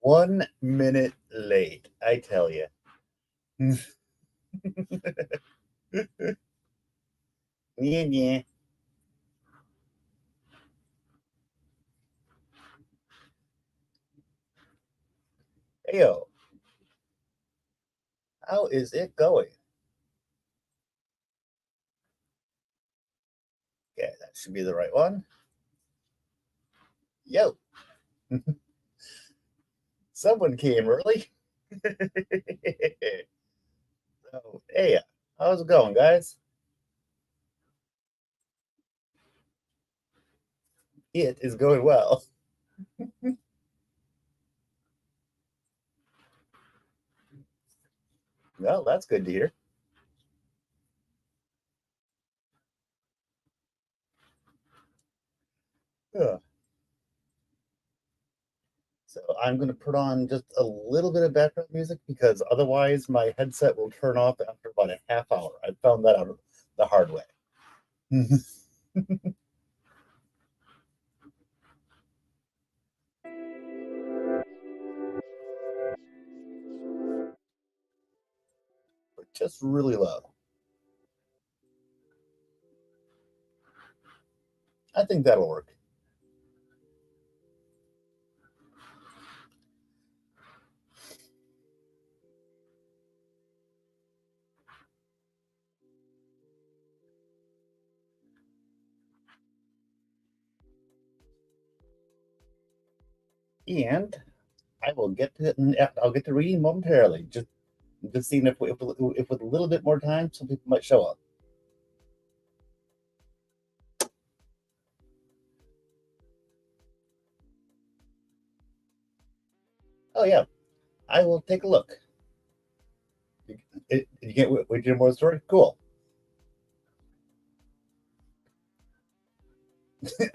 1 minute late, I tell you. Yeah, yeah. Hey, yo, how is it going? Yeah, that should be the right one. Yo, someone came early. So, hey, how's it going, guys? It is going well. Well, that's good to hear. Yeah. So I'm going to put on just a little bit of background music because otherwise my headset will turn off after about a half hour. I found that out the hard way. But just really low. I think that'll work. And I will get to I'll get to reading momentarily. Just seeing if with a little bit more time, some people might show up. Oh yeah, I will take a look. You get wait to more story? Cool.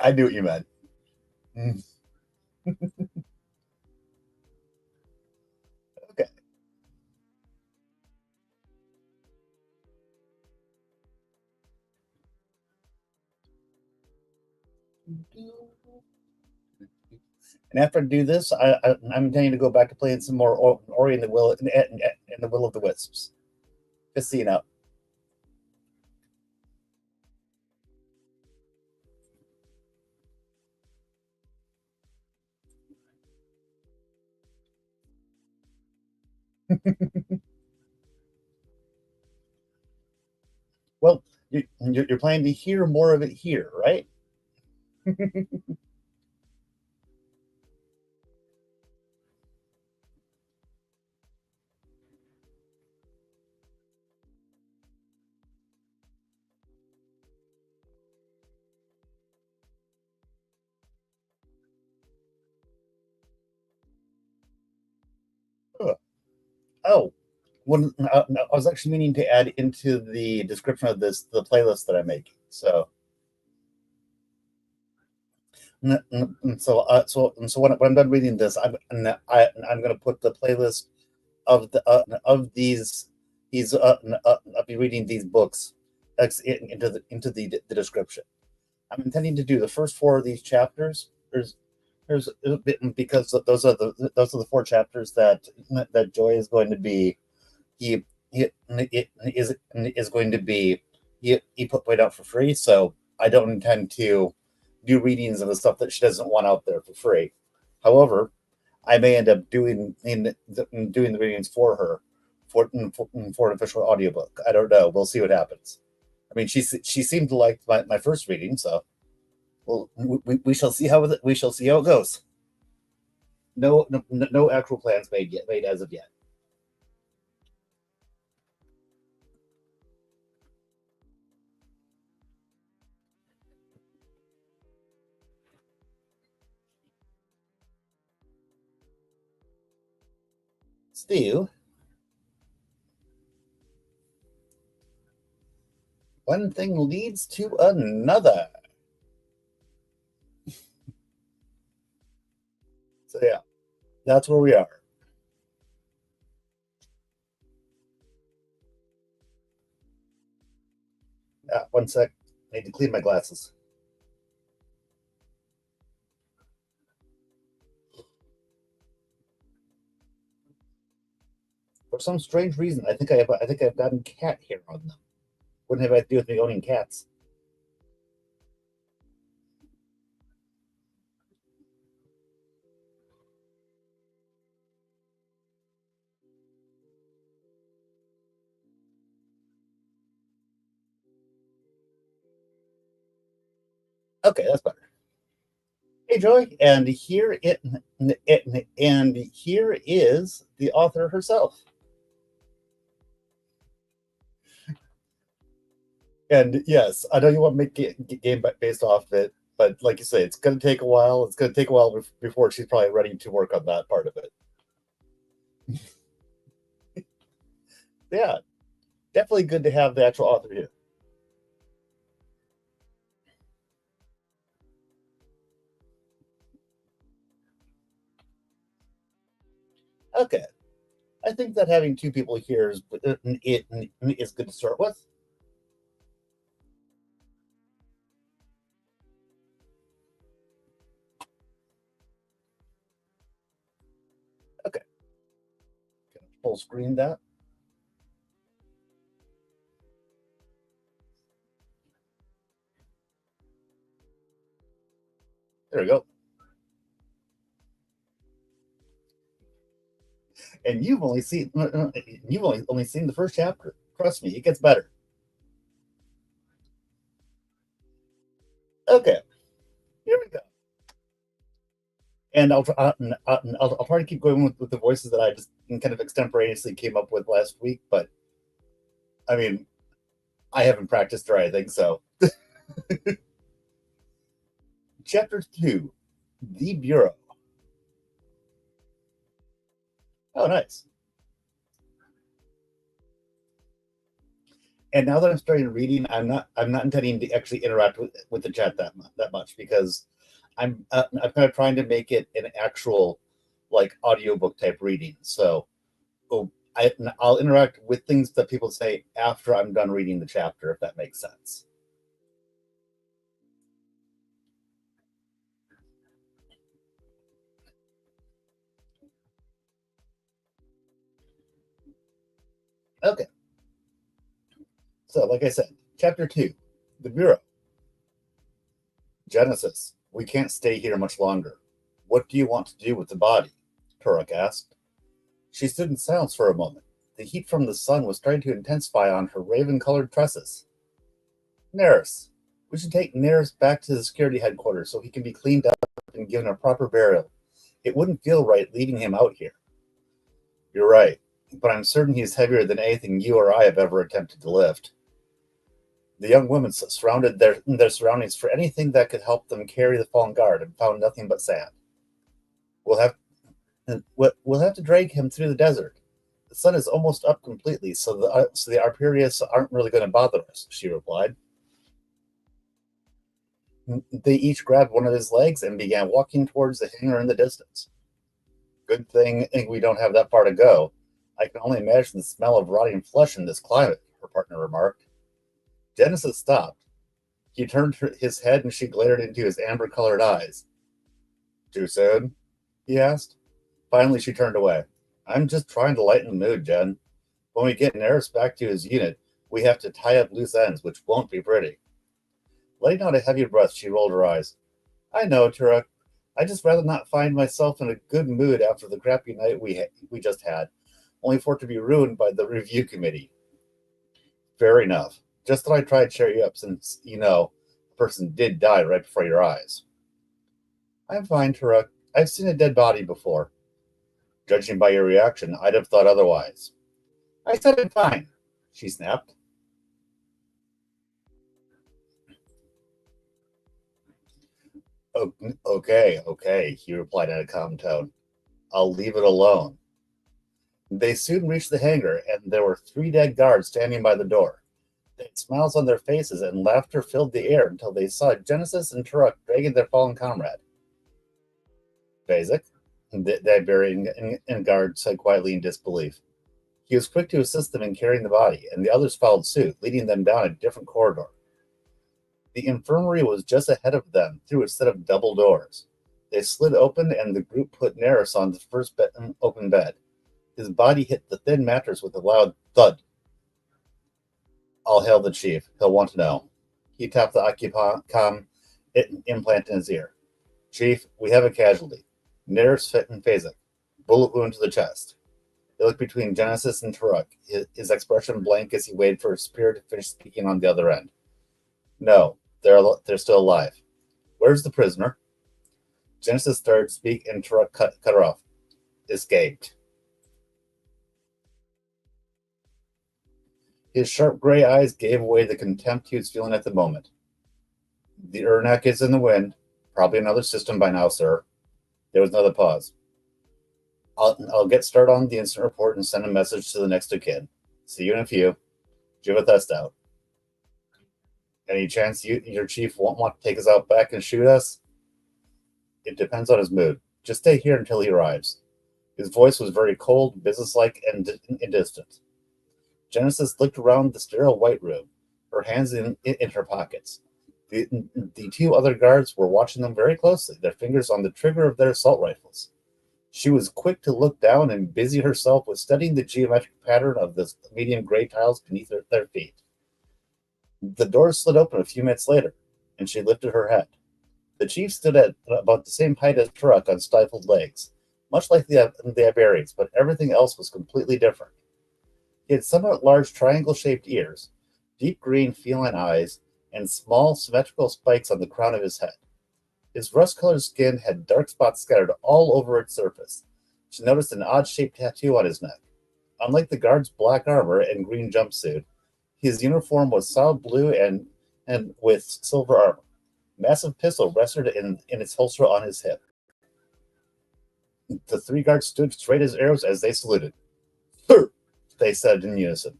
I knew what you meant. Mm. Okay. And after I do this, I'm intending to go back to playing some more Ori and the Will and the Will of the Wisps. Just so you know. Well, you're planning to hear more of it here, right? Oh, when I was actually meaning to add into the description of this the playlist that I make. So, so when I'm done reading this, I'm going to put the playlist of these I'll be reading these books into the description. I'm intending to do the first four of these chapters. There's because those are the four chapters that Joy is going to be he is going to be he put out for free. So I don't intend to do readings of the stuff that she doesn't want out there for free. However, I may end up doing the readings for her for an official audiobook. I don't know. We'll see what happens. I mean, she seemed to like my first reading, so well, we shall see how it goes. No actual plans made as of yet. Still, one thing leads to another. So yeah, that's where we are. One sec. I need to clean my glasses. For some strange reason, I think I've gotten cat hair on them. Wouldn't have anything to do with me owning cats. Okay, that's better. Hey, Joy, and here is the author herself. And yes, I know you want to make game based off of it, but like you say, it's going to take a while. It's going to take a while before she's probably ready to work on that part of it. Yeah, definitely good to have the actual author here. Okay, I think that having two people here is good to start with. Okay, full screen that. There we go. And you've only seen the first chapter. Trust me, it gets better. Okay, here we go. And I'll try to keep going with the voices that I just kind of extemporaneously came up with last week. But I mean, I haven't practiced or anything. So, Chapter 2, The Bureau. Oh, nice. And now that I'm starting reading, I'm not intending to actually interact with the chat that much because I'm kind of trying to make it an actual like audiobook type reading. So, oh, I'll interact with things that people say after I'm done reading the chapter, if that makes sense. Okay. So, like I said, chapter 2, The Bureau. Genesis, we can't stay here much longer. What do you want to do with the body? Turok asked. She stood in silence for a moment. The heat from the sun was starting to intensify on her raven colored tresses. Neris. We should take Neris back to the security headquarters so he can be cleaned up and given a proper burial. It wouldn't feel right leaving him out here. You're right, but I'm certain he's heavier than anything you or I have ever attempted to lift. The young women surrounded their surroundings for anything that could help them carry the fallen guard and found nothing but sand. We'll have we'll have to drag him through the desert. The sun is almost up completely, so the Arperius aren't really going to bother us, she replied. They each grabbed one of his legs and began walking towards the hangar in the distance. Good thing we don't have that far to go. I can only imagine the smell of rotting flesh in this climate, her partner remarked. Genesis stopped. He turned his head and she glared into his amber colored eyes. Too soon? He asked. Finally, she turned away. I'm just trying to lighten the mood, Jen. When we get Neris back to his unit, we have to tie up loose ends, which won't be pretty. Letting out a heavy breath, she rolled her eyes. I know, Turok. I just rather not find myself in a good mood after the crappy night we just had, only for it to be ruined by the review committee. Fair enough. Just thought I'd try to cheer you up since, the person did die right before your eyes. I'm fine, Turok. I've seen a dead body before. Judging by your reaction, I'd have thought otherwise. I said I'm fine, she snapped. Oh, okay, he replied in a calm tone. I'll leave it alone. They soon reached the hangar, and there were 3 dead guards standing by the door. They had smiles on their faces, and laughter filled the air until they saw Genesis and Turok dragging their fallen comrade. Basic, the Iberian guard said quietly in disbelief. He was quick to assist them in carrying the body, and the others followed suit, leading them down a different corridor. The infirmary was just ahead of them through a set of double doors. They slid open, and the group put Neris on the first open bed. His body hit the thin mattress with a loud thud. I'll hail the chief. He'll want to know. He tapped the Occupacom implant in his ear. Chief, we have a casualty. Nearest fit and phasic. Bullet wound to the chest. He looked between Genesis and Turok, his expression blank as he waited for Spear to finish speaking on the other end. No, they're still alive. Where's the prisoner? Genesis started to speak and Turok cut her off. Escaped. His sharp gray eyes gave away the contempt he was feeling at the moment. The Urnak is in the wind. Probably another system by now, sir. There was another pause. I'll get started on the incident report and send a message to the next of kin. See you in a few. Jivithest out. Any chance your chief won't want to take us out back and shoot us? It depends on his mood. Just stay here until he arrives. His voice was very cold, businesslike, and distant. Genesis looked around the sterile white room, her hands in her pockets. The two other guards were watching them very closely, their fingers on the trigger of their assault rifles. She was quick to look down and busy herself with studying the geometric pattern of the medium gray tiles beneath their feet. The door slid open a few minutes later, and she lifted her head. The chief stood at about the same height as Turok on stifled legs, much like the Iberians, but everything else was completely different. He had somewhat large triangle-shaped ears, deep green feline eyes, and small symmetrical spikes on the crown of his head. His rust-colored skin had dark spots scattered all over its surface. She noticed an odd-shaped tattoo on his neck. Unlike the guard's black armor and green jumpsuit, his uniform was solid blue and with silver armor. A massive pistol rested in its holster on his hip. The three guards stood straight as arrows as they saluted. "Sir," they said in unison.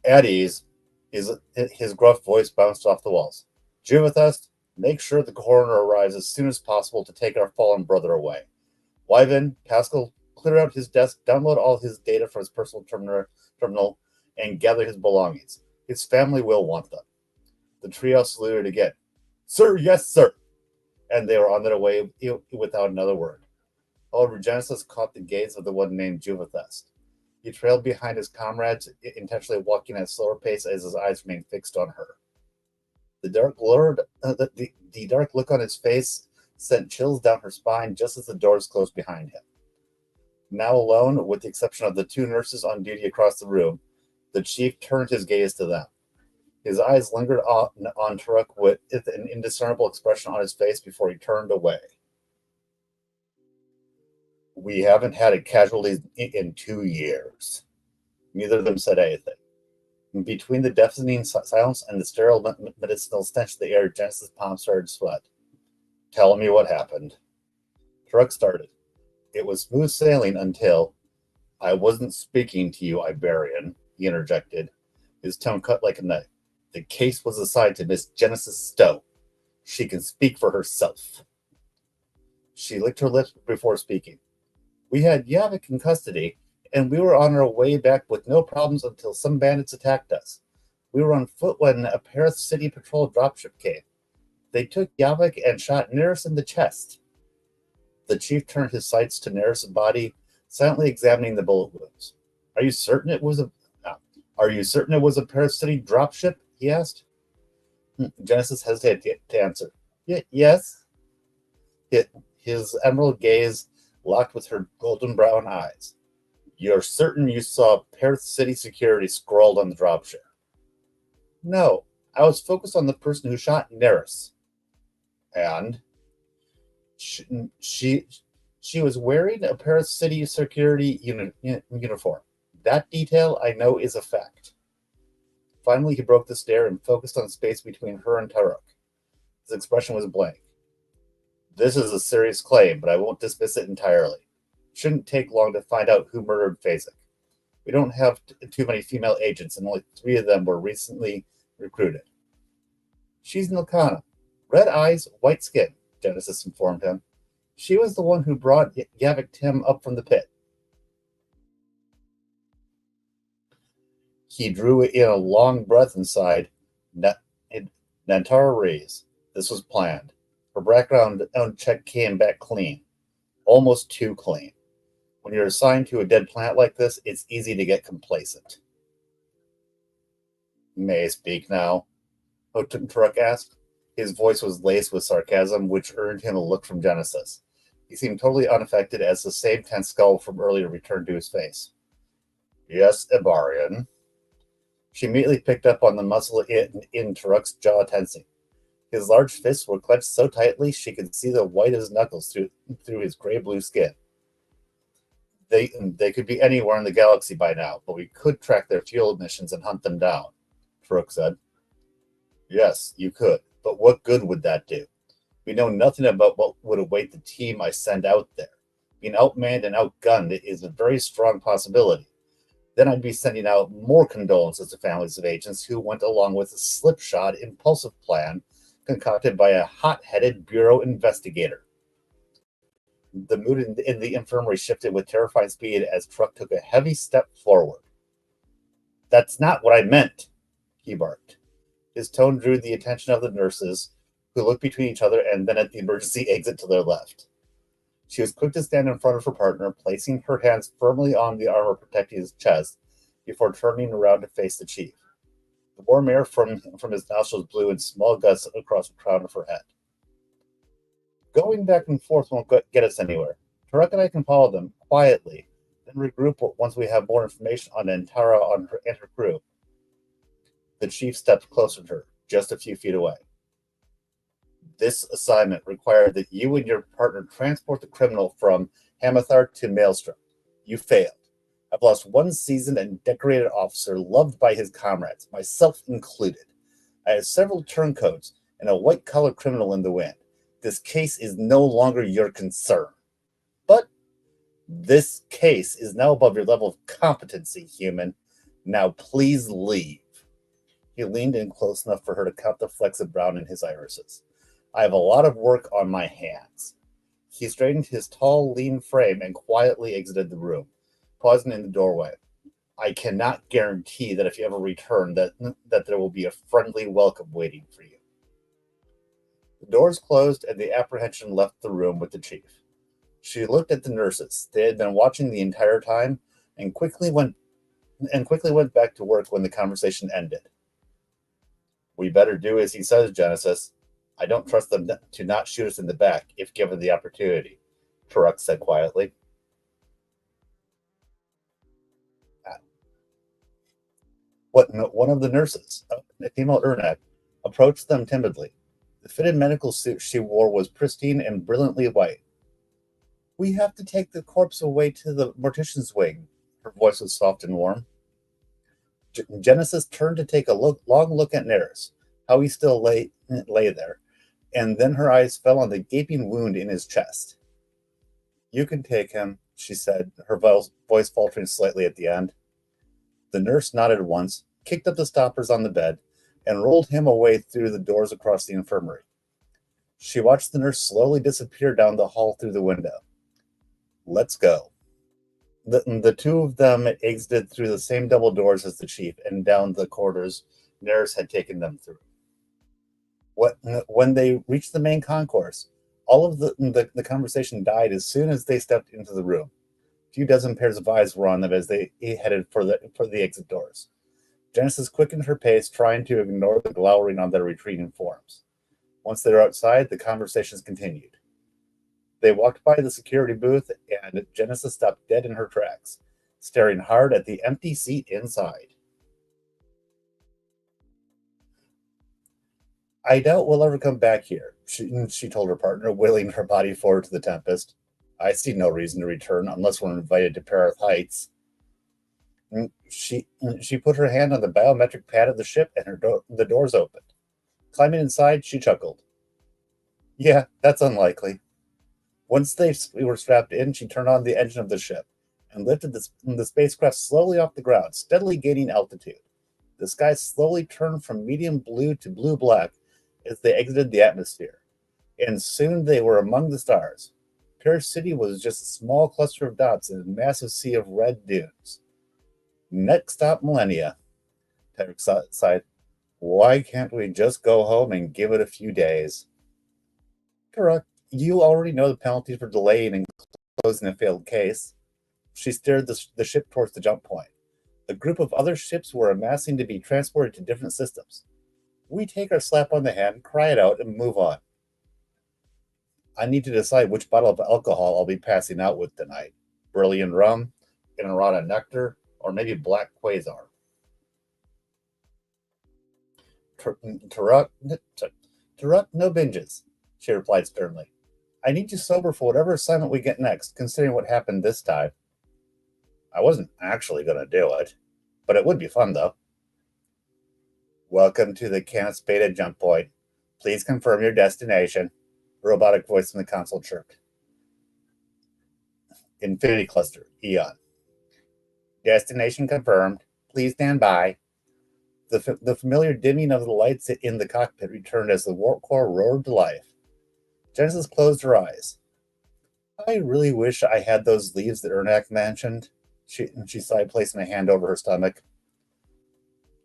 At ease, his gruff voice bounced off the walls. Jivithest, make sure the coroner arrives as soon as possible to take our fallen brother away. Wyvin, Pascal, clear out his desk, download all his data from his personal terminal, and gather his belongings. His family will want them. The trio saluted again. Sir, yes, sir. And they were on their way without another word. However, Genesis caught the gaze of the one named Jivithest. He trailed behind his comrades, intentionally walking at a slower pace as his eyes remained fixed on her. The dark look on his face sent chills down her spine just as the doors closed behind him. Now alone, with the exception of the two nurses on duty across the room, the chief turned his gaze to them. His eyes lingered on Turok with an indiscernible expression on his face before he turned away. We haven't had a casualty in 2 years. Neither of them said anything. Between the deafening silence and the sterile medicinal stench of the air, Genesis' palms started to sweat. Tell me what happened. Turok started. It was smooth sailing until... I wasn't speaking to you, Iberian, he interjected, his tone cut like a knife. The case was assigned to Miss Genesis Stowe. She can speak for herself. She licked her lips before speaking. We had Yavik in custody, and we were on our way back with no problems until some bandits attacked us. We were on foot when a Paris City Patrol dropship came. They took Yavik and shot Neris in the chest. The chief turned his sights to Neris' body, silently examining the bullet wounds. Are you certain it was a Paris City dropship? He asked. Genesis hesitated to answer. Yes. His emerald gaze locked with her golden brown eyes. You're certain you saw Paris City security scrawled on the dropship? No, I was focused on the person who shot Neris. And? She was wearing a Paris City security uniform. That detail, I know, is a fact. Finally, he broke the stare and focused on the space between her and Turok. His expression was blank. This is a serious claim, but I won't dismiss it entirely. It shouldn't take long to find out who murdered Phasic. We don't have too many female agents, and only 3 of them were recently recruited. She's Nilkana. Red eyes, white skin, Genesis informed him. She was the one who brought Yavik Tim up from the pit. He drew in a long breath and sighed. Nantara Rees. This was planned. Her background check came back clean. Almost too clean. When you're assigned to a dead planet like this, it's easy to get complacent. May I speak now? Turek asked. His voice was laced with sarcasm, which earned him a look from Genesis. He seemed totally unaffected as the same tense skull from earlier returned to his face. Yes, Ibarian. She immediately picked up on the muscle in Turek's jaw tensing. His large fists were clenched so tightly she could see the white of his knuckles through his gray-blue skin. They could be anywhere in the galaxy by now, but we could track their fuel emissions and hunt them down, Turok said. Yes, you could, but what good would that do? We know nothing about what would await the team I send out there. Being outmanned and outgunned is a very strong possibility. Then I'd be sending out more condolences to families of agents who went along with a slipshod, impulsive plan concocted by a hot-headed bureau investigator. The mood in the infirmary shifted with terrifying speed as Truck took a heavy step forward. That's not what I meant, he barked. His tone drew the attention of the nurses, who looked between each other and then at the emergency exit to their left. She was quick to stand in front of her partner, placing her hands firmly on the armor protecting his chest before turning around to face the chief. The warm air from his nostrils blew in small gusts across the crown of her head. Going back and forth won't get us anywhere. Turek and I can follow them quietly, then regroup once we have more information on Antara and her crew. The chief stepped closer to her, just a few feet away. This assignment required that you and your partner transport the criminal from Hamathar to Maelstrom. You failed. I've lost one seasoned and decorated officer loved by his comrades, myself included. I have several turncoats and a white-collar criminal in the wind. This case is no longer your concern. But this case is now above your level of competency, human. Now please leave. He leaned in close enough for her to count the flecks of brown in his irises. I have a lot of work on my hands. He straightened his tall, lean frame and quietly exited the room, pausing in the doorway. I cannot guarantee that if you ever return that there will be a friendly welcome waiting for you. The doors closed and the apprehension left the room with the chief. She looked at the nurses. They had been watching the entire time and quickly went back to work when the conversation ended. We better do as he says, Genesis. I don't trust them to not shoot us in the back if given the opportunity, Turek said quietly. One of the nurses, a female Ernak, approached them timidly. The fitted medical suit she wore was pristine and brilliantly white. We have to take the corpse away to the mortician's wing. Her voice was soft and warm. Genesis turned to take a long look at Neris, how he still lay there, and then her eyes fell on the gaping wound in his chest. You can take him, she said, her voice faltering slightly at the end. The nurse nodded once, kicked up the stoppers on the bed, and rolled him away through the doors across the infirmary. She watched the nurse slowly disappear down the hall through the window. Let's go. The two of them exited through the same double doors as the chief and down the corridors Neris had taken them through. When they reached the main concourse, all of the conversation died as soon as they stepped into the room. A few dozen pairs of eyes were on them as they headed for the exit doors. Genesis quickened her pace, trying to ignore the glowering on their retreating forms. Once they were outside, the conversations continued. They walked by the security booth, and Genesis stopped dead in her tracks, staring hard at the empty seat inside. I doubt we'll ever come back here, she told her partner, wheeling her body forward to the Tempest. I see no reason to return unless we're invited to Parath Heights. She put her hand on the biometric pad of the ship, and the doors opened. Climbing inside, she chuckled. Yeah, that's unlikely. Once we were strapped in, she turned on the engine of the ship and lifted the spacecraft slowly off the ground, steadily gaining altitude. The sky slowly turned from medium blue to blue-black as they exited the atmosphere, and soon they were among the stars. Pierce City was just a small cluster of dots in a massive sea of red dunes. Next stop, Millennia, Tedrick sighed. Why can't we just go home and give it a few days? Correct. You already know the penalty for delaying and closing a failed case. She steered the ship towards the jump point. A group of other ships were amassing to be transported to different systems. We take our slap on the hand, cry it out, and move on. I need to decide which bottle of alcohol I'll be passing out with tonight. Brilliant rum, Inarata nectar, or maybe black quasar. Taruk, no binges, she replied sternly. I need you sober for whatever assignment we get next, considering what happened this time. I wasn't actually going to do it, but it would be fun, though. Welcome to the Canis Beta jump point. Please confirm your destination. A robotic voice from the console chirped. Infinity Cluster, Eon. Destination confirmed. Please stand by. The familiar dimming of the lights in the cockpit returned as the warp core roared to life. Genesis closed her eyes. I really wish I had those leaves that Ernak mentioned. She sighed, placing a hand over her stomach.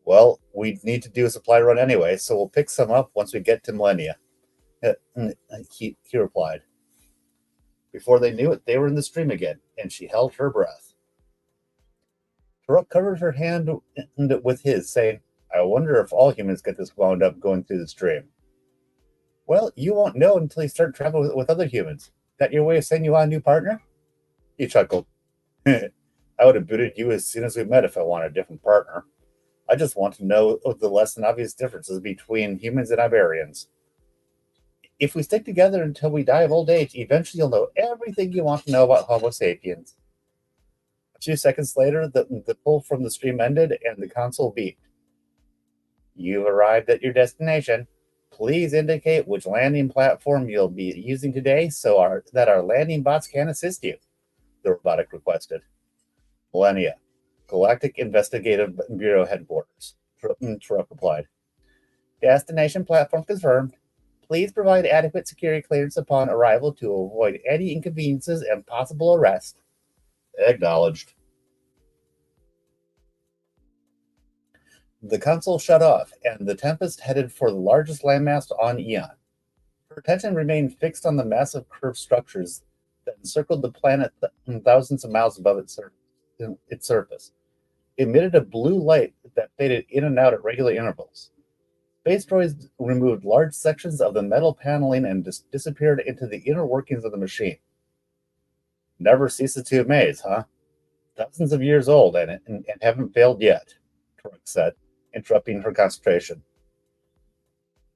Well, we need to do a supply run anyway, so we'll pick some up once we get to Millennia. He replied. Before they knew it, they were in the stream again, and she held her breath. Taruk covered her hand with his, saying, I wonder if all humans get this wound up going through the stream. Well, you won't know until you start traveling with other humans. That your way of saying you want a new partner? He chuckled. I would have booted you as soon as we met if I wanted a different partner. I just want to know the less than obvious differences between humans and Iberians. If we stick together until we die of old age, eventually you'll know everything you want to know about Homo sapiens. A few seconds later, the pull from the stream ended and the console beeped. You've arrived at your destination. Please indicate which landing platform you'll be using today so that our landing bots can assist you, the robotic requested. Millennia, Galactic Investigative Bureau Headquarters, Taruk replied. Destination platform confirmed. Please provide adequate security clearance upon arrival to avoid any inconveniences and possible arrest. Acknowledged. The console shut off, and the Tempest headed for the largest landmass on Eon. Her attention remained fixed on the massive curved structures that encircled the planet thousands of miles above its surface. It emitted a blue light that faded in and out at regular intervals. Space droids removed large sections of the metal paneling and disappeared into the inner workings of the machine. Never ceases to amaze, huh? Thousands of years old and haven't failed yet, Taruk said, interrupting her concentration.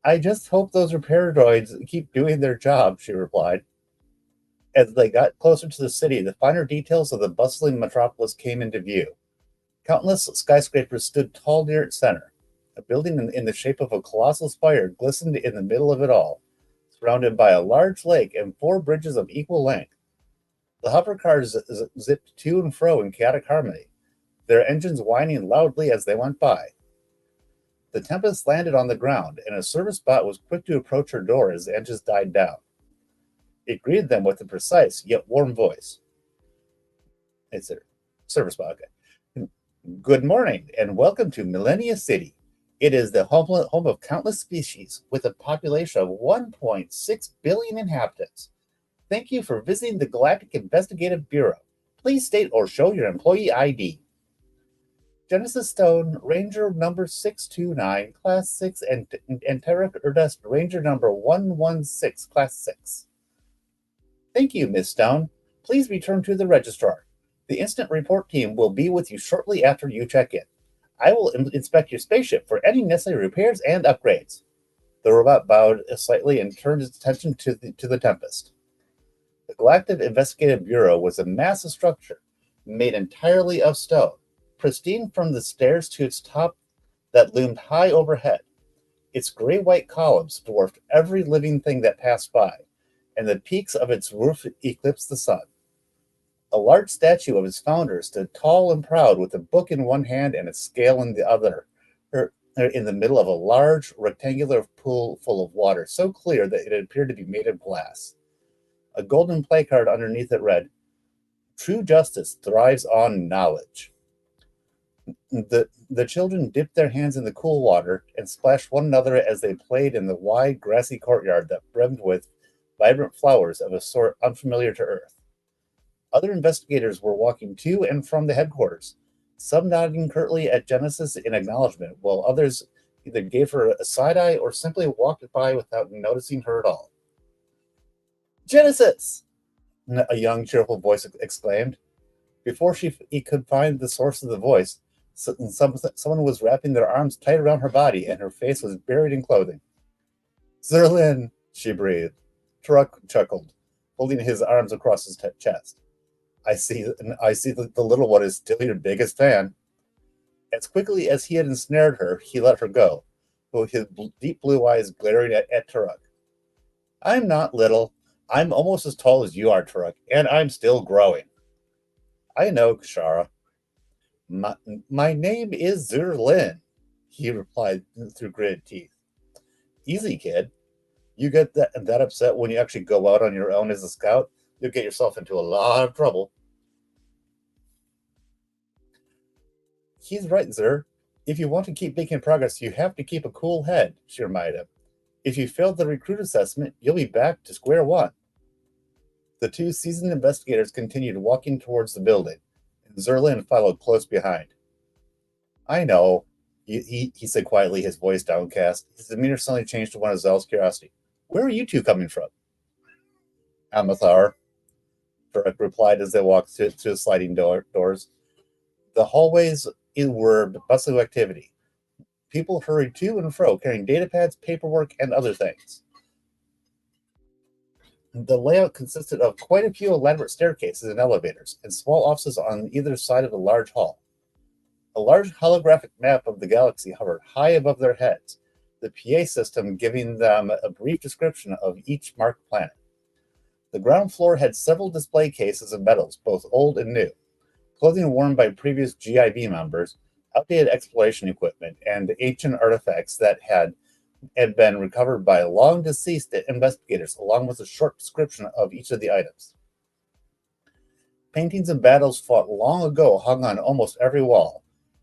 I just hope those repair droids keep doing their job, she replied. As they got closer to the city, the finer details of the bustling metropolis came into view. Countless skyscrapers stood tall near its center. A building in the shape of a colossal spire glistened in the middle of it all, surrounded by a large lake and 4 bridges of equal length. The hover cars zipped to and fro in chaotic harmony, their engines whining loudly as they went by. The Tempest landed on the ground, and a service bot was quick to approach her door as the engines died down. It greeted them with a precise yet warm voice. It's a service bot, okay. Good morning, and welcome to Millennia City. It is the home of countless species, with a population of 1.6 billion inhabitants. Thank you for visiting the Galactic Investigative Bureau. Please state or show your employee ID. Genesis Stone, Ranger number 629, Class 6, and Tarek Erdest, Ranger number 116, Class 6. Thank you, Miss Stone. Please return to the registrar. The instant report team will be with you shortly after you check in. I will inspect your spaceship for any necessary repairs and upgrades. The robot bowed slightly and turned its attention to the Tempest. The Galactic Investigative Bureau was a massive structure made entirely of stone, pristine from the stairs to its top that loomed high overhead. Its gray-white columns dwarfed every living thing that passed by, and the peaks of its roof eclipsed the sun. A large statue of its founder stood tall and proud with a book in one hand and a scale in the other, in the middle of a large rectangular pool full of water, so clear that it appeared to be made of glass. A golden placard underneath it read, True justice thrives on knowledge. The children dipped their hands in the cool water and splashed one another as they played in the wide, grassy courtyard that brimmed with vibrant flowers of a sort unfamiliar to Earth. Other investigators were walking to and from the headquarters, some nodding curtly at Genesis in acknowledgement, while others either gave her a side eye or simply walked by without noticing her at all. Genesis! A young, cheerful voice exclaimed. Before he could find the source of the voice, someone was wrapping their arms tight around her body, and her face was buried in clothing. Zerlin, she breathed. Turok chuckled, holding his arms across his chest. I see that the little one is still your biggest fan. As quickly as he had ensnared her, he let her go, with his deep blue eyes glaring at Turok. I'm not little. I'm almost as tall as you are, Turok, and I'm still growing. I know, Kashara. My name is Zerlin, he replied through gritted teeth. Easy, kid. You get that upset when you actually go out on your own as a scout, you'll get yourself into a lot of trouble. He's right, Zer. If you want to keep making progress, you have to keep a cool head, she reminded him. If you failed the recruit assessment, you'll be back to square one. The two seasoned investigators continued walking towards the building, and Zerlin followed close behind. I know, he said quietly, his voice downcast. His demeanor suddenly changed to one of Zell's curiosity. Where are you two coming from? Amathar, Turek replied as they walked through the sliding doors. The hallways were bustling with activity. People hurried to and fro, carrying datapads, paperwork, and other things. The layout consisted of quite a few elaborate staircases and elevators, and small offices on either side of a large hall. A large holographic map of the galaxy hovered high above their heads, the PA system giving them a brief description of each marked planet. The ground floor had several display cases of metals, both old and new, clothing worn by previous GIB members, outdated exploration equipment, and ancient artifacts that had been recovered by long-deceased investigators, along with a short description of each of the items. Paintings of battles fought long ago hung on almost every wall,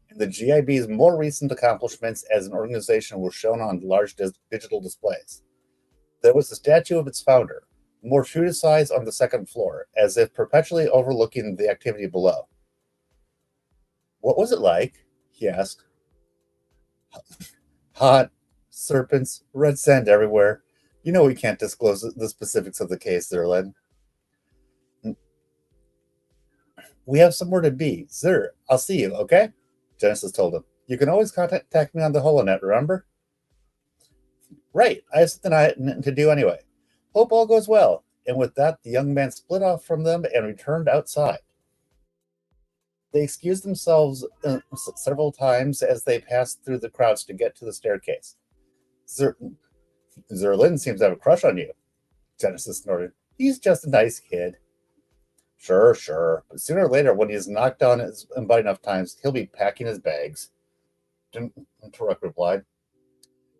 and the GIB's more recent accomplishments as an organization were shown on large digital displays. There was a statue of its founder, more true to size, on the second floor, as if perpetually overlooking the activity below. What was it like? He asked. Hot, serpents, red sand everywhere. You know we can't disclose the specifics of the case, Zerlin. We have somewhere to be. Zer, I'll see you, okay? Genesis told him. You can always contact me on the HoloNet, remember? Right, I have something to do anyway. Hope all goes well. And with that, the young man split off from them and returned outside. They excused themselves several times as they passed through the crowds to get to the staircase. Zerlin seems to have a crush on you, Genesis snorted. He's just a nice kid. Sure. But sooner or later, when he's knocked down his butt enough times, he'll be packing his bags. Turok replied.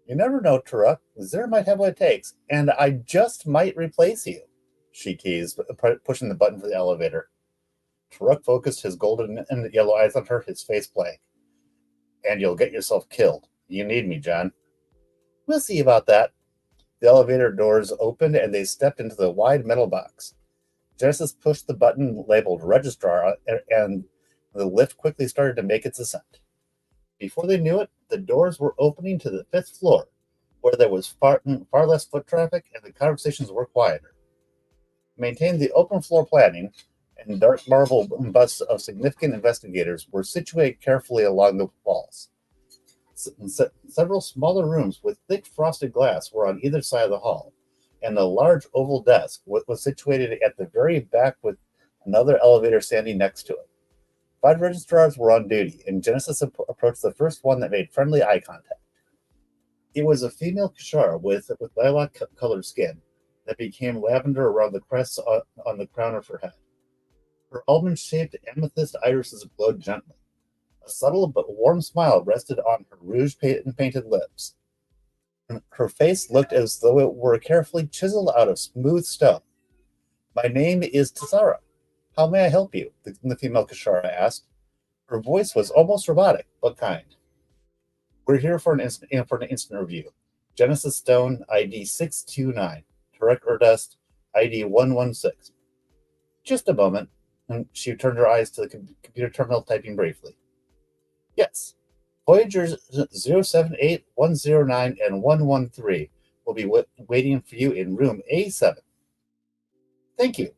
You never know, Turok. Zer might have what it takes, and I just might replace you, she teased, pushing the button for the elevator. Turok focused his golden and yellow eyes on her, his face blank. And you'll get yourself killed. You need me, John. We'll see about that. The elevator doors opened, and they stepped into the wide metal box. Genesis pushed the button labeled Registrar, and the lift quickly started to make its ascent. Before they knew it, the doors were opening to the 5th floor, where there was far less foot traffic and the conversations were quieter. Maintained the open floor planning, and dark marble busts of significant investigators were situated carefully along the walls. Several smaller rooms with thick frosted glass were on either side of the hall, and a large oval desk was situated at the very back with another elevator standing next to it. 5 registrars were on duty, and Genesis approached the first one that made friendly eye contact. It was a female Kashara with lilac-colored skin that became lavender around the crest on the crown of her head. Her almond-shaped amethyst irises glowed gently. A subtle but warm smile rested on her rouge-painted lips. Her face looked as though it were carefully chiseled out of smooth stone. My name is Tessara. How may I help you? The female Kashara asked. Her voice was almost robotic, but kind. We're here for an instant review. Genesis Stone, ID 629. Tarek Erdest, ID 116. Just a moment. and she turned her eyes to the computer terminal, typing briefly. Yes. Voyagers 078109 and 113 will be waiting for you in room A7. Thank you,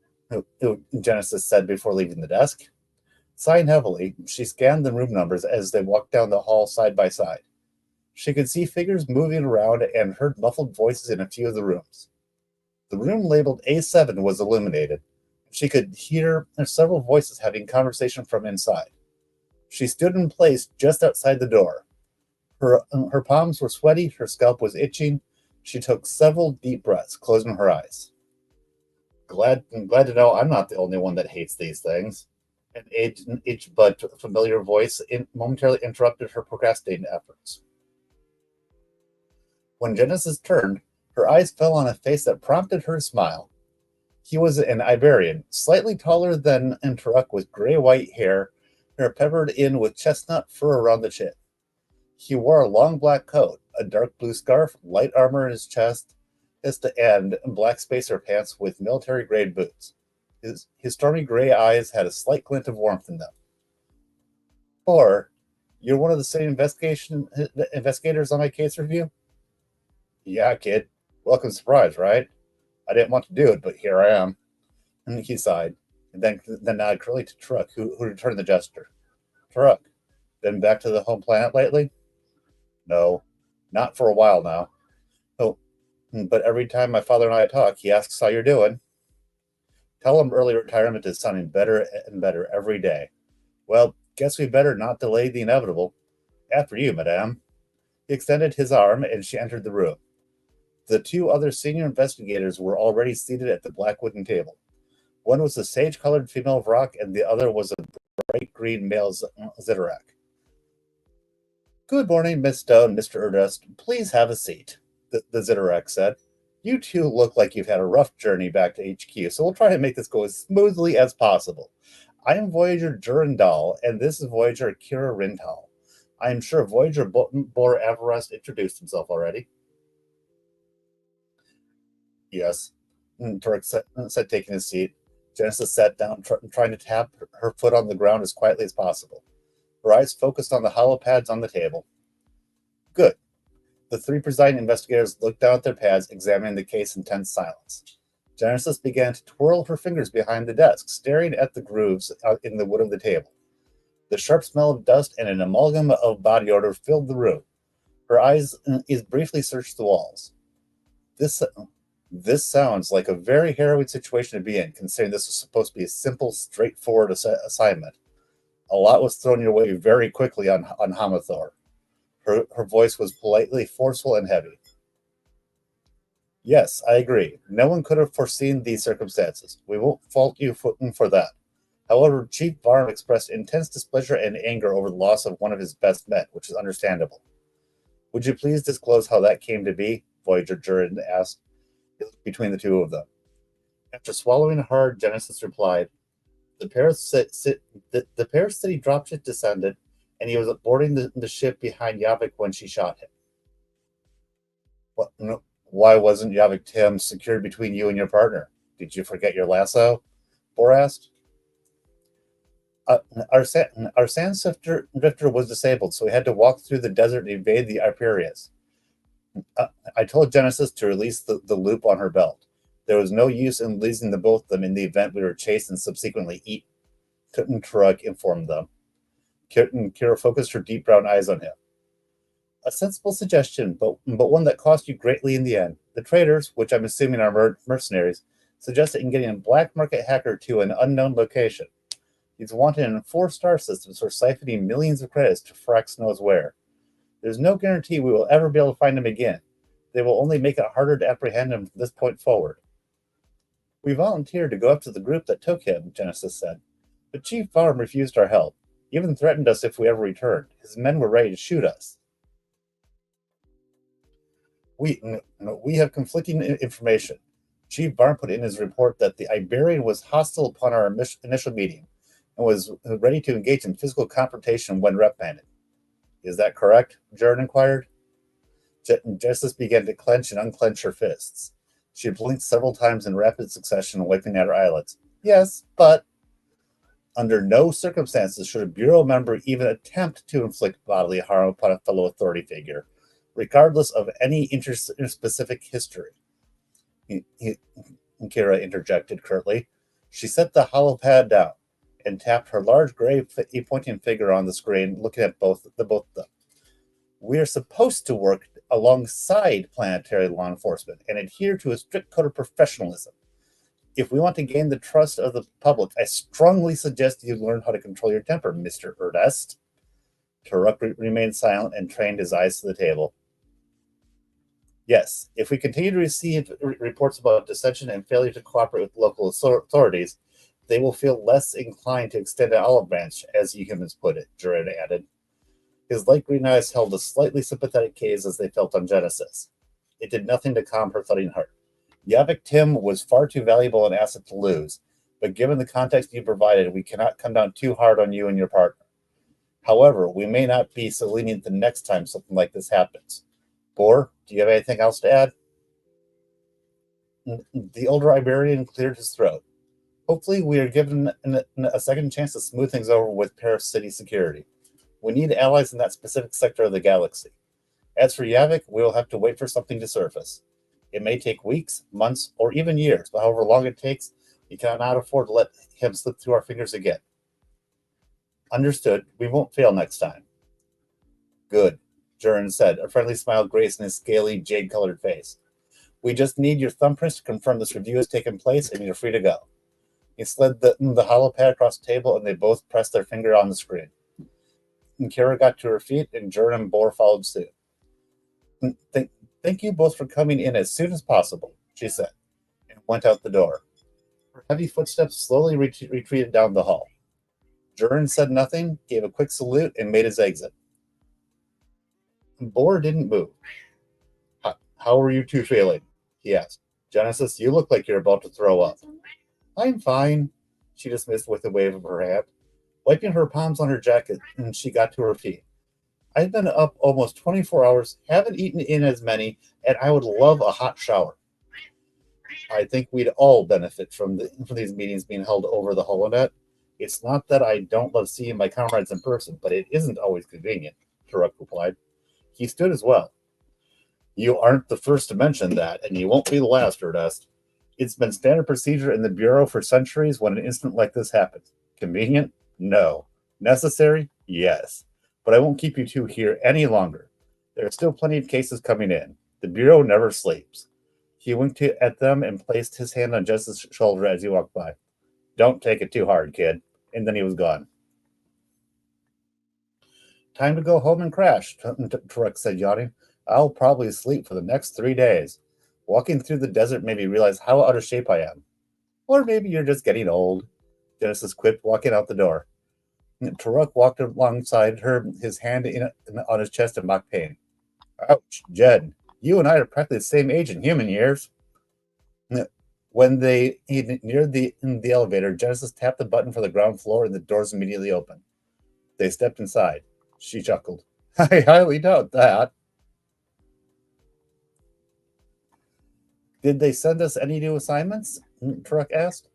Genesis said before leaving the desk. Sighing heavily, she scanned the room numbers as they walked down the hall side by side. She could see figures moving around and heard muffled voices in a few of the rooms. The room labeled A7 was illuminated. She could hear several voices having conversation from inside. She stood in place just outside the door. Her palms were sweaty, her scalp was itching. She took several deep breaths, closing her eyes. Glad to know I'm not the only one that hates these things. An aged but familiar voice momentarily interrupted her procrastinating efforts. When Genesis turned, her eyes fell on a face that prompted her to smile. He was an Iberian, slightly taller than Turok, with gray-white hair peppered in with chestnut fur around the chin. He wore a long black coat, a dark blue scarf, light armor in his chest, and black spacer pants with military-grade boots. His stormy gray eyes had a slight glint of warmth in them. Or, you're one of the same investigators on my case review? Yeah, kid. Welcome surprise, right? I didn't want to do it, but here I am. And he sighed, and then nodded curtly to Turok, who returned the gesture. Turok, been back to the home planet lately? No, not for a while now. Oh, but every time my father and I talk, he asks how you're doing. Tell him early retirement is sounding better and better every day. Well, guess we better not delay the inevitable. After you, madame. He extended his arm, and she entered the room. The two other senior investigators were already seated at the black wooden table. One was a sage-colored female of rock, and the other was a bright green male Zitterak. Good morning, Miss Stone, Mr. Erdust. Please have a seat, the Zitterak said. You two look like you've had a rough journey back to HQ, so we'll try to make this go as smoothly as possible. I am Voyager Durandal, and this is Voyager Kira Rintal. I am sure Voyager Bor Avarest introduced himself already. Yes, Turek said, taking his seat. Genesis sat down, trying to tap her foot on the ground as quietly as possible. Her eyes focused on the hollow pads on the table. Good. The three presiding investigators looked down at their pads, examining the case in tense silence. Genesis began to twirl her fingers behind the desk, staring at the grooves in the wood of the table. The sharp smell of dust and an amalgam of body odor filled the room. Her eyes briefly searched the walls. This sounds like a very harrowing situation to be in, considering this was supposed to be a simple, straightforward assignment. A lot was thrown your way very quickly on Hamathor. Her voice was politely forceful and heavy. Yes, I agree. No one could have foreseen these circumstances. We won't fault you for that. However, Chief Varm expressed intense displeasure and anger over the loss of one of his best men, which is understandable. Would you please disclose how that came to be? Voyager Jurin asked. He looked between the two of them. After swallowing hard, Genesis replied, The Paris City dropship descended, and he was boarding the ship behind Yavik when she shot him. What, no, why wasn't Yavik Tim secured between you and your partner? Did you forget your lasso? Bor asked. Our sand drifter was disabled, so we had to walk through the desert and evade the Iperias. I told Genesis to release the loop on her belt. There was no use in losing the both of them in the event we were chased and subsequently eaten. Turok informed them. Kira focused her deep brown eyes on him. A sensible suggestion, but one that cost you greatly in the end. The traders, which I'm assuming are mercenaries, suggested in getting a black market hacker to an unknown location. He's wanted in 4-star systems for siphoning millions of credits to Frax knows where. There's no guarantee we will ever be able to find him again. They will only make it harder to apprehend him from this point forward. We volunteered to go up to the group that took him, Genesis said. But Chief Farm refused our help, even threatened us if we ever returned. His men were ready to shoot us. We have conflicting information. Chief Barn put in his report that the Iberian was hostile upon our initial meeting and was ready to engage in physical confrontation when reprimanded. Is that correct? Jared inquired. Genesis began to clench and unclench her fists. She blinked several times in rapid succession, wiping at her eyelids. Yes, but... Under no circumstances should a Bureau member even attempt to inflict bodily harm upon a fellow authority figure, regardless of any interspecific history. Kira interjected curtly. She set the hollow pad down and tapped her large gray pointing finger on the screen, looking at both of them. We are supposed to work alongside planetary law enforcement and adhere to a strict code of professionalism. If we want to gain the trust of the public, I strongly suggest you learn how to control your temper, Mr. Erdest. Turok remained silent and trained his eyes to the table. Yes, if we continue to receive reports about dissension and failure to cooperate with local authorities, they will feel less inclined to extend an olive branch, as you humans put it, Duran added. His light green eyes held a slightly sympathetic gaze as they felt on Genesis. It did nothing to calm her thudding heart. Yavik Tim was far too valuable an asset to lose, but given the context you provided, we cannot come down too hard on you and your partner. However, we may not be so lenient the next time something like this happens. Boar, do you have anything else to add? The older Iberian cleared his throat. Hopefully, we are given a second chance to smooth things over with Paris City security. We need allies in that specific sector of the galaxy. As for Yavik, we will have to wait for something to surface. It may take weeks, months, or even years, but however long it takes, we cannot afford to let him slip through our fingers again. Understood. We won't fail next time. Good, Jurin said, a friendly smile gracing his scaly, jade-colored face. We just need your thumbprints to confirm this review has taken place, and you're free to go. He slid the hollow pad across the table, and they both pressed their finger on the screen. And Kira got to her feet, and Jurin and Boar followed suit. Thank you both for coming in as soon as possible, she said, and went out the door. Her heavy footsteps slowly retreated down the hall. Jurin said nothing, gave a quick salute, and made his exit. Boar didn't move. How are you two feeling? He asked. Genesis, you look like you're about to throw up. I'm fine, she dismissed with a wave of her hand. Wiping her palms on her jacket, and she got to her feet. I've been up almost 24 hours, haven't eaten in as many, and I would love a hot shower. I think we'd all benefit from these meetings being held over the holonet. It's not that I don't love seeing my comrades in person, but it isn't always convenient, Turok replied. He stood as well. You aren't the first to mention that, and you won't be the last, Erdest. It's been standard procedure in the Bureau for centuries when an incident like this happens. Convenient? No. Necessary? Yes. But I won't keep you two here any longer. There are still plenty of cases coming in. The Bureau never sleeps. He winked at them and placed his hand on Jess's shoulder as he walked by. Don't take it too hard, kid. And then he was gone. Time to go home and crash, Turek said, yawning. I'll probably sleep for the next 3 days. Walking through the desert made me realize how out of shape I am. Or maybe you're just getting old, Genesis quipped, walking out the door. Turok walked alongside her, his hand on his chest in mock pain. Ouch, Jed, you and I are practically the same age in human years. When they neared the elevator, Genesis tapped the button for the ground floor and the doors immediately opened. They stepped inside. She chuckled. I highly doubt that. Did they send us any new assignments? Turok asked.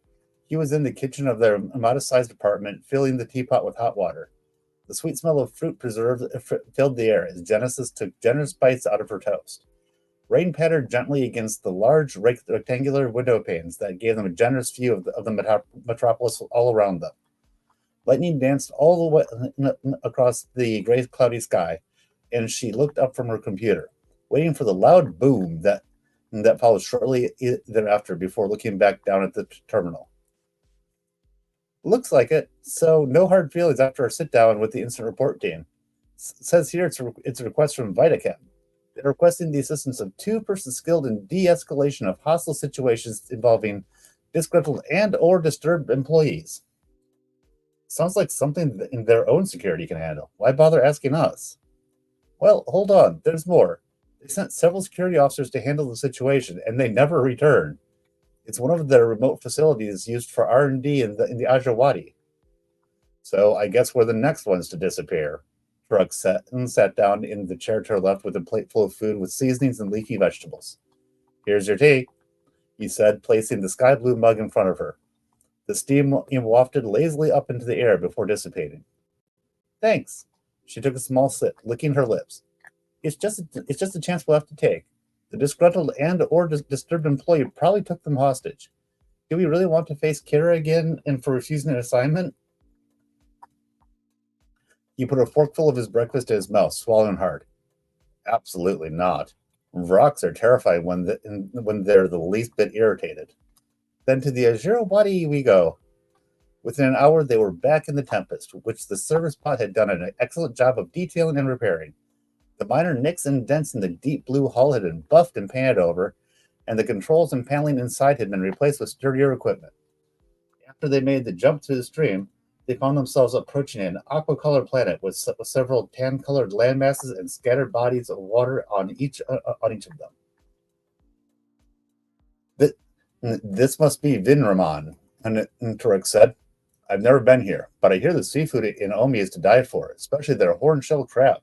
He was in the kitchen of their modest-sized apartment, filling the teapot with hot water. The sweet smell of fruit preserves filled the air as Genesis took generous bites out of her toast. Rain pattered gently against the large rectangular window panes that gave them a generous view of the metropolis all around them. Lightning danced all the way across the gray, cloudy sky, and she looked up from her computer, waiting for the loud boom that followed shortly thereafter before looking back down at the terminal. Looks like it. So no hard feelings after our sit-down with the incident report team. Says here it's a request from VitaChem. They're requesting the assistance of 2 persons skilled in de-escalation of hostile situations involving disgruntled and or disturbed employees. Sounds like something in their own security can handle. Why bother asking us? Well, hold on. There's more. They sent several security officers to handle the situation, and they never returned. It's one of their remote facilities used for R&D in the Ajawadi. So I guess we're the next ones to disappear. Turok sat down in the chair to her left with a plate full of food with seasonings and leafy vegetables. Here's your tea, he said, placing the sky blue mug in front of her. The steam wafted lazily up into the air before dissipating. Thanks. She took a small sip, licking her lips. It's just a chance we'll have to take. The disgruntled and/or disturbed employee probably took them hostage. Do we really want to face Kira again and for refusing an assignment? He put a forkful of his breakfast in his mouth, swallowing hard. Absolutely not. Vroks are terrified when they're the least bit irritated. Then to the Azure Wadi we go. Within an hour, they were back in the Tempest, which the service pod had done an excellent job of detailing and repairing. The minor nicks and dents in the deep blue hull had been buffed and painted over, and the controls and paneling inside had been replaced with sturdier equipment. After they made the jump through the stream, they found themselves approaching an aqua-colored planet with several tan-colored landmasses and scattered bodies of water on each of them. This must be Vinraman, and Turek said. I've never been here, but I hear the seafood in Omi is to die for, especially their horn-shell crab.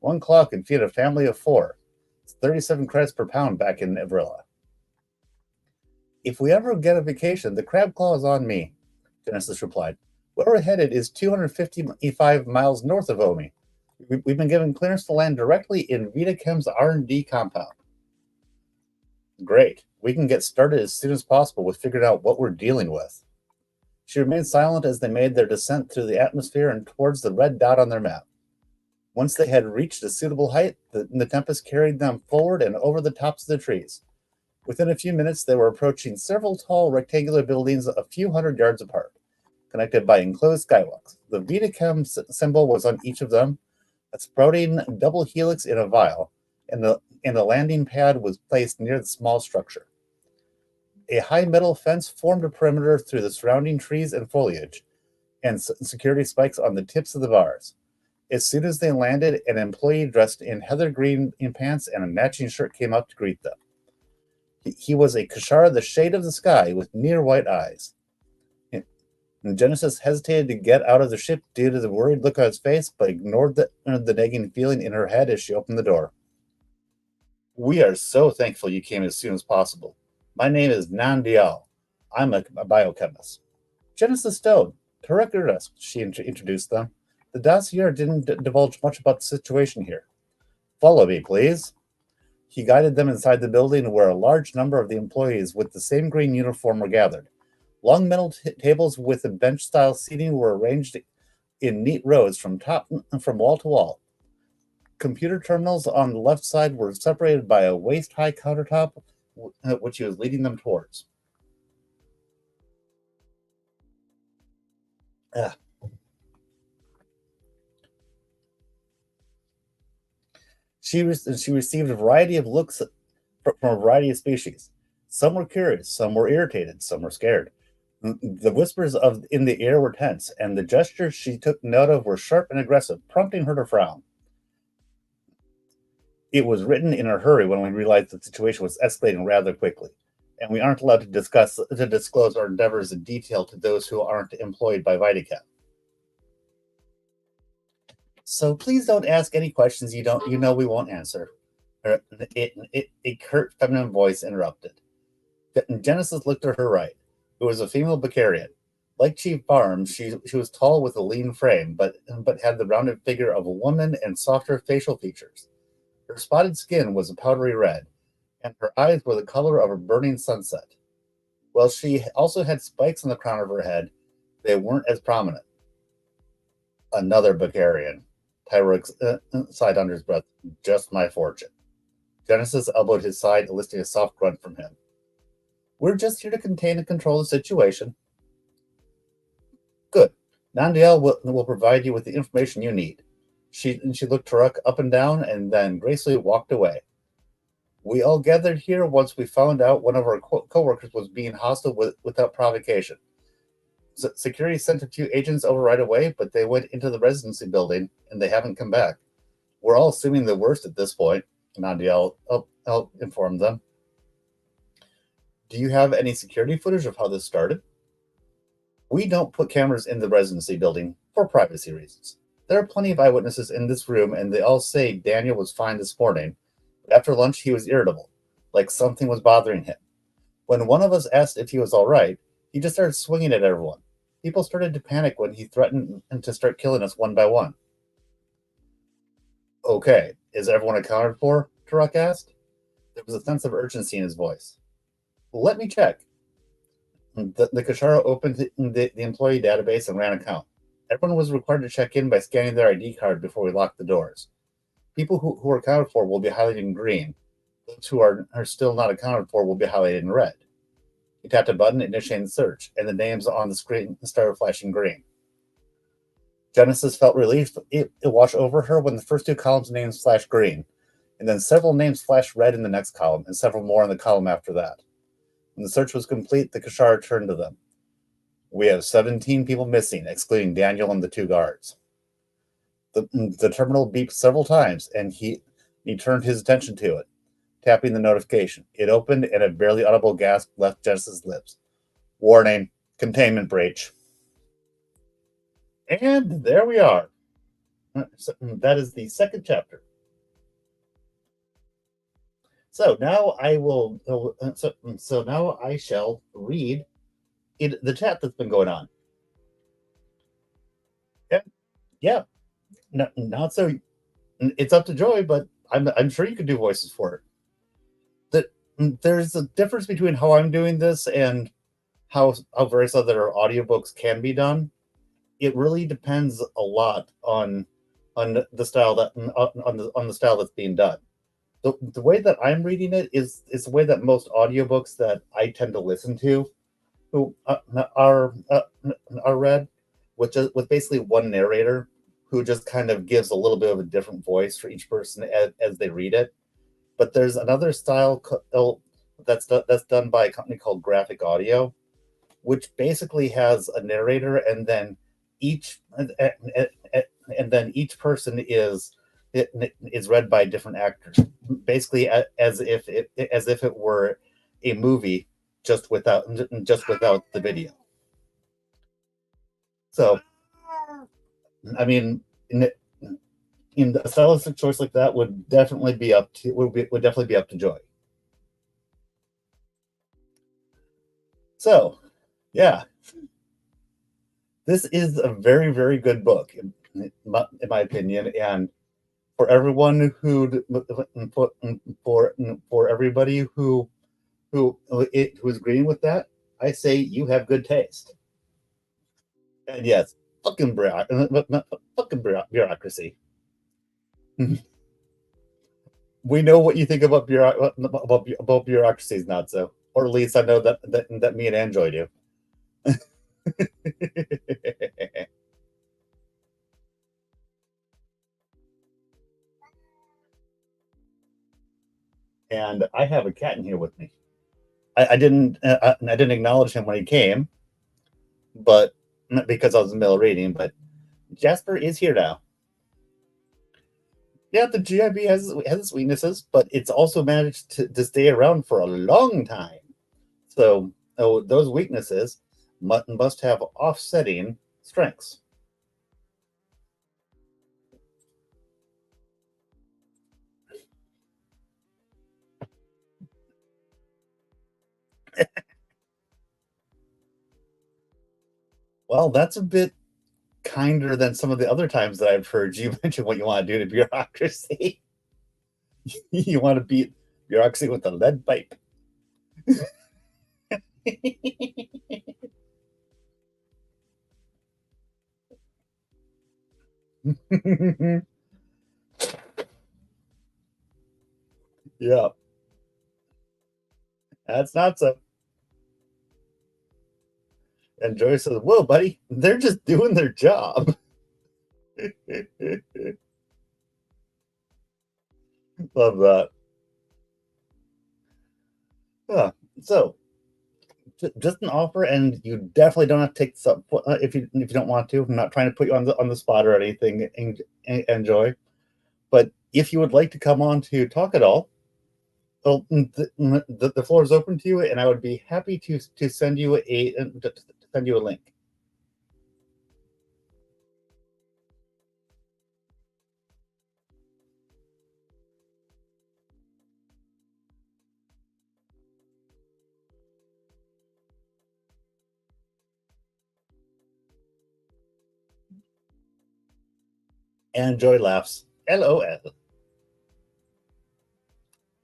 1 claw can feed a family of 4. It's 37 credits per pound back in Evrilla. If we ever get a vacation, the crab claw is on me, Genesis replied. Where we're headed is 255 miles north of Omi. We've been given clearance to land directly in Vitachem's R&D compound. Great. We can get started as soon as possible with figuring out what we're dealing with. She remained silent as they made their descent through the atmosphere and towards the red dot on their map. Once they had reached a suitable height, the Tempest carried them forward and over the tops of the trees. Within a few minutes, they were approaching several tall rectangular buildings a few hundred yards apart, connected by enclosed skywalks. The Vitachem symbol was on each of them, a sprouting double helix in a vial, and a landing pad was placed near the small structure. A high metal fence formed a perimeter through the surrounding trees and foliage, and security spikes on the tips of the bars. As soon as they landed, an employee dressed in heather green pants and a matching shirt came up to greet them. He was a Kashara the shade of the sky with near white eyes. And Genesis hesitated to get out of the ship due to the worried look on his face, but ignored the nagging feeling in her head as she opened the door. We are so thankful you came as soon as possible. My name is Nan Dial. I'm a biochemist. Genesis Stone, to record us, she introduced them. The dossier didn't divulge much about the situation here. Follow me, please. He guided them inside the building where a large number of the employees with the same green uniform were gathered. Long metal tables with a bench-style seating were arranged in neat rows from wall to wall. Computer terminals on the left side were separated by a waist-high countertop, which he was leading them towards. She received a variety of looks from a variety of species. Some were curious, some were irritated, some were scared. The whispers in the air were tense, and the gestures she took note of were sharp and aggressive, prompting her to frown. It was written in a hurry when we realized the situation was escalating rather quickly, and we aren't allowed to disclose our endeavors in detail to those who aren't employed by Vitachem. So please don't ask any questions you know we won't answer. A curt feminine voice interrupted. Genesis looked to her right. It was a female Bacarian. Like Chief Barnes, she was tall with a lean frame, but had the rounded figure of a woman and softer facial features. Her spotted skin was a powdery red, and her eyes were the color of a burning sunset. While she also had spikes on the crown of her head, they weren't as prominent. Another Bacarian. Tyrek sighed under his breath. Just my fortune. Genesis elbowed his side, eliciting a soft grunt from him. We're just here to contain and control the situation. Good. Nandiel will provide you with the information you need. She looked Tarek up and down and then gracefully walked away. We all gathered here once we found out one of our co-workers was being hostile without provocation. Security sent a few agents over right away, but they went into the residency building and they haven't come back. We're all assuming the worst at this point, Nandiel informed them. Do you have any security footage of how this started? We don't put cameras in the residency building for privacy reasons. There are plenty of eyewitnesses in this room, and they all say Daniel was fine this morning, but after lunch he was irritable, like something was bothering him. When one of us asked if he was all right, He just started swinging at everyone. People started to panic when he threatened to start killing us one by one. Okay, is everyone accounted for? Turok asked. There was a sense of urgency in his voice. Let me check. The Kashara opened the employee database and ran a count. Everyone was required to check in by scanning their ID card before we locked the doors. People who are accounted for will be highlighted in green. Those who are still not accounted for will be highlighted in red. He tapped a button, initiating the search, and the names on the screen started flashing green. Genesis felt relief. It washed over her when the first two columns' names flashed green, and then several names flashed red in the next column, and several more in the column after that. When the search was complete, the Kashara turned to them. We have 17 people missing, excluding Daniel and the two guards. The terminal beeped several times, and he turned his attention to it, tapping the notification. It opened, and a barely audible gasp left Genesis' lips. Warning, containment breach. And there we are. So that is the second chapter. So now I will. So now I shall read the chat that's been going on. Yeah, yeah. Not so. It's up to Joy, but I'm sure you could do voices for it. There's a difference between how I'm doing this and how various other audiobooks can be done. It really depends a lot on the style that on the style that's being done. The way that I'm reading it is the way that most audiobooks that I tend to listen to who are read with basically one narrator who just kind of gives a little bit of a different voice for each person as they read it. But there's another style that's done by a company called Graphic Audio, which basically has a narrator, and then each person is read by different actors, basically as if it were a movie just without the video. So, I mean, in a stylistic choice like that would definitely be up to Joy. So, yeah, this is a very, very good book, in my opinion, and for everyone for everybody who's agreeing with that, I say you have good taste. And yes, fucking bureaucracy. We know what you think about bureaucracies, not so, or at least I know that me and Enjoy do. And I have a cat in here with me. I didn't acknowledge him when he came, but because I was in the middle of reading. But Jasper is here now. Yeah, the GIB has its weaknesses, but it's also managed to stay around for a long time. So those weaknesses must have offsetting strengths. Well, that's a bit kinder than some of the other times that I've heard you mention what you want to do to bureaucracy. You want to beat bureaucracy with a lead pipe. Yeah, that's not so. And Joyce says, "Whoa, buddy, they're just doing their job." Love that. Yeah. So, just an offer, and you definitely don't have to take this up if you don't want to. I'm not trying to put you on the spot or anything. Enjoy, but if you would like to come on to talk at all, well, the floor is open to you, and I would be happy to send you a link. And Joy laughs. LOL.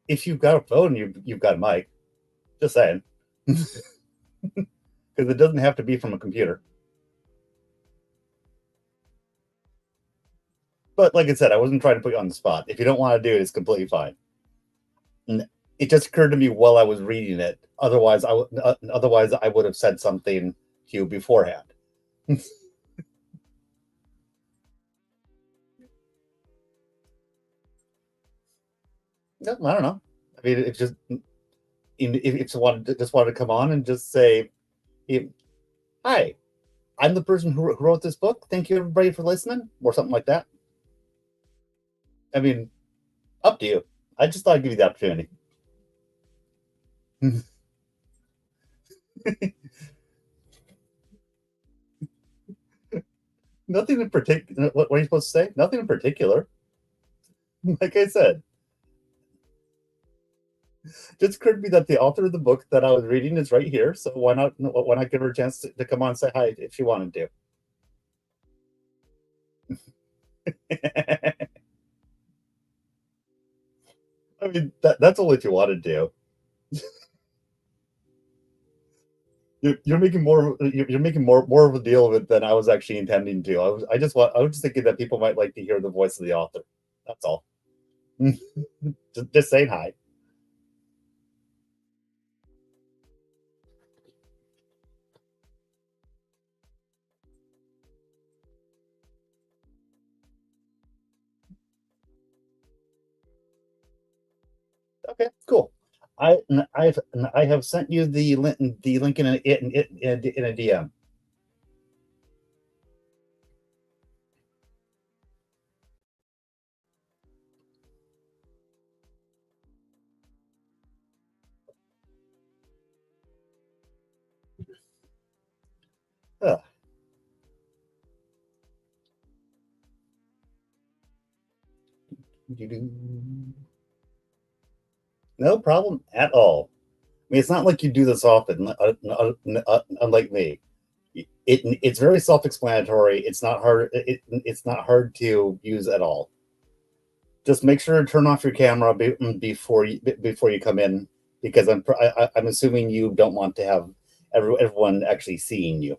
If you've got a phone, you've got a mic. Just saying. Because it doesn't have to be from a computer. But like I said, I wasn't trying to put you on the spot. If you don't want to do it, it's completely fine. And it just occurred to me while I was reading it. Otherwise, I would have said something to you beforehand. No, I don't know. I mean, it's just if someone just wanted to come on and just say, "Hi, I'm the person who wrote this book. Thank you, everybody, for listening," or something like that. I mean, up to you. I just thought I'd give you the opportunity. Nothing in particular. What are you supposed to say? Nothing in particular. Like I said, just occurred to me that the author of the book that I was reading is right here. So why not give her a chance to come on and say hi if she wanted to? I mean, that's only if you wanted to. You're making more of a deal of it than I was actually intending to. I was just thinking that people might like to hear the voice of the author. That's all. Just saying hi. Okay, cool. I have sent you the link in a DM. Ugh. No problem at all. I mean, it's not like you do this often, unlike me. It's very self-explanatory. It's not hard to use at all. Just make sure to turn off your camera before you come in, because I'm assuming you don't want to have everyone actually seeing you.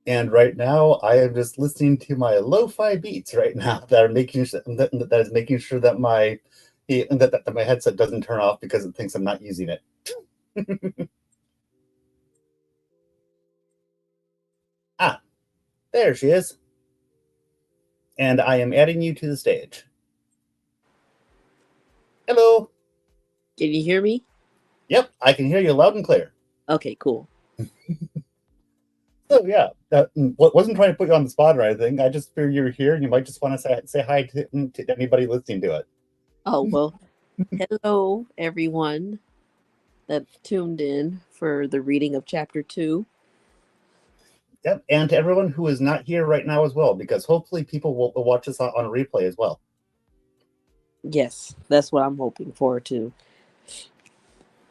And right now, I am just listening to my lo-fi beats right now that are that is making sure that that my headset doesn't turn off because it thinks I'm not using it. Ah, there she is. And I am adding you to the stage. Hello. Can you hear me? Yep, I can hear you loud and clear. Okay, cool. So yeah, wasn't trying to put you on the spot or anything. I just figured you were here, and you might just want to say hi to anybody listening to it. Oh, well, hello, everyone that tuned in for the reading of chapter 2. Yep, and to everyone who is not here right now as well, because hopefully people will watch this on a replay as well. Yes, that's what I'm hoping for, too.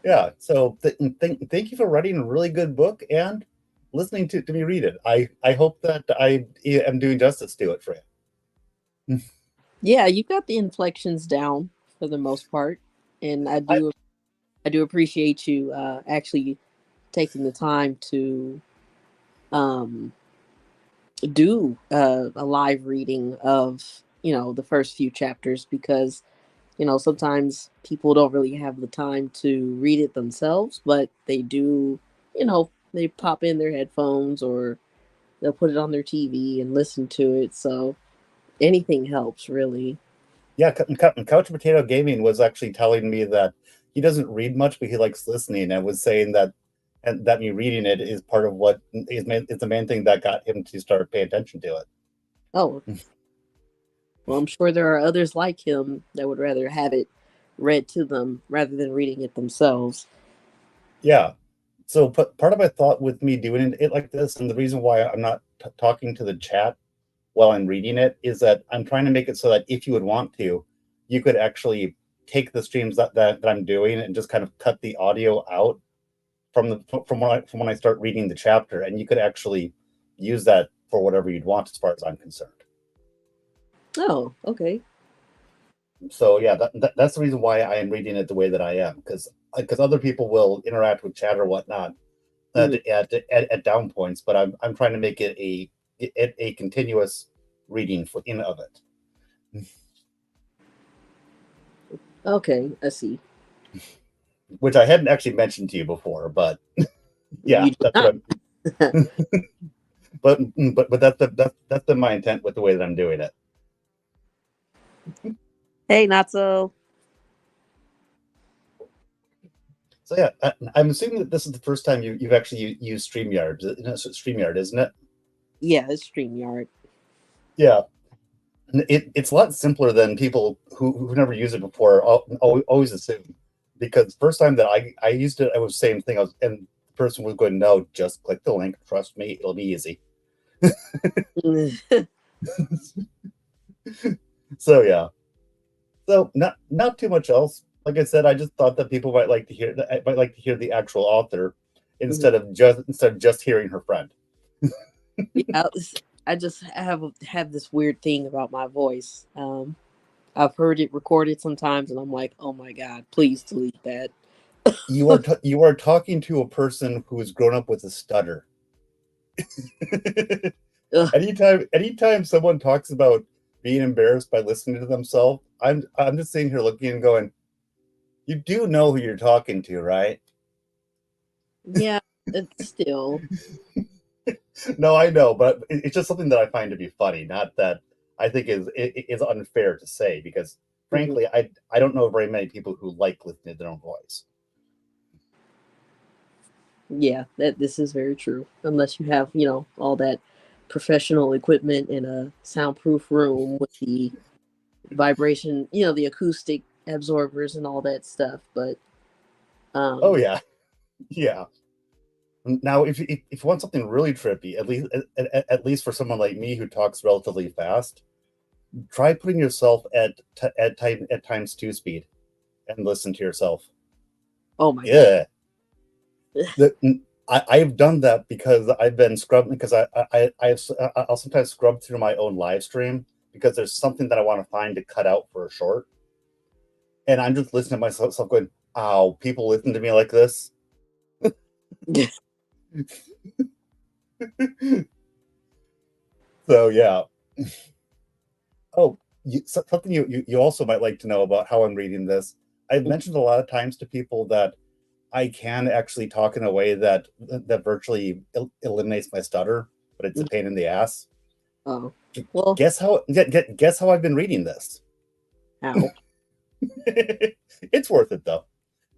Yeah, so thank you for writing a really good book and listening to me read it. I hope that I am doing justice to it for you. Yeah, you got the inflections down for the most part, and I, I do appreciate you actually taking the time to um, do a live reading of the first few chapters, because sometimes people don't really have the time to read it themselves, but they do, they pop in their headphones or they'll put it on their TV and listen to it. So anything helps, really. yeah, Couch Potato Gaming was actually telling me that he doesn't read much, but he likes listening, and was saying that me reading it is part of what is the main thing that got him to start paying attention to Oh, it. Well, I'm sure there are others like him that would rather have it read to them rather than reading it themselves. Yeah. So part of my thought with me doing it like this, and the reason why I'm not talking to the chat while I'm reading it, is that I'm trying to make it so that if you would want to, you could actually take the streams that I'm doing and just kind of cut the audio out from when I start reading the chapter, and you could actually use that for whatever you'd want, as far as I'm concerned. Oh, okay. So yeah, that's the reason why I am reading it the way that I am, because other people will interact with chat or whatnot Mhm. at down points, but I'm trying to make it a continuous reading in of it, Okay, I see. which I hadn't actually mentioned to you before, but yeah, You did that's not. what I'm. But that's been my intent with the way that I'm doing it. Hey, not so. So yeah, I'm assuming that this is the first time you've actually used StreamYard. StreamYard, isn't it? Yeah, it's StreamYard. Yeah, it's a lot simpler than people who've never used it before always assume. Because first time that I used it, I was the same thing. And the person was going, "No, just click the link. Trust me, it'll be easy." So yeah, so not too much else. Like I said, I just thought that people might like to hear the actual author Mhm. instead of just hearing her friend. Yeah, I just have this weird thing about my voice. I've heard it recorded sometimes, and I'm like, oh my god, please delete that. You are talking to a person who has grown up with a stutter. Ugh, Anytime someone talks about being embarrassed by listening to themselves, I'm just sitting here looking and going, you do know who you're talking to, right? yeah, it's still. No, I know, but it's just something that I find to be funny, not that I think is unfair to say, because Mhm. frankly, I don't know very many people who like listening to their own voice. Yeah, that this is very true. Unless you have, all that professional equipment in a soundproof room with the vibration, the acoustic absorbers and all that stuff. But Oh um yeah, yeah. Now, if you want something really trippy, at least for someone like me who talks relatively fast, try putting yourself at times two speed and listen to yourself. oh my god. Yeah, I've done that because I've been scrubbing, because I'll sometimes scrub through my own live stream because there's something that I want to find to cut out for a short, and I'm just listening to myself going, "Ow, people listen to me like this." So yeah. Oh, something you also might like to know about how I'm reading this. I've mentioned a lot of times to people that I can actually talk in a way that virtually eliminates my stutter, but it's a pain in the ass. Oh, well, Guess how I've been reading this. how? It's worth it though.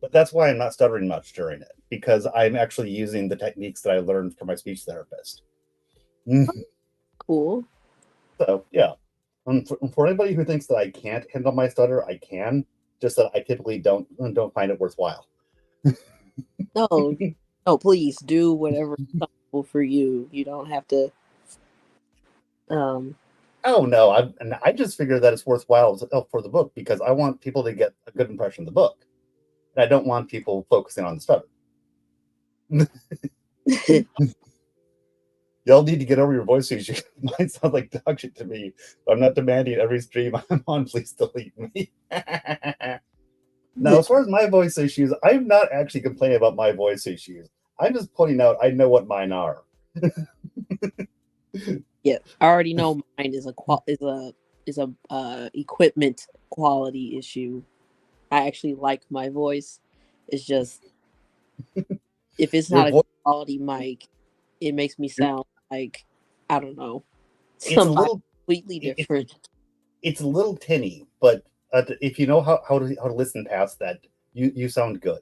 But that's why I'm not stuttering much during it, because I'm actually using the techniques that I learned from my speech therapist. Cool. So yeah, for anybody who thinks that I can't handle my stutter, I can. Just that I typically don't find it worthwhile. No, no, please do whatever is comfortable for you. You don't have to. Um, Oh no, I just figure that it's worthwhile for the book, because I want people to get a good impression of the book, and I don't want people focusing on the stutter. Y'all need to get over your voice issues. Mine sounds like dog shit to me. I'm not demanding every stream I'm on, please delete me. Now, as far as my voice issues, I'm not actually complaining about my voice issues. I'm just pointing out I know what mine are. yeah, I already know mine is a equipment quality issue. I actually like my voice. It's just if it's Your not a voice, quality mic, it makes me sound like I don't know it's a somebody little, completely it, different. it's a little tinny, but if you know how to listen past that, you sound good.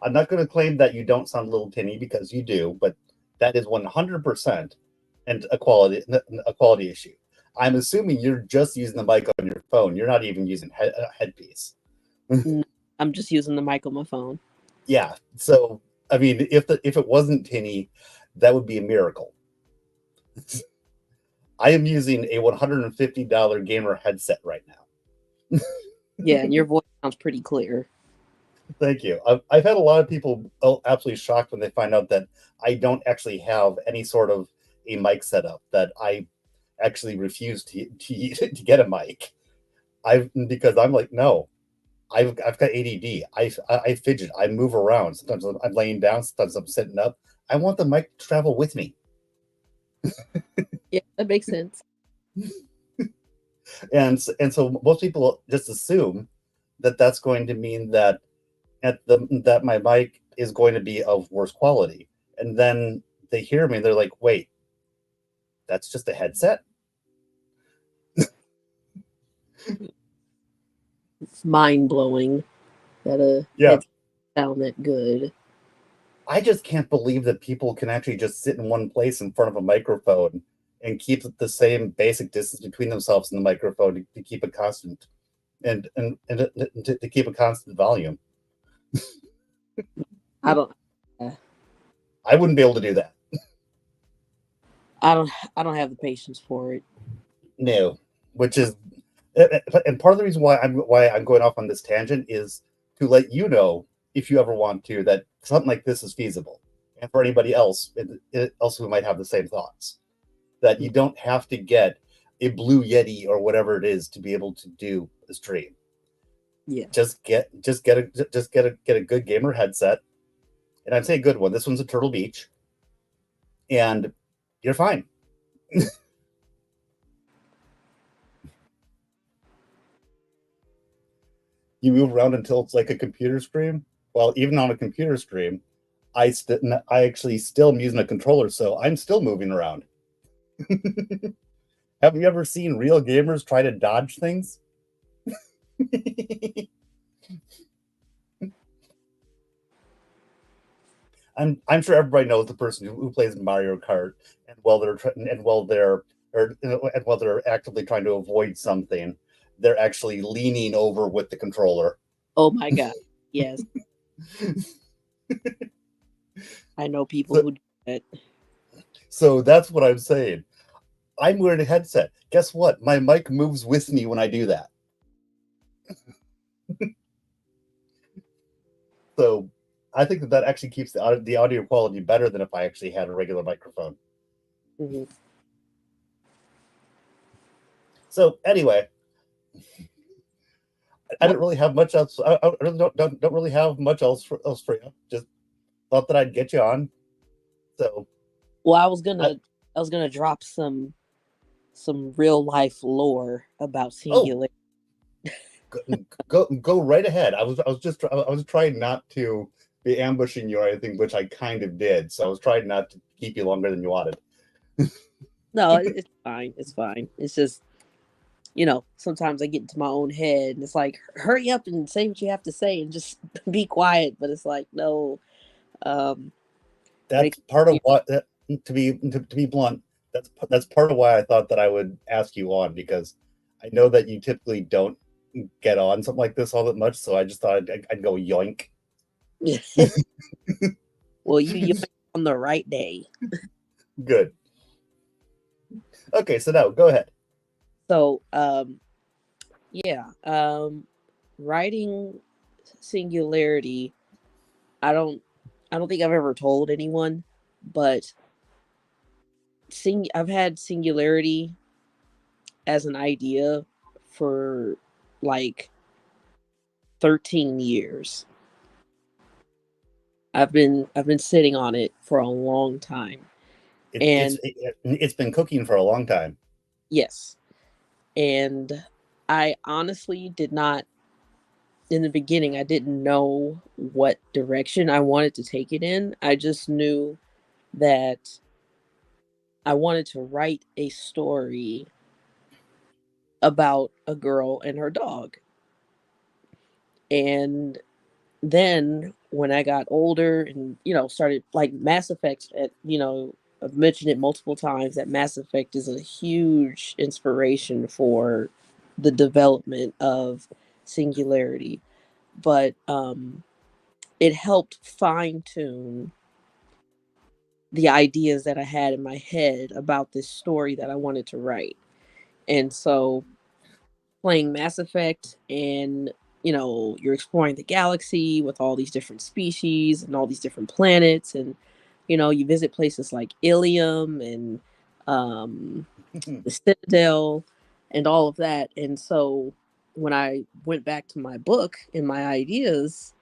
I'm not going to claim that you don't sound a little tinny, because you do, but that is 100% and a quality issue. I'm assuming you're just using the mic on your phone. You're not even using a headpiece. N- I'm just using the mic on my phone. Yeah. So I mean, if it wasn't tinny, that would be a miracle. I am using a $150 gamer headset right now. Yeah, and your voice sounds pretty clear. Thank you. I've had a lot of people absolutely shocked when they find out that I don't actually have any sort of a mic setup. That I actually refuse to get a mic. Because I'm like, no, I've got ADD. I fidget. I move around. Sometimes I'm laying down. Sometimes I'm sitting up. I want the mic to travel with me. Yeah, that makes sense. And so most people just assume that that's going to mean that that my mic is going to be of worse quality, and then they hear me and they're like, wait, that's just a headset. It's mind blowing that a Yeah, headset sound that good. I just can't believe that people can actually just sit in one place in front of a microphone and keep the same basic distance between themselves and the microphone to keep it constant and to keep a constant volume. I don't. uh, I wouldn't be able to do that. I don't. I don't have the patience for it. No, which is and part of the reason why I'm going off on this tangent is to let you know, if you ever want to, that something like this is feasible, and for anybody else else who might have the same thoughts, that you don't have to get a Blue Yeti or whatever it is to be able to do a stream. Yeah. Just get a good gamer headset, and I'd say a good one. This one's a Turtle Beach, and you're fine. You move around until it's like a computer stream. Well, even on a computer stream, I actually still am using a controller, so I'm still moving around. Have you ever seen real gamers try to dodge things? I'm sure everybody knows the person who plays Mario Kart, and while they're actively trying to avoid something, they're actually leaning over with the controller. Oh my god. Yes, I know people So, who do that. so that's what I'm saying. I'm wearing a headset. Guess what? My mic moves with me when I do that. So I think that actually keeps the audio quality better than if I actually had a regular microphone. Mhm. So anyway, I Well, don't really have much else. I really don't really have much else for you. Just thought that I'd get you on. So well, I, I was gonna drop some real life lore about oh, Singularity. go, go right ahead. I was trying not to be ambushing you or anything, which I kind of did. So I was trying not to keep you longer than you wanted. No, it's fine. It's fine. It's just sometimes I get into my own head and it's like, hurry up and say what you have to say and just be quiet. But it's like, no. Um, when it That's part of what to be blunt. That's part of why I thought that I would ask you on, because I know that you typically don't get on something like this all that much. So I just thought I'd go yoink. well, you on the right day. Good. Okay, so now go ahead. So, yeah, writing Singularity. I don't, I don't think I've ever told anyone, but I've had Singularity as an idea for like 13 years. I've been sitting on it for a long time. And It's been cooking for a long time. yes, and I honestly did not in the beginning I didn't know what direction I wanted to take it in. I just knew that I wanted to write a story about a girl and her dog. And then when I got older and started like Mass Effect at I've mentioned it multiple times that Mass Effect is a huge inspiration for the development of Singularity, but it helped fine tune the ideas that I had in my head about this story that I wanted to write. And so playing Mass Effect and you're exploring the galaxy with all these different species and all these different planets, and you visit places like Ilium and um the Citadel and all of that. And so when I went back to my book and my ideas,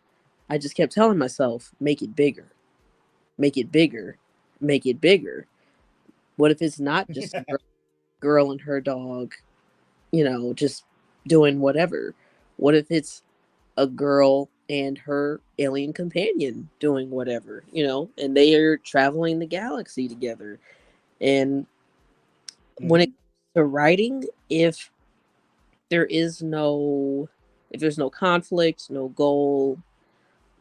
I just kept telling myself, make it bigger, make it bigger, make it bigger. What if it's not just a girl and her dog, just doing whatever? What if it's a girl and her alien companion doing whatever, and they are traveling the galaxy together? And when it Hmm. comes to writing, there is no if there's no conflict, no goal,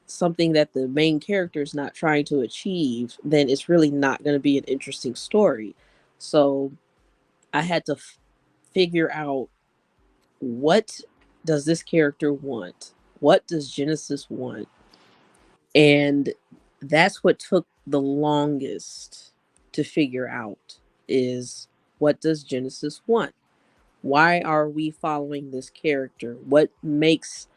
something that the main character is not trying to achieve, then it's really not going to be an interesting story. So I had to figure out, what does this character want? What does Genesis want? And that's what took the longest to figure out, is what does Genesis want? Why are we following this character? What makes,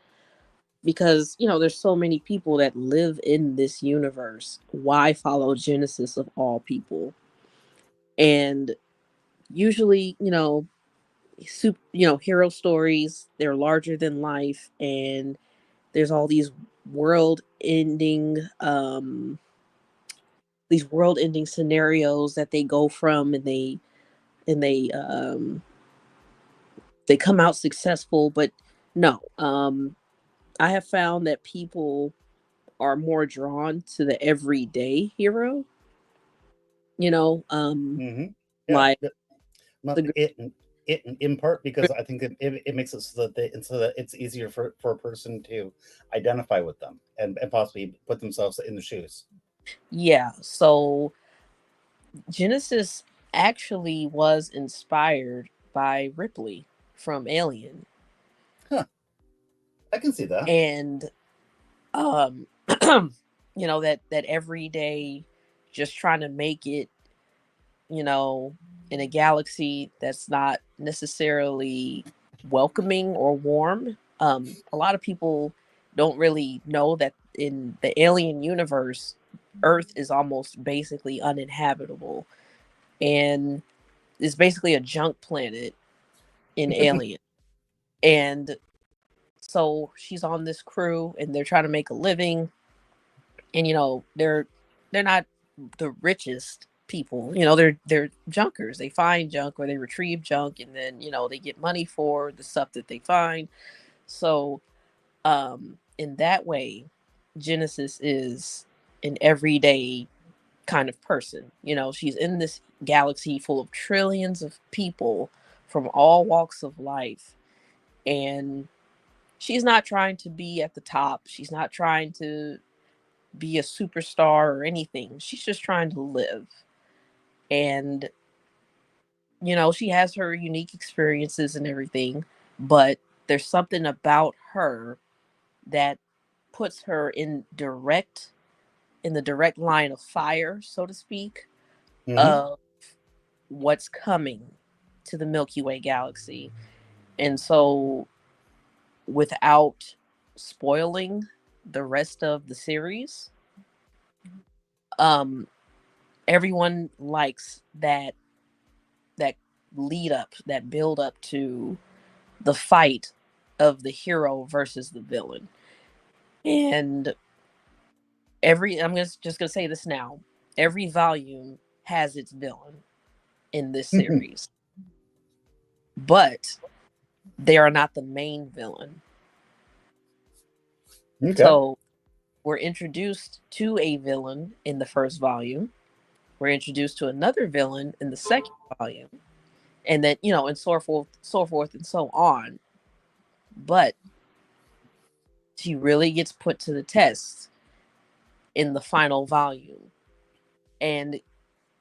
because there's so many people that live in this universe. Why follow Genesis of all people? And usually, hero stories, they're larger than life, and there's all world ending world ending scenarios that they go from, and they come out successful. But no, I have found that people are more drawn to the everyday hero, you know um Hmm. Yeah. like Not the it in part because I think it makes it so that it's easier for a person to identify with them and possibly put themselves in the shoes. yeah, so Genesis actually was inspired by Ripley from Alien. Huh. I can see that. And um that everyday, just trying to make it, you know in a galaxy that's not necessarily welcoming or warm. A lot of people don't really know that in the Alien universe, Earth is almost basically uninhabitable, and it's basically a junk planet in Alien. And so she's on this crew, and they're trying to make a living, and they're not the richest people. They're junkers. They find junk, or they retrieve junk, and then they get money for the stuff that they find. So in that way, Genesis is an everyday kind of person. She's in this galaxy full of trillions of people from all walks of life, and she's not trying to be at the top. She's not trying to be a superstar or anything. She's just trying to live. And, she has her unique experiences and everything, but there's something about her that puts her in the direct line of fire, so to speak, Hmm. of what's coming to the Milky Way galaxy. And so, without spoiling the rest of the series, um everyone likes that lead up, that build up to the fight of the hero versus the villain. And just gonna say this now. Every volume has its villain in this series, but they are not the main villain. Okay. So we're introduced to a villain in the first volume. We're introduced to another villain in the second volume, and then and so forth and so on. But she really gets put to the test in the final volume. And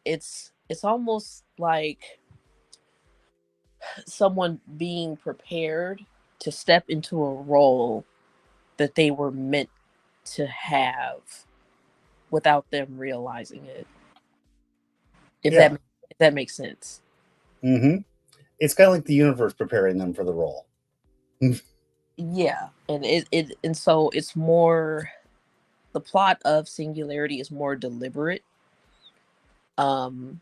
it's almost like someone being prepared to step into a role that they were meant to have without them realizing it. If that Yeah. if that makes sense. Hmm. It's kind of like the universe preparing them for the role. Yeah, and and so it's more, the plot of Singularity is more deliberate, um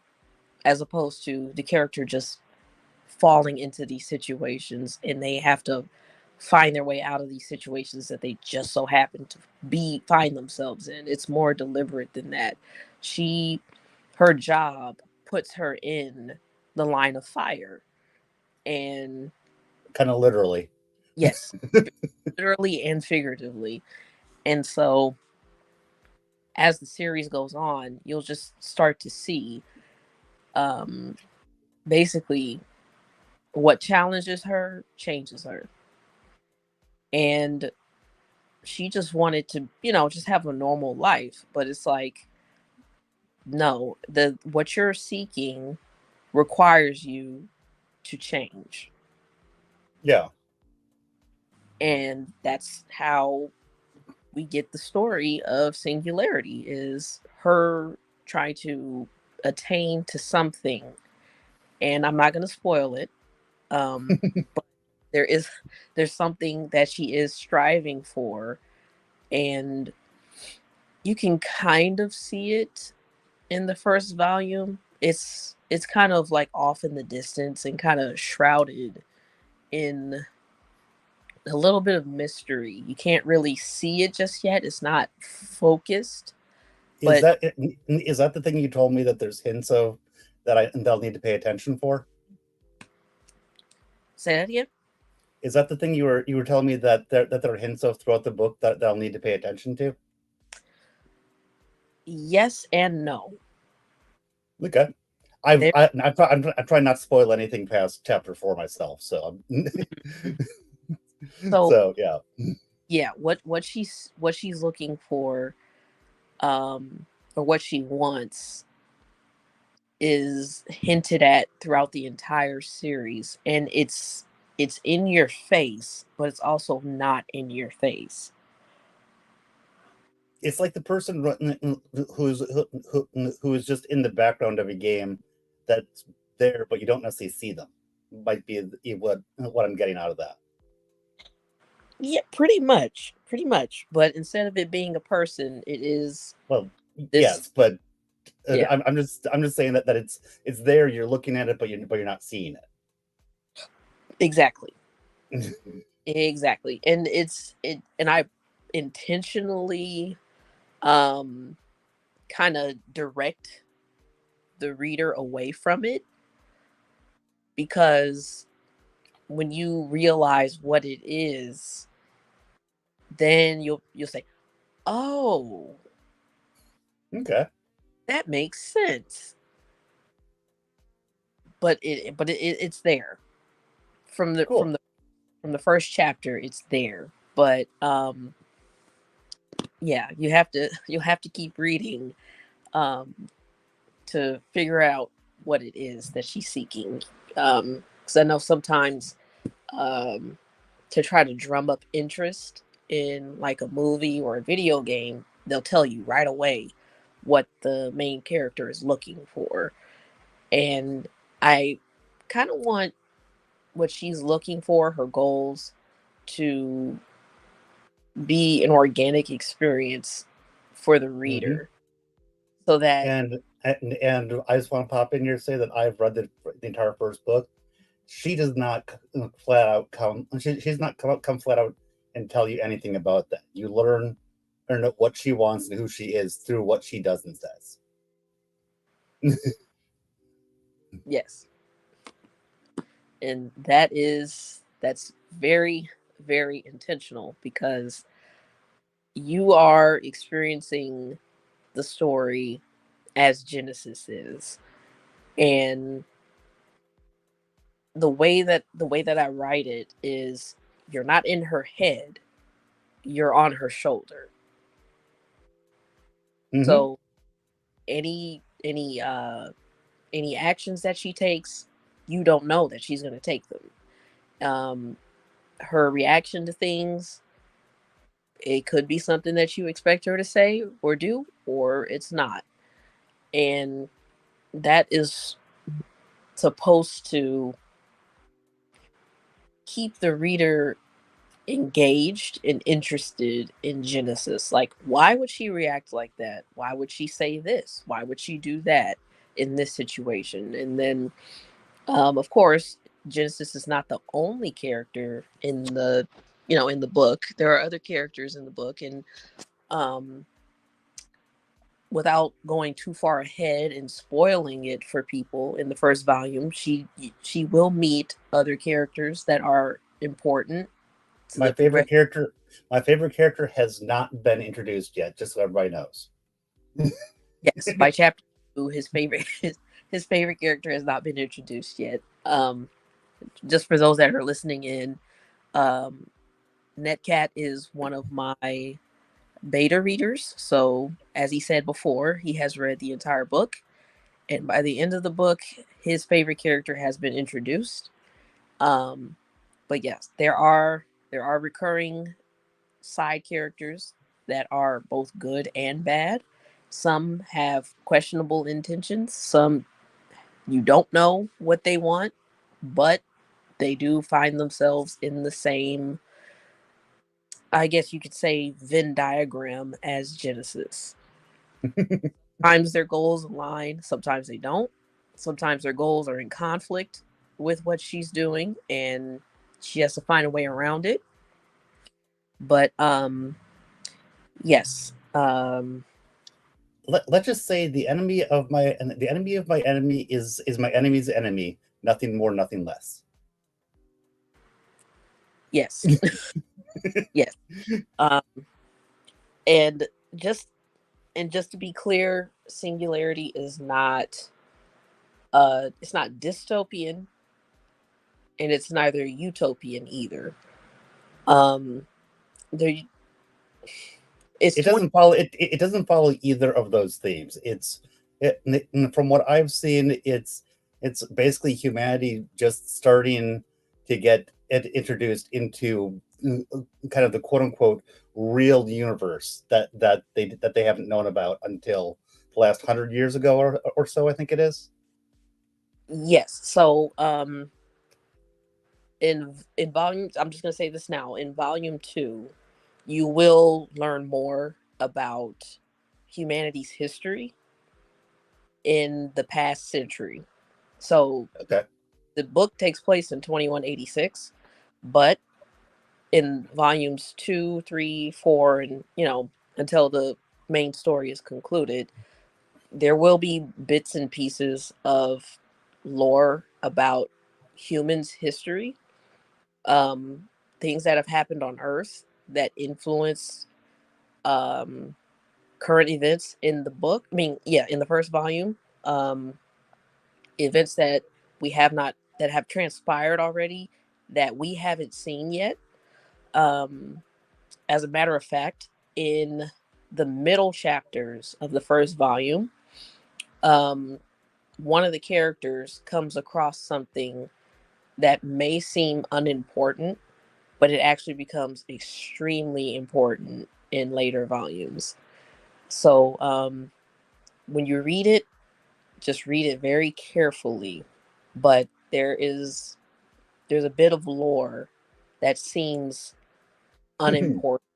as opposed to the character just falling into these situations and they have to find their way out of these situations that they just so happen to be find themselves in. It's more deliberate than that. She Her job puts her in the line of fire, and Kind of literally. yes, literally and figuratively. And so as the series goes on, you'll just start to see, um basically, what challenges her changes her. And she just wanted to, just have a normal life, but it's like, no, the what you're seeking requires you to change. Yeah. And that's how we get the story of Singularity, is her trying to attain to something. And I'm not going to spoil it. But there is there's something that she is striving for, and you can kind of see it in the first volume. It's kind of like off in the distance and kind of shrouded in a little bit of mystery. You can't really see it just yet. It's not focused, Is but that is that the thing you told me that there's hints of that they'll need to pay attention for? say that again. Is that the thing you were telling me that there are hints of throughout the book that they'll need to pay attention to? Yes and no. Okay. I've There. I try not to spoil anything past chapter 4 myself. So So so yeah. yeah, what she's looking for, um, or what she wants, is hinted at throughout the entire series, and it's in your face, but it's also not in your face. It's like the person who is just in the background of a game that's there, but you don't necessarily see them. Might be what I'm getting out of that. Yeah, pretty much. But instead of it being a person, it is Well, this. yes, but Yeah, I'm just saying that it's there. You're looking at it, but you're not seeing exactly, it. exactly. And and I intentionally, um kind of direct the reader away from it, because when you realize what it is, then you'll say, "Oh, Okay, that makes sense." It's there from the cool. first chapter. It's there, but yeah, you have to keep reading, um, to figure out what it is that she's seeking. Because I know sometimes, um, to try to drum up interest in like a movie or a video game, they'll tell you right away what the main character is looking for. And I kind of want what she's looking for, her goals, to be an organic experience for the Hmm. reader, so that And I just want to pop in here and say that I've read the entire first book. She does not flat out come. She's not come flat out and tell you anything about that. You learn what she wants and who she is through what she does and says. yes, and that's very, very intentional, because you are experiencing the story as Genesis is. And the way that I write it is, you're not in her head, you're on her shoulder. Hmm. So any any uh any actions that she takes, you don't know that she's going to take them. Um, her reaction to things, it could be something that you expect her to say or do, or it's not. And that is supposed to keep the reader engaged and interested in Genesis. Like, why would she react like that? Why would she say this? Why would she do that in this situation? And then, of course, Genesis is not the only character in the in the book. There are other characters in the book, and um, without going too far ahead and spoiling it for people, in the first volume, she will meet other characters that are important to My the favorite progression. character, my favorite character has not been introduced yet, just so everybody knows. Yes, by chapter two, his favorite character has not been introduced yet. Just for those that are listening in, um, NetCat is one of my beta readers. So, as he said before, he has read the entire book, and by the end of the book, his favorite character has been introduced. Um, but yes, there are recurring side characters that are both good and bad. Some have questionable intentions. Some you don't know what they want, but they do find themselves in the same, I guess you could say, Venn diagram as Genesis. Sometimes their goals align, sometimes they don't. Sometimes their goals are in conflict with what she's doing, and she has to find a way around it. But yes. Let's just say the enemy of my enemy is my enemy's enemy. Nothing more, nothing less. Yes. Yes. Um and just just to be clear, Singularity is not it's not dystopian, and it's neither utopian either. Um there it's It 20. doesn't follow it doesn't follow either of those themes. From what I've seen, it's basically humanity just starting to get it introduced into kind of the quote unquote real universe that they haven't known about until the last 100 years ago or so, I think it is. Yes. So in volume, I'm just going to say this now, in volume 2, you will learn more about humanity's history in the past century. So Okay. the book takes place in 2186, but in volumes 2, 3, 4, and until the main story is concluded, there will be bits and pieces of lore about humans' history, um, things that have happened on Earth that influence um, current events in the book. I mean, yeah, in the first volume, um, events that we have not that have transpired already that we haven't seen yet. Um, as a matter of fact, in the middle chapters of the first volume, um, one of the characters comes across something that may seem unimportant, but it actually becomes extremely important in later volumes. So when you read it, just read it very carefully. But there's a bit of lore that seems unimportant,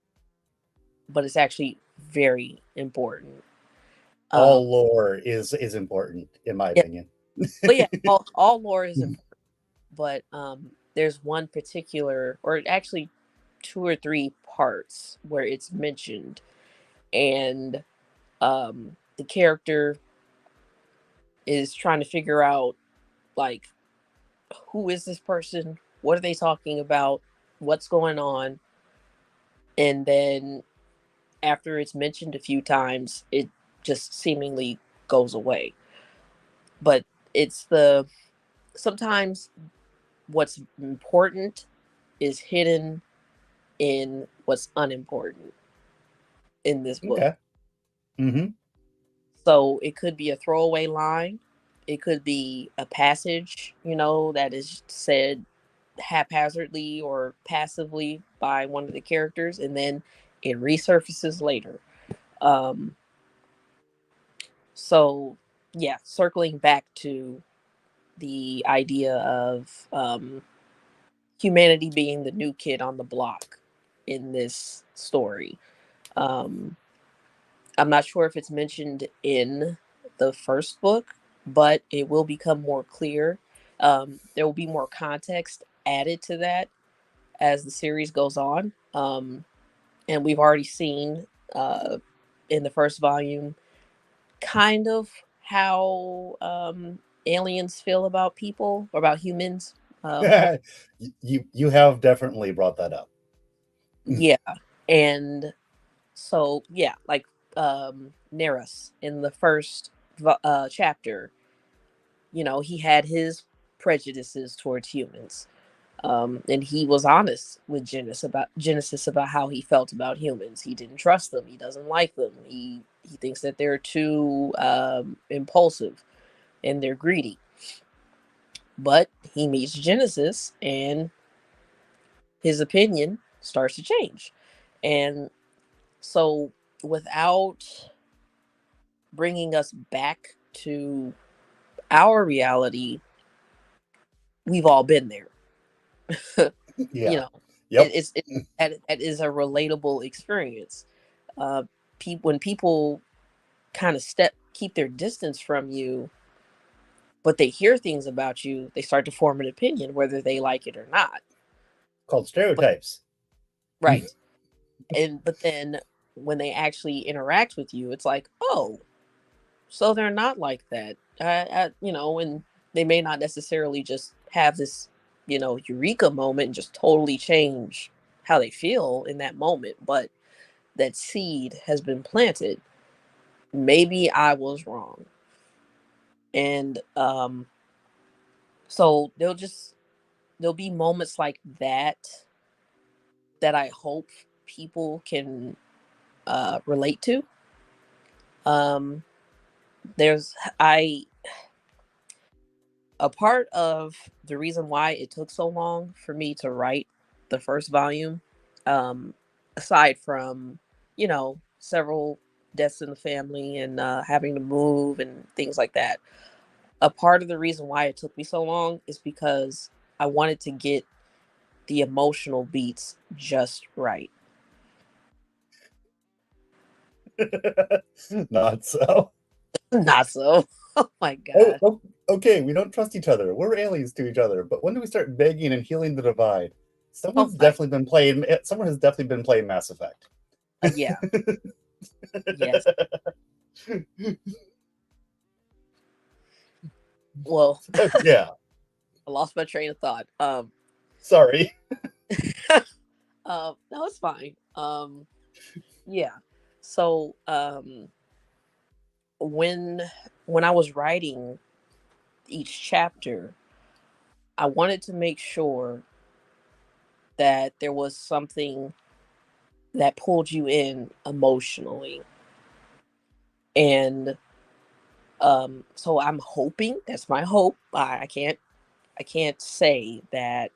but it's actually very important. Um, All lore is important, in my yeah, opinion. but yeah, all lore is important. But there's one particular, or actually two or three parts where it's mentioned, and the character is trying to figure out, like, who is this person, what are they talking about, what's going on, and then after it's mentioned a few times, it just seemingly goes away. But it's the sometimes what's important is hidden in what's unimportant in this book. Okay. Hmm. So it could be a throwaway line. It could be a passage, that is said haphazardly or passively by one of the characters, and then it resurfaces later. Um, so, yeah, circling back to the idea of humanity being the new kid on the block in this story. Um, I'm not sure if it's mentioned in the first book, but it will become more clear. There will be more context added to that as the series goes on. And we've already seen in the first volume kind of how aliens feel about people or about humans. You have definitely brought that up. Yeah. And so, yeah, like Neris in the first chapter, he had his prejudices towards humans. And he was honest with Genesis about how he felt about humans. He didn't trust them. He doesn't like them. He thinks that they're too impulsive and they're greedy. But he meets Genesis, and his opinion starts to change. And so, without bringing us back to our reality, we've all been there. you Yeah. know, Yep. that is a relatable experience. Uh, when people kind of keep their distance from you, but they hear things about you, they start to form an opinion whether they like it or not. Called But stereotypes. right, but then when they actually interact with you, it's like, oh, so they're not like that. And they may not necessarily just have this, eureka moment and just totally change how they feel in that moment, but that seed has been planted. Maybe I was wrong. And so there'll be moments like that I hope people can relate to. Um there's I A part of the reason why it took so long for me to write the first volume, um, aside from, several deaths in the family and having to move and things like that, a part of the reason why it took me so long is because I wanted to get the emotional beats just right. Not so. Not so. Oh my Oh, God. oh, okay, we don't trust each other. We're aliens to each other. But when do we start begging and healing the divide? Oh my. Someone has definitely been playing Mass Effect. Yeah. Yes. Well, Yeah. I lost my train of thought. Sorry. No, it's fine. Yeah. So, when I was writing each chapter, I wanted to make sure that there was something that pulled you in emotionally. And so I'm hoping, that's my hope. I can't say that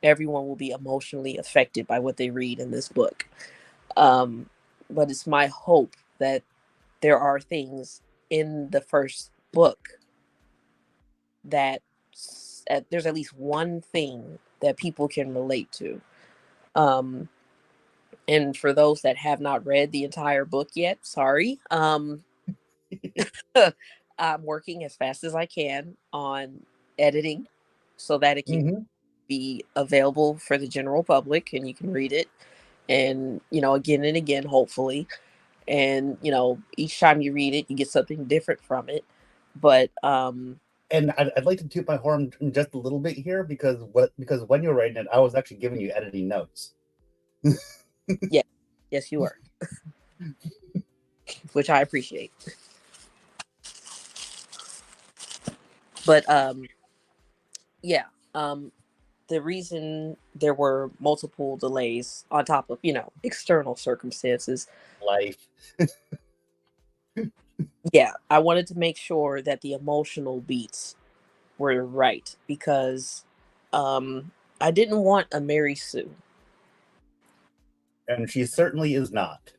everyone will be emotionally affected by what they read in this book. Um, but it's my hope that there are things in the first book that there's at least one thing that people can relate to. Um, and for those that have not read the entire book yet, sorry. I'm working as fast as I can on editing so that it can Hmm. be available for the general public and you can read it, and again and again, hopefully. And each time you read it you get something different from it. But And I'd like to toot my horn just a little bit here because when you were writing it, I was actually giving you editing notes. yeah, yes you are, which I appreciate. But yeah, the reason there were multiple delays on top of external circumstances, Life. Yeah, I wanted to make sure that the emotional beats were right because I didn't want a Mary Sue. And she certainly is not,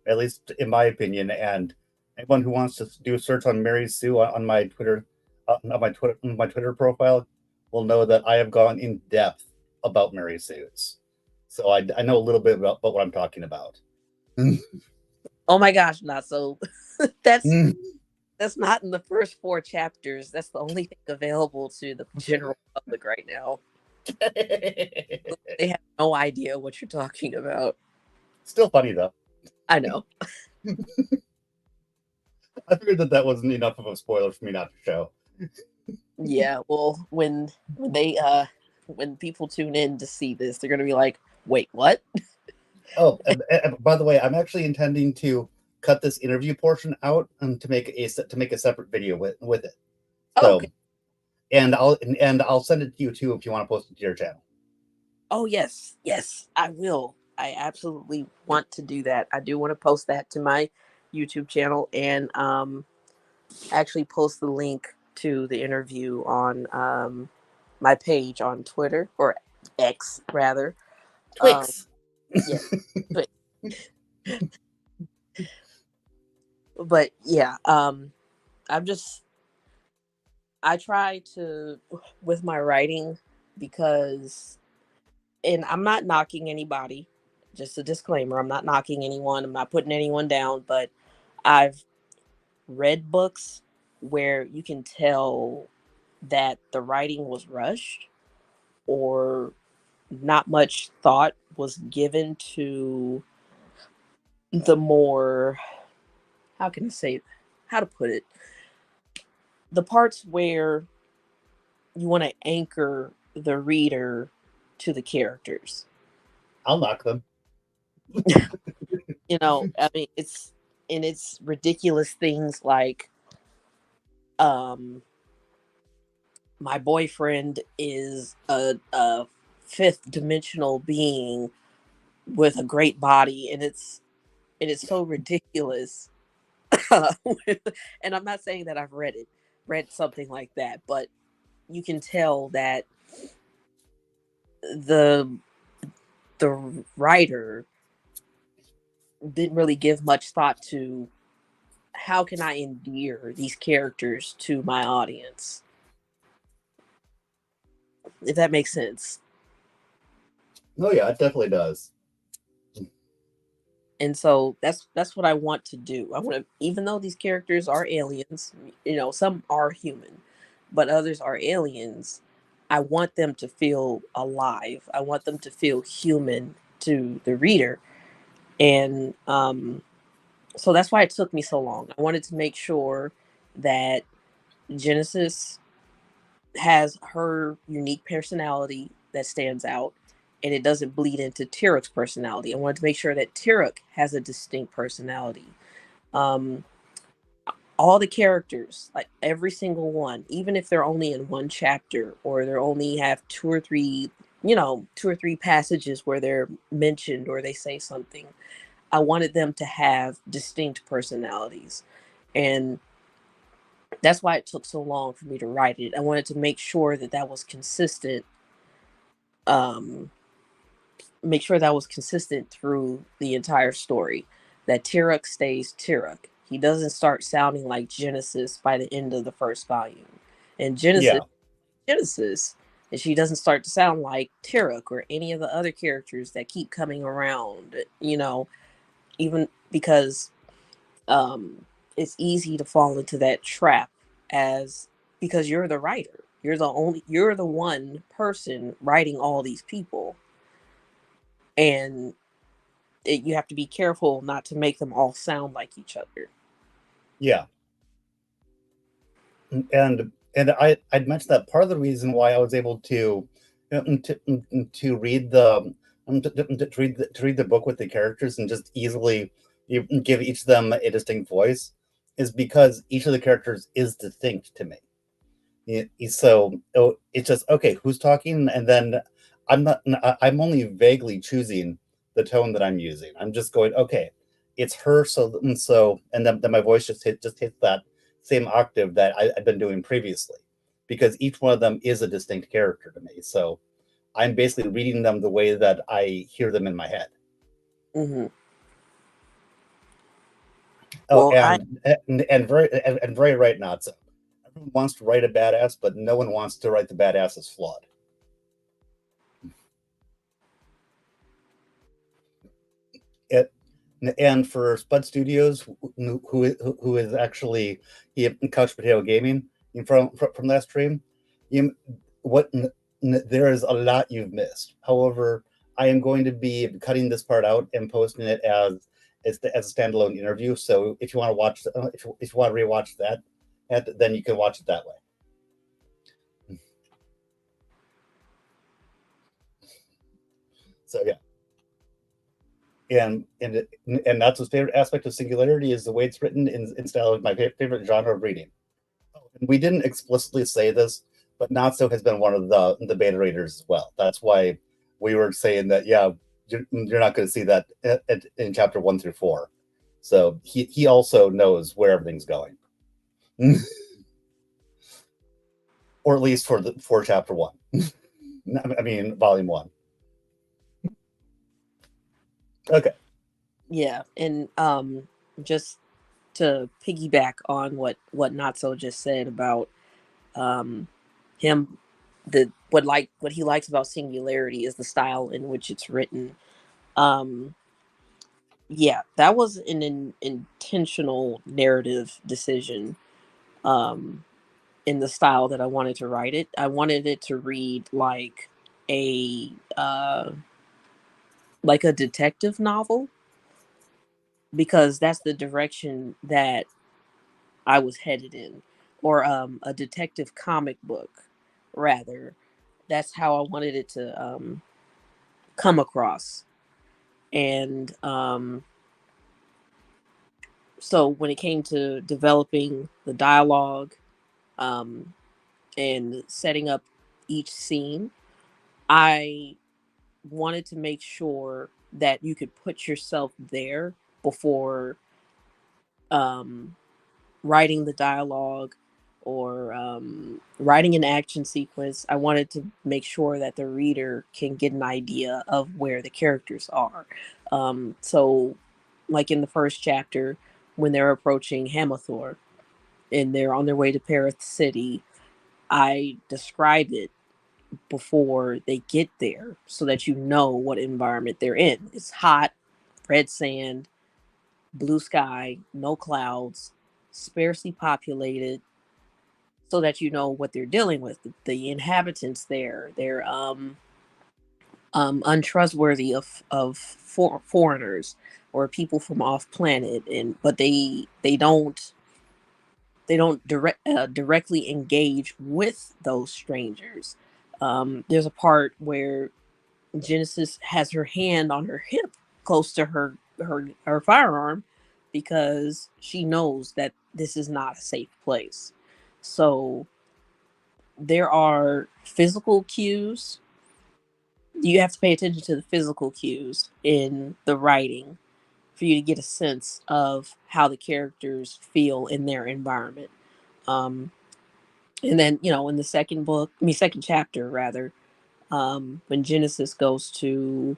at least in my opinion. And anyone who wants to do a search on Mary Sue on my Twitter, on my Twitter profile, will know that I have gone in depth about Mary Sue's. So I know a little bit about what I'm talking about. Oh my gosh, not so. that's that's not in the first four chapters. That's the only thing available to the general public right now. They have no idea what you're talking about. Still funny though. I know. I figured that that wasn't enough of a spoiler for me not to show. Yeah, well, when people tune in to see this, they're gonna be like, "Wait, what?" Oh, and by the way, I'm actually intending to cut this interview portion out and to make a separate video with it. Oh, okay. So, and I'll send it to you too if you want to post it to your channel. Oh yes, yes, I will. I absolutely want to do that. I do want to post that to my YouTube channel and actually post the link to the interview on my page on Twitter or X rather. Um, Twix. yeah, but yeah, I'm just I try to with my writing because and I'm not knocking anybody. Just a disclaimer, I'm not knocking anyone. I'm not putting anyone down, but I've read books where you can tell that the writing was rushed or not much thought was given to the more how can I say how to put it the parts where you want to anchor the reader to the characters. I'll knock them. I mean it's ridiculous things like um my boyfriend is a fifth dimensional being with a great body and it's so ridiculous. And I'm not saying that I've read something like that, but you can tell that the the writer didn't really give much thought to how can I endear these characters to my audience, if that makes sense. Oh yeah, it definitely does. And so that's what I want to do. I want to, even though these characters are aliens, some are human, but others are aliens. I want them to feel alive. I want them to feel human to the reader, and so that's why it took me so long. I wanted to make sure that Genesis has her unique personality that stands out and it doesn't bleed into Tirak's personality. I wanted to make sure that Tirak has a distinct personality. Um, all the characters, like every single one, even if they're only in one chapter or they only have two or three passages where they're mentioned or they say something, I wanted them to have distinct personalities. And that's why it took so long for me to write it. I wanted to make sure that that was consistent, um, make sure that was consistent through the entire story. That Tiruk stays Tiruk. He doesn't start sounding like Genesis by the end of the first volume. And Yeah, Genesis, and she doesn't start to sound like Tiruk or any of the other characters that keep coming around. Even because it's easy to fall into that trap as because you're the writer. You're the one person writing all these people, and you have to be careful not to make them all sound like each other. yeah. And I'd mentioned that part of the reason why I was able to to read the to read the book with the characters and just easily give each of them a distinct voice is because each of the characters is distinct to me. So it's just okay, who's talking, and then I'm not. I'm only vaguely choosing the tone that I'm using. I'm just going okay. it's her. And then my voice just hits that same octave that I've been doing previously, because each one of them is a distinct character to me. So I'm basically reading them the way that I hear them in my head. Hmm. Oh, Well, and very right, not so. Everyone wants to write a badass, but no one wants to write the badass as flawed. It, and for Spud Studios, who is actually Couch Potato Gaming from that stream, you, what there is a lot you've missed. However, I am going to be cutting this part out and posting it as a standalone interview. So if you want to watch, if you want to rewatch that, then you can watch it that way. So yeah, and that's the favorite aspect of Singularity is the way it's written in style of my favorite genre of reading. We didn't explicitly say this, but Natso has been one of the beta readers as well. That's why we were saying that, yeah, you're not going to see that in chapter 1 through 4. So he also knows where everything's going, or at least for chapter 1. I mean, volume 1. Okay. yeah, and just to piggyback on what Natso just said about um, him, the what he likes about Singularity is the style in which it's written. Um, yeah, that was intentional narrative decision. Um, in the style that I wanted to write it, I wanted it to read a like a detective novel, because that's the direction that I was headed in, or a detective comic book, rather. That's how I wanted it to come across. And so when it came to developing the dialogue um, and setting up each scene, I wanted to make sure that you could put yourself there before um, writing the dialogue or writing an action sequence. I wanted to make sure that the reader can get an idea of where the characters are. So, like in the first chapter, when they're approaching Hamathor and they're on their way to Perth City, I describe it before they get there so that you know what environment they're in. It's hot, red sand, blue sky, no clouds, sparsely populated, so that you know what they're dealing with. The inhabitants there, they're untrustworthy of foreigners or people from off planet, and but they don't directly engage with those strangers. There's a part where Genesis has her hand on her hip, close to her firearm, because she knows that this is not a safe place. So there are physical cues. You have to pay attention to the physical cues in the writing for you to get a sense of how the characters feel in their environment. Um, and then, in the second chapter, rather, when Genesis goes to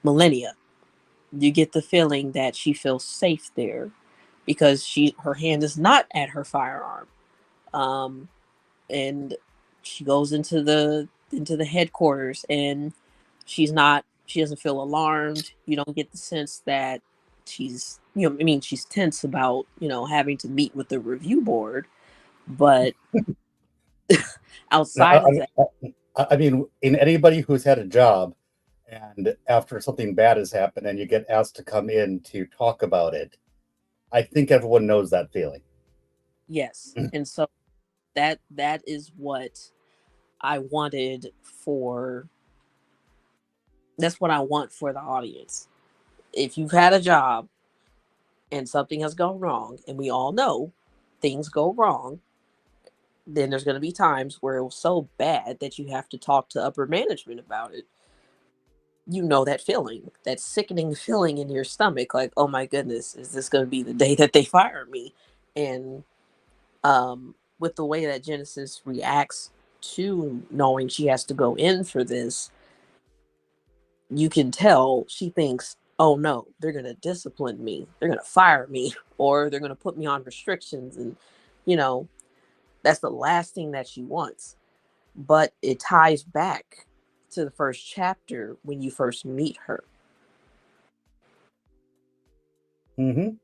Millennia, you get the feeling that she feels safe there because her hand is not at her firearm. Um, and she goes into the headquarters, and she doesn't feel alarmed. You don't get the sense that she's tense about having to meet with the review board, but outside of that. I mean, in anybody who's had a job and after something bad has happened and you get asked to come in to talk about it, I think everyone knows that feeling. Yes, and so that is what I wanted for that's what I want for the audience. If you've had a job and something has gone wrong, and we all know things go wrong, then there's going to be times where it was so bad that you have to talk to upper management about it. you know that feeling, that sickening feeling in your stomach, like, oh my goodness, is this going to be the day that they fire me? And with the way that Genesis reacts to knowing she has to go in for this, you can tell she thinks, oh no, they're going to discipline me, they're going to fire me, or they're going to put me on restrictions. And, you know, that's the last thing that she wants. But it ties back to the first chapter when you first meet her. Mm-hmm.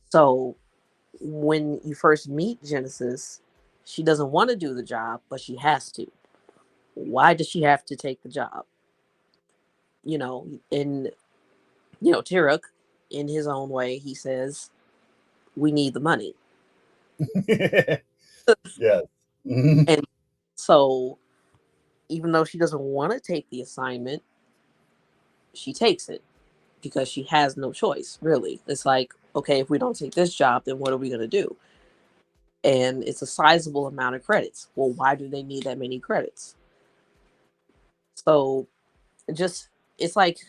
So when you first meet Genesis, she doesn't want to do the job, but she has to. Why does she have to take the job? You know, and Tiruk, in his own way, he says, "We need the money," Yes. Mhm. and so even though she doesn't want to take the assignment, she takes it because she has no choice. Really, it's like, okay, if we don't take this job, then what are we going to do? And it's a sizable amount of credits. Well, why do they need that many credits? So just it's like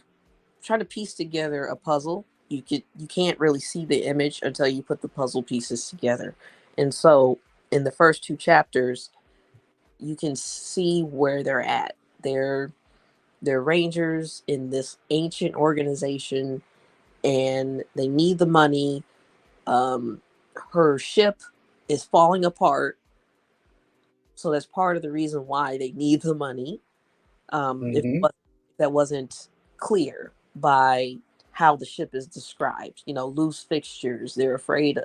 trying to piece together a puzzle. You can't really see the image until you put the puzzle pieces together. And so in the first two chapters, you can see where they're at. They're rangers in this ancient organization, and they need the money. Um, Her ship is falling apart, so that's part of the reason why they need the money. Mhm. If that wasn't clear by how the ship is described, loose fixtures. They're afraid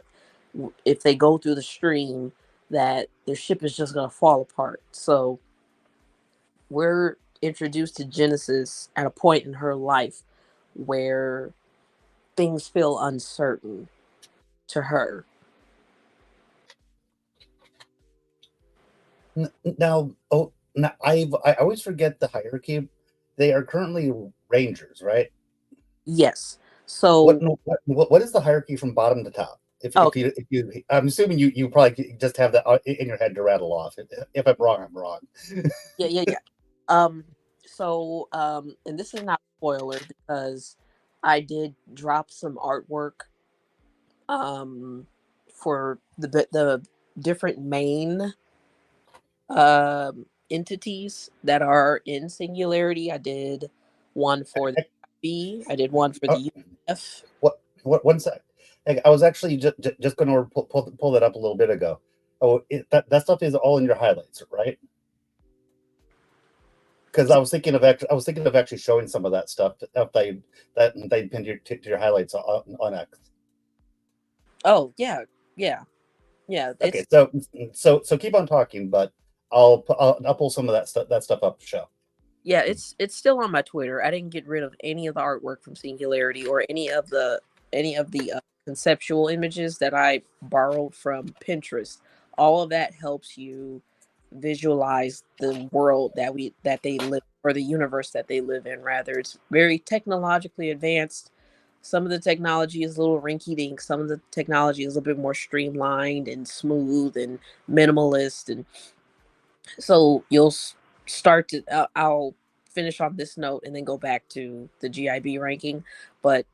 if they go through the stream that their ship is just going to fall apart. So we're introduced to Genesis at a point in her life where things feel uncertain to her. Now, oh, now I always forget the hierarchy. They are currently rangers, right? Yes. What So, no, what is the hierarchy from bottom to top? oh, If you I'm assuming you probably just have that in your head to rattle off. If I'm wrong, I'm wrong. yeah, yeah, yeah. Um, and this is not a spoiler because I did drop some artwork um for the different main entities that are in Singularity. I did one for the B, I did one for Uh, the UF. what one sec. I was actually just going to pull that up a little bit ago. Oh, that stuff is all in your highlights, right? Because I was thinking of actually showing some of that stuff if they pinned to your highlights on X. Oh yeah, yeah, yeah. Okay, It's so keep on talking, but I'll pull some of that stuff up to show. Yeah, it's still on my Twitter. I didn't get rid of any of the artwork from Singularity or any of the conceptual images that I borrowed from Pinterest. All of that helps you visualize the world that they live, or the universe that they live in. Rather, it's very technologically advanced. Some of the technology is a little rinky dink. Some of the technology is a little bit more streamlined and smooth and minimalist. And so start to I'll finish on this note and then go back to the GIB ranking. But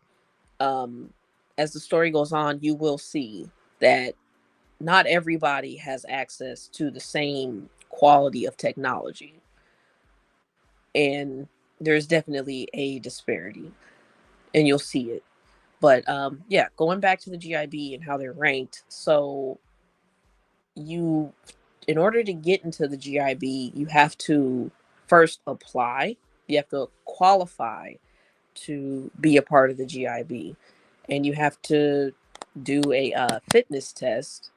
um as the story goes on, you will see that not everybody has access to the same quality of technology, and there's definitely a disparity, and you'll see it. But yeah, going back to the GIB and how they're ranked. So you in order to get into the GIB, you have to first apply. You have to qualify to be a part of the GIB, and you have to do a fitness test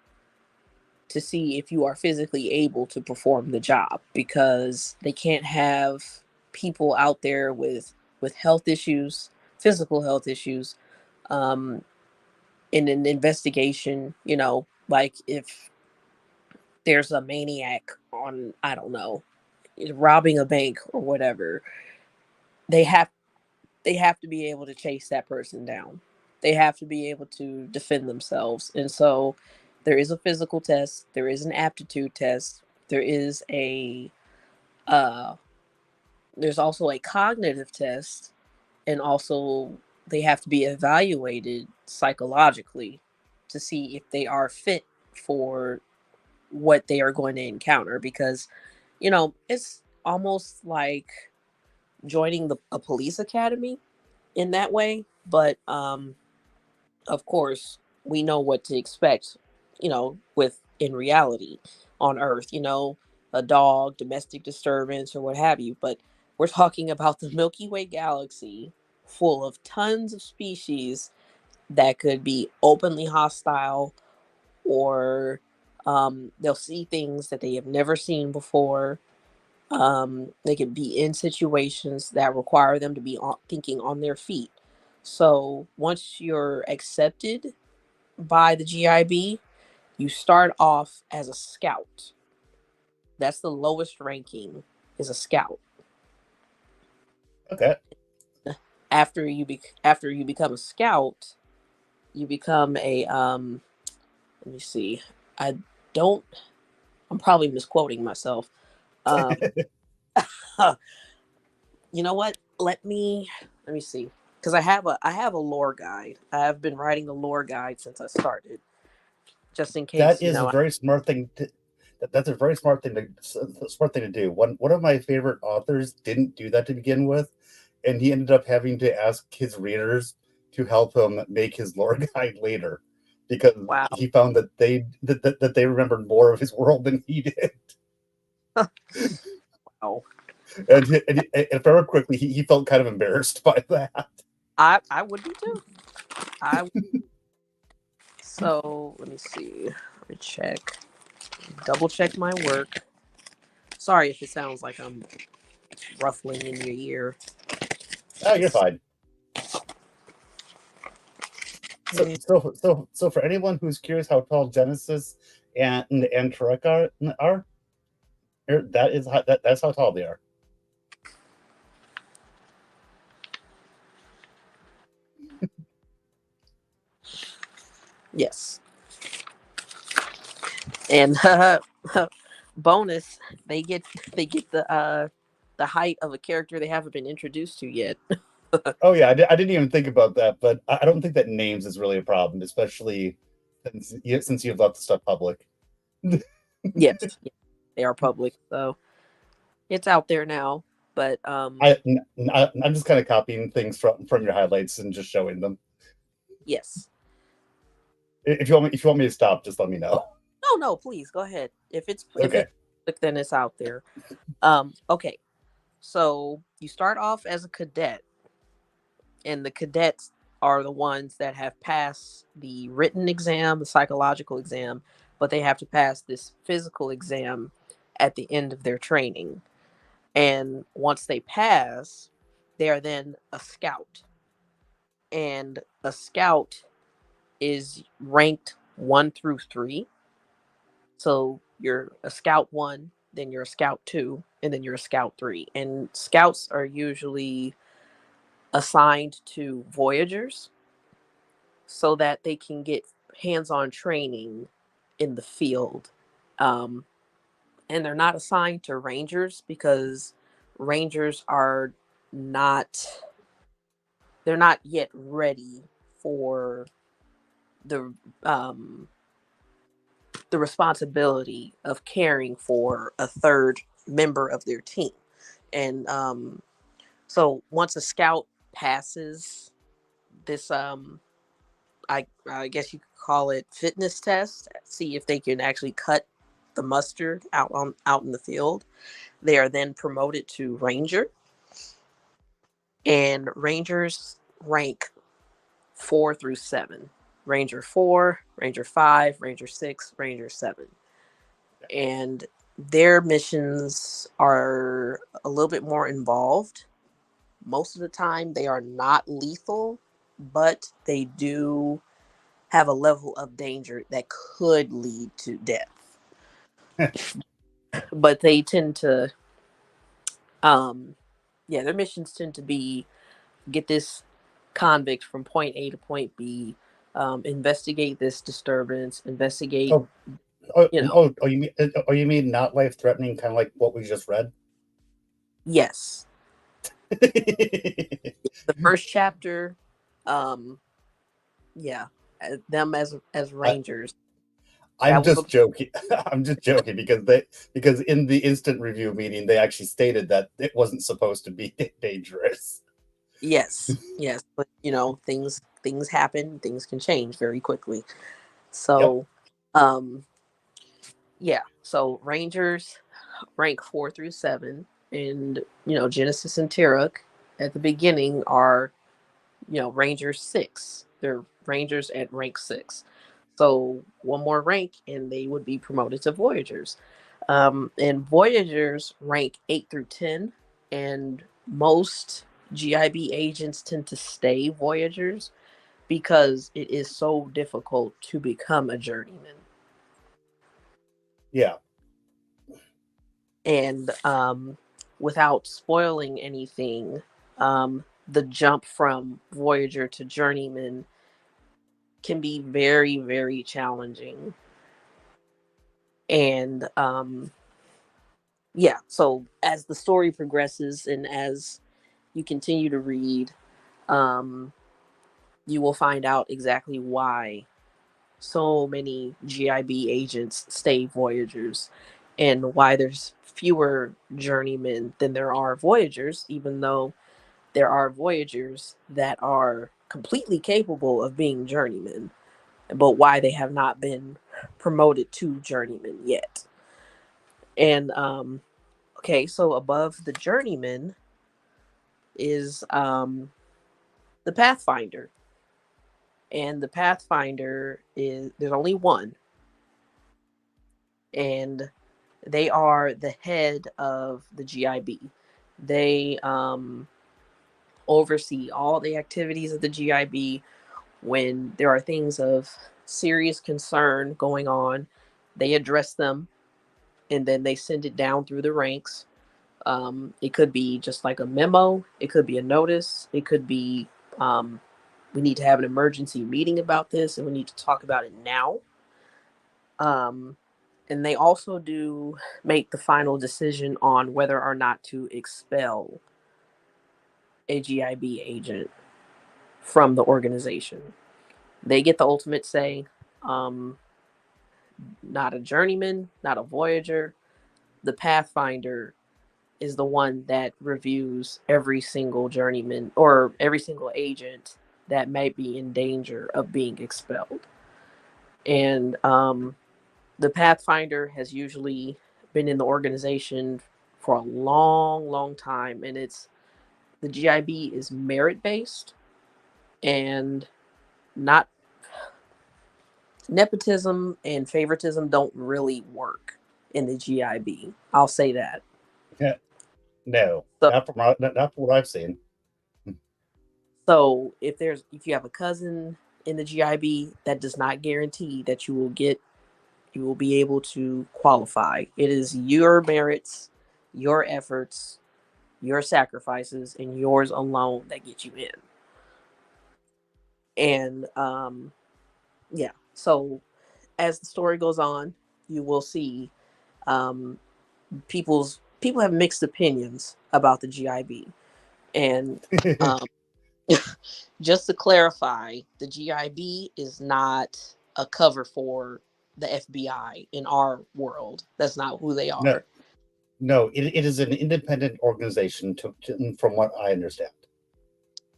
to see if you are physically able to perform the job, because they can't have people out there with health issues, physical health issues, um, in an investigation. Like if there's a maniac on, I don't know, robbing a bank or whatever, they have they have to be able to chase that person down. They have to be able to defend themselves. And so there is a physical test, there is an aptitude test, there is a uh there's also a cognitive test, and also they have to be evaluated psychologically to see if they are fit for what they are going to encounter, because it's almost like joining a police academy in that way. But of course, we know what to expect, with in reality on Earth, a dog, domestic disturbance, or what have you. But we're talking about the Milky Way galaxy full of tons of species that could be openly hostile, or they'll see things that they have never seen before. They can be in situations that require them to be thinking on their feet. So once you're accepted by the GIB, you start off as a scout. That's the lowest ranking, is a scout. Okay. After you become a scout, you become a let me see. I don't I'm probably misquoting myself. Um you know what? Let me see. Because I have a lore guide. I have been writing a lore guide since I started, just in That case, is a very smart thing to. That's a very smart thing to do. One of my favorite authors didn't do that to begin with, and he ended up having to ask his readers to help him make his lore guide later, because wow. he found that they remembered more of his world than he did. Wow. And very quickly he felt kind of embarrassed by that. I would be too. I So let me see. Let me check. Double check my work. Sorry if it sounds like I'm ruffling in your ear. Oh, you're fine. So Eh, for anyone who's curious how tall Genesis and Trek are, that's how tall they are. yes. And bonus, they get they get the height of a character they haven't been introduced to yet. Oh yeah, I didn't even think about that, but I don't think that names is really a problem, especially since you've left the stuff public. Yes, they are public, so it's out there now. But I'm just kind of copying things from your highlights and just showing them. yes. If you want me to stop, just let me know. No, no, please go ahead. If it's Okay. public, then it's out there. Okay. So you start off as a cadet, and the cadets are the ones that have passed the written exam, the psychological exam, but they have to pass this physical exam at the end of their training. And once they pass, they are then a scout. And a scout is ranked 1 through 3. So you're a scout 1, then you're a scout 2, and then you're a scout 3. And scouts are usually assigned to voyagers so that they can get hands-on training in the field. Um, and they're not assigned to rangers because rangers are not they're not yet ready for the um, the responsibility of caring for a third member of their team. And so once a scout passes this I guess you could call it fitness test, see if they can actually cut the mustard out in the field. They are then promoted to ranger, and rangers rank 4 through 7. Ranger 4, Ranger 5, Ranger 6, Ranger 7. And their missions are a little bit more involved. Most of the time, they are not lethal, but they do have a level of danger that could lead to death. But they tend to, um, yeah, their missions tend to be get this convict from point A to point B, investigate this disturbance, investigate, Oh, oh, you know, you mean not life threatening, kind of like what we just read? yes. The first chapter, um, yeah, them as I, rangers. I'm That was a just joking. I'm just joking because in the instant review meeting they actually stated that it wasn't supposed to be dangerous. yes, yes, but things happen, things can change very quickly. Yep. So, um, yeah, so rangers rank 4 through 7, and Genesis and Terra at the beginning are Rangers 6. They're Rangers at rank 6. So one more rank and they would be promoted to Voyagers. And Voyagers rank 8 through 10, and most GIB agents tend to stay Voyagers because it is so difficult to become a journeyman. Yeah. And without spoiling anything, the jump from Voyager to Journeyman can be very, very challenging. And yeah, so as the story progresses and as you continue to read, um, you will find out exactly why so many GIB agents stay Voyagers and why there's fewer journeymen than there are Voyagers, even though there are Voyagers that are completely capable of being journeymen, but why they have not been promoted to journeyman yet. And okay, so above the journeyman is the Pathfinder. And the Pathfinder is there's only one, and they are the head of the GIB. They oversee all the activities of the GIB. When there are things of serious concern going on, they address them and then they send it down through the ranks. It could be just like a memo, it could be a notice, it could be um, we need to have an emergency meeting about this and we need to talk about it now. Um, and they also do make the final decision on whether or not to expel a GIB agent from the organization. They get the ultimate say. Um, not a journeyman, not a voyager. The Pathfinder is the one that reviews every single journeyman or every single agent that might be in danger of being expelled. And the Pathfinder has usually been in the organization for a long, long time, and it's the GIB is merit based and not nepotism and favoritism don't really work in the GIB. I'll say that. Yeah. No, So not from what I've seen. So if you have a cousin in the GIB, that does not guarantee that you will be able to qualify. It is your merits, your efforts, your sacrifices, and yours alone that get you in. And yeah, so as the story goes on, you will see um, people have mixed opinions about the GIB, and um, just to clarify, the GIB is not a cover for the FBI in our world. That's not who they No, are. no, it is an independent organization from what I understand.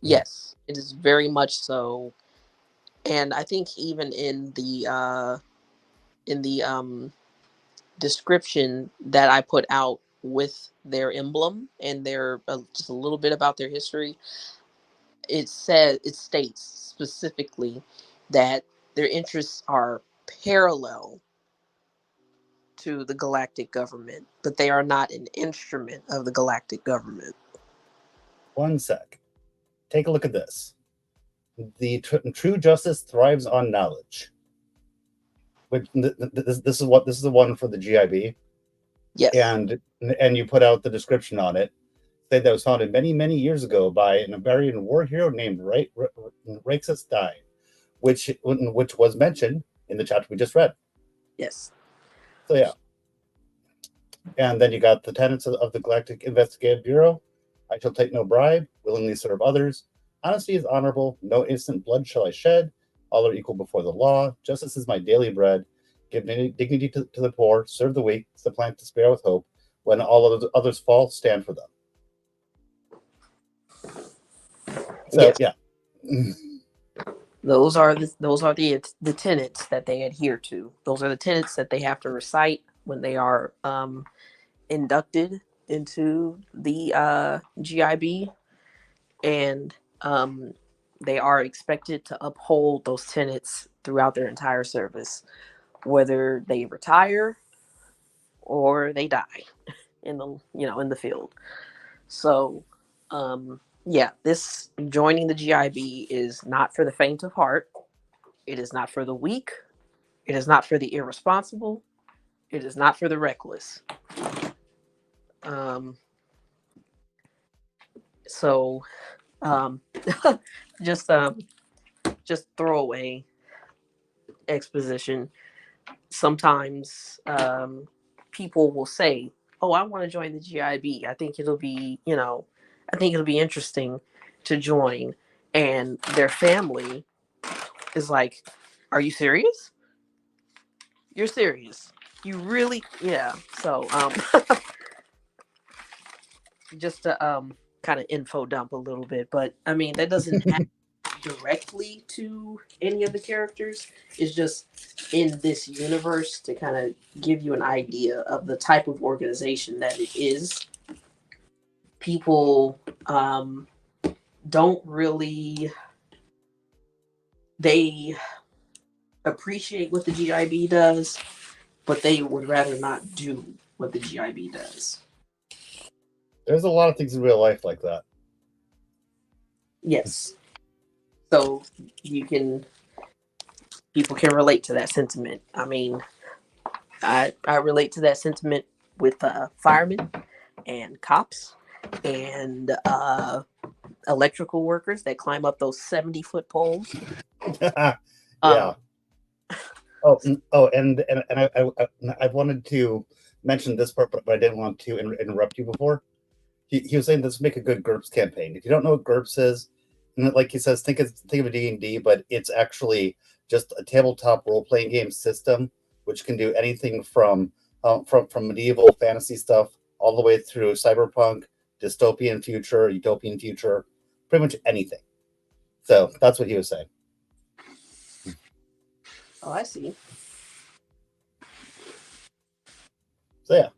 Yes, it is very much so. And I think even in the description that I put out with their emblem and their just a little bit about their history, it states specifically that their interests are parallel to the galactic government, but they are not an instrument of the galactic government. One sec. Take a look at this. The true justice thrives on knowledge. Which this is the one for the GIB, Yes, and you put out the description on it. Say that was founded many years ago by an Iberian war hero named Rexus Stein, which was mentioned in the chapter we just read. yes. So yeah, and then you got the tenets of the Galactic Investigative Bureau. I shall take no bribe, willingly serve others. Honesty is honorable, no innocent blood shall I shed. All are equal before the law. Justice is my daily bread. Give dignity to the poor, serve the weak, supplant despair with hope. When all others fall, stand for them. So Yes, yeah, those are the tenets that they adhere to. Those are the tenets that they have to recite when they are inducted into the GIB, and they are expected to uphold those tenets throughout their entire service, whether they retire or they die in the field. So, yeah, this joining the GIB is not for the faint of heart. It is not for the weak. It is not for the irresponsible. It is not for the reckless. Um, so, um, just just throwaway exposition. Sometimes people will say, "Oh, I want to join the GIB. I think it'll be interesting to join," and their family is like, "Are you serious? You're serious? You really?" Yeah. So, just to kind of info dump a little bit, but I mean that doesn't add directly to any of the characters. It's just in this universe to kind of give you an idea of the type of organization that it is. People don't really they appreciate what the GIB does, but they would rather not do what the GIB does. there's a lot of things in real life like that. Yes. So you can people can relate to that sentiment. I mean, I relate to that sentiment with firemen and cops and electrical workers that climb up those 70-foot poles. Yeah. Um, I wanted to mention this part, but I didn't want to interrupt you before. He was saying this would make a good GURPS campaign. If you don't know what GURPS is, and like he says, think of a D&D, but it's actually just a tabletop role playing game system, which can do anything from medieval fantasy stuff all the way through cyberpunk, dystopian future, utopian future, pretty much anything. So that's what he was saying. oh, I see. So yeah,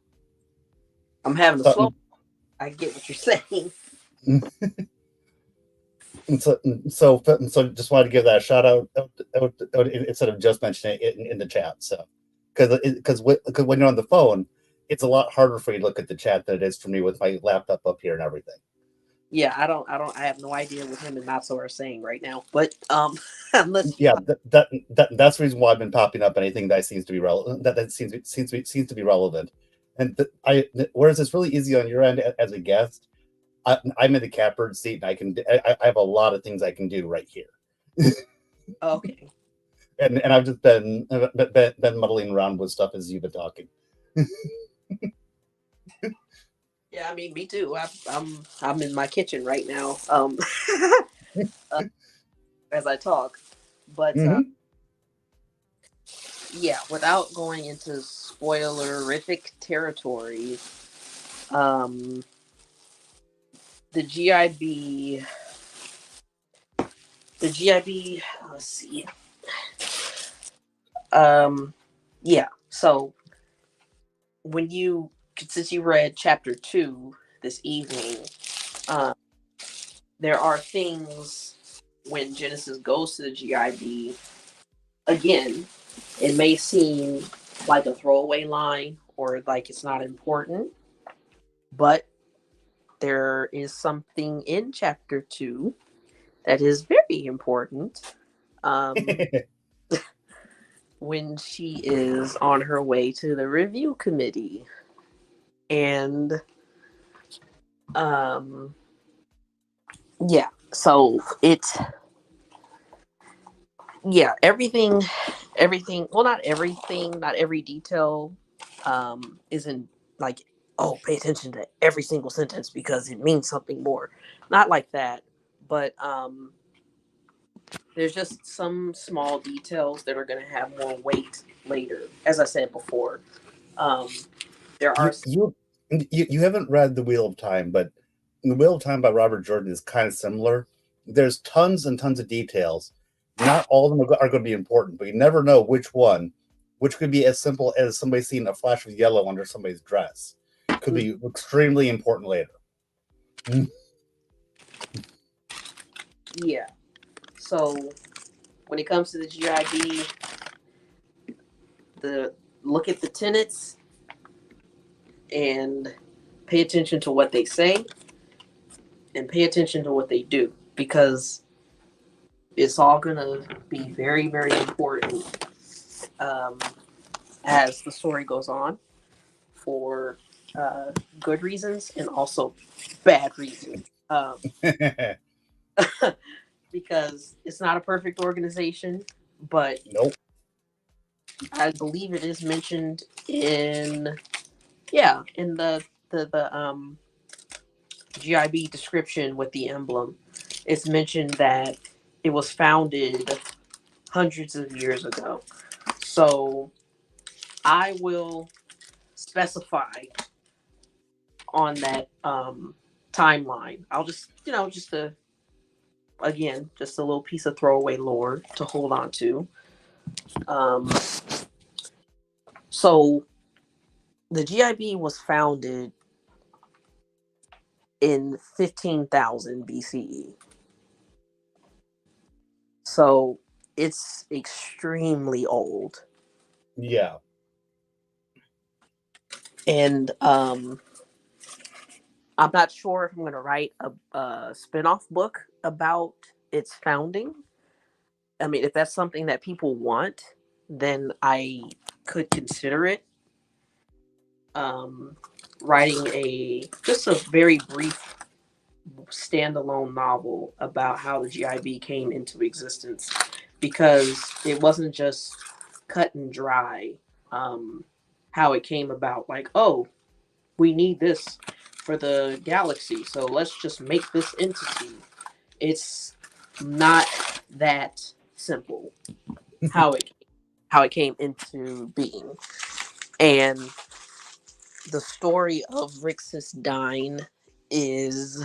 I'm having a slow. so, I get what you're saying. so just wanted to give that a shout out instead of just mentioning it in the chat. So because when you're on the phone, it's a lot harder for you to look at the chat than it is for me with my laptop up here and everything. Yeah, I have no idea what him and Natsu are saying right now. But unless you Yeah, that's the reason why I've been popping up anything that seems to be relevant. That seems to be relevant. And whereas it's really easy on your end as a guest, I'm in the catbird seat and I have a lot of things I can do right here. okay. And I've just been muddling around with stuff as you've been talking. Yeah, I mean, me too. I'm in my kitchen right now, uh, as I talk. But Mm-hmm. yeah, without going into spoilerific territory, um, the GIB, the GIB. Let's see. Um, yeah. So when you, since you read chapter 2 this evening, uh, there are things when Genesis goes to the GIB again. It may seem like a throwaway line or like it's not important, but there is something in chapter 2 that is very important. Um, when she is on her way to the review committee, and um, yeah, so it's yeah, everything. Well, not everything, not every detail isn't like oh, pay attention to every single sentence because it means something more. Not like that, but there's just some small details that are going to have more weight later. As I said before, um, there are You you you haven't read The Wheel of Time, but The Wheel of Time by Robert Jordan is kind of similar. There's tons and tons of details. Not all of them are going to be important, but you never know which one, which could be as simple as somebody seeing a flash of yellow under somebody's dress, could be extremely important later. yeah. So when it comes to the GIB, the look at the tenets and pay attention to what they say and pay attention to what they do because it's all gonna be very, very important um, as the story goes on for uh, good reasons and also bad reasons. Because it's not a perfect organization, but Nope. I believe it is mentioned in in the GIB description with the emblem. It's mentioned that it was founded hundreds of years ago. So I will specify on that timeline. I'll just, just again, just a little piece of throwaway lore to hold on to. Um, so the GIB was founded in 15,000 BCE. So it's extremely old. Yeah. And I'm not sure if I'm going to write a spin-off book about its founding. I mean, if that's something that people want, then I could consider it. Um, writing a just a very brief standalone novel about how the GIB came into existence because it wasn't just cut and dry how it came about. Like, oh, we need this for the galaxy, so let's just make this entity. It's not that simple how it came into being. And the story of Rixus Dine is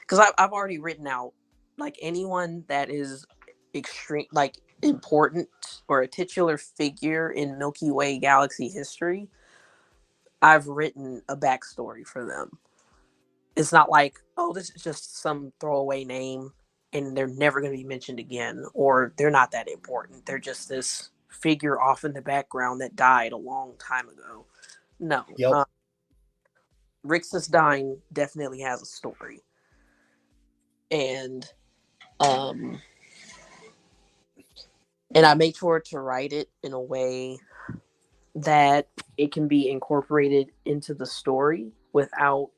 because I've already written out like anyone that is extreme, like important or a titular figure in Milky Way galaxy history. I've written a backstory for them. It's not like, oh, this is just some throwaway name and they're never going to be mentioned again, or they're not that important. They're just this figure off in the background that died a long time ago. No, Yep. Rixus Dine definitely has a story, and um, and I made sure to write it in a way that it can be incorporated into the story without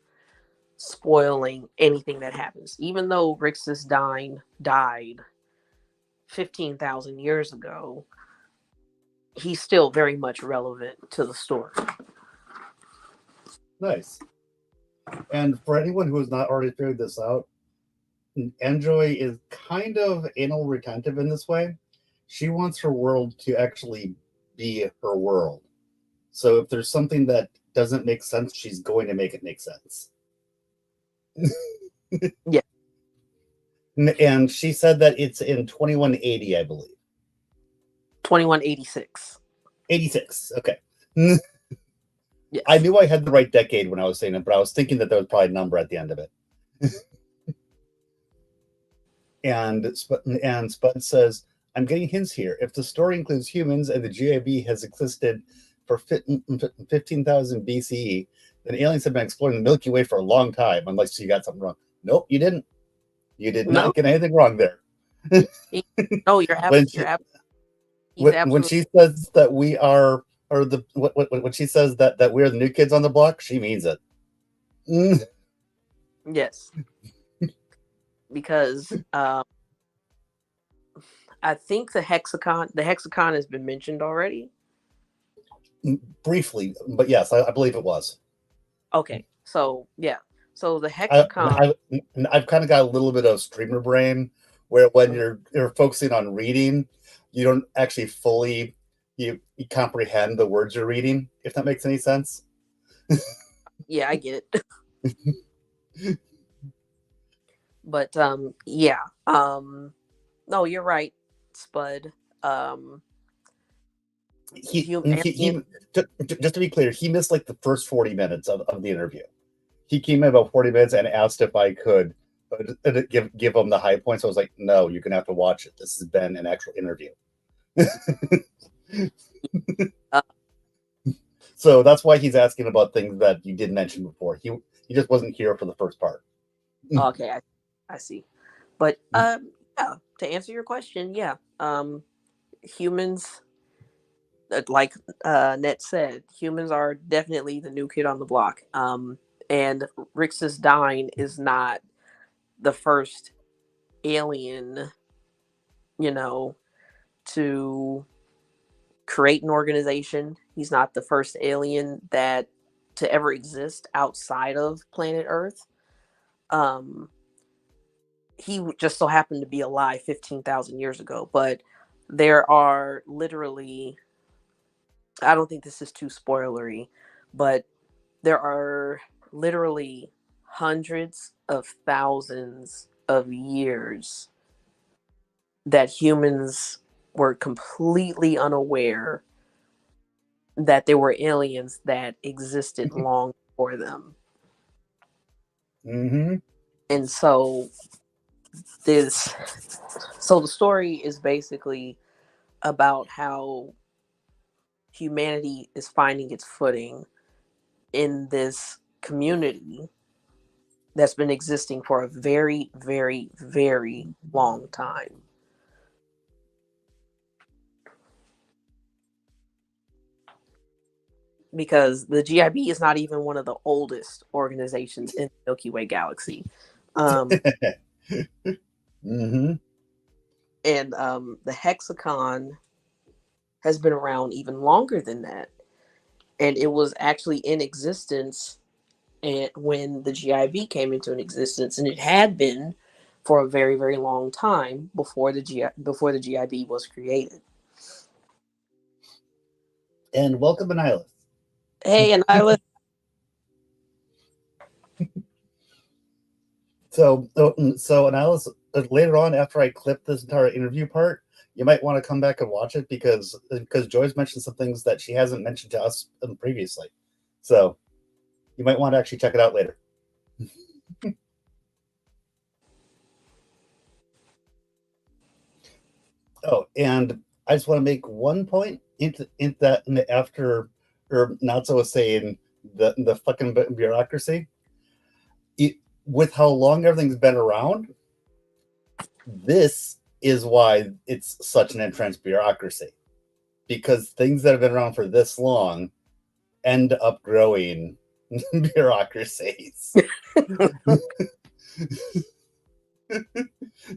spoiling anything that happens. Even though Rixus Dine died 15,000 years ago, he's still very much relevant to the story. Nice. And for anyone who has not already figured this out, Enjoy is kind of anal retentive in this way. She wants her world to actually be her world. So if there's something that doesn't make sense, she's going to make it make sense. Yeah, And she said that it's in 2180, I believe. 2186. 86. Okay. I Yes. knew I had the right decade when I was saying it, but I was thinking that there was probably a number at the end of it. And Spud says, I'm getting hints here. If the story includes humans and the GIB has existed for 15,000 BCE, then aliens have been exploring the Milky Way for a long time, unless you got something wrong. Nope, you didn't. You did No. not get anything wrong there. No, when you're she, he's when absolutely she says that we are, or when she says that we're the new kids on the block, she means it. yes. Because I think the hexacon has been mentioned already. Briefly, but yes, I believe it was. Okay, so yeah, so the I, hexacon. I, I've kind of got a little bit of streamer brain where when you're focusing on reading, you don't actually fully you comprehend the words you're reading, if that makes any sense. Yeah, I get it. But yeah, no, you're right, Spud. Um, He, alien. just to be clear, he missed like the first 40 minutes of the interview. He came in about 40 minutes and asked if I could give him the high points. I was like, no, you're gonna have to watch it. This has been an actual interview. Uh, So that's why he's asking about things that you did mention before. He just wasn't here for the first part. okay, I see. But yeah, to answer your question, yeah, humans, like Net said, humans are definitely the new kid on the block. And Rixus Dine is not the first alien, you know, to create an organization. He's not the first alien that to ever exist outside of planet Earth. Um, he just so happened to be alive 15,000 years ago, but there are literally, I don't think this is too spoilery, but there are literally hundreds of thousands of years that humans were completely unaware that there were aliens that existed long before them. Mm-hmm. And this so the story is basically about how humanity is finding its footing in this community that's been existing for a very, very, very long time. Because the GIB is not even one of the oldest organizations in the Milky Way galaxy. Um, Mm-hmm. and the Hexacon has been around even longer than that. And it was actually in existence and when the GIB came into an existence, and it had been for a very, very long time before before the GIB was created. And welcome, Annihilus. Hey, and I So Annihilus, later on after I clip this entire interview part, you might want to come back and watch it because Joy's mentioned some things that she hasn't mentioned to us previously. So you might want to actually check it out later. Oh, and I just want to make one point into that in the after or not so saying the fucking bureaucracy. It, with how long everything's been around, this is why it's such an entrenched bureaucracy. Because things that have been around for this long end up growing bureaucracies.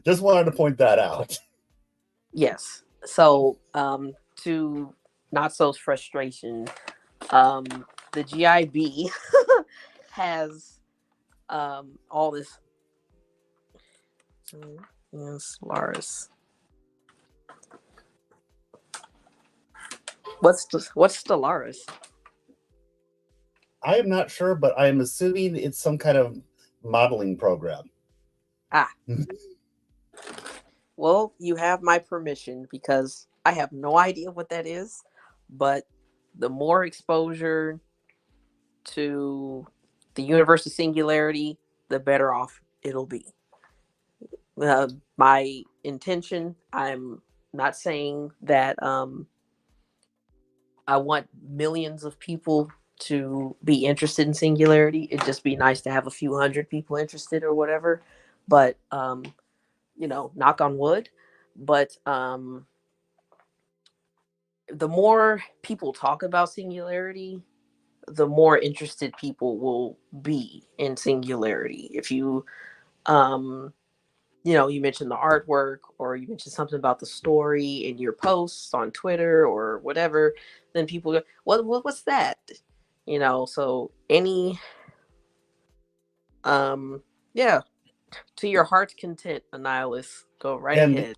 Just wanted to point that out. yes. So to not so's frustration, um, the GIB has all this. Yes, Lars. What's Stellaris? I am not sure, but I am assuming it's some kind of modeling program. Ah, well, you have my permission because I have no idea what that is, but the more exposure to the universe of singularity, the better off it'll be. My intention, I'm not saying that I want millions of people to be interested in singularity. It'd just be nice to have a few hundred people interested or whatever. But knock on wood. But the more people talk about singularity, the more interested people will be in singularity. If you you mentioned the artwork or you mentioned something about the story in your posts on Twitter or whatever, then people go, what's that? So any Um, yeah, to your heart's content, Annihilus. Go right And ahead.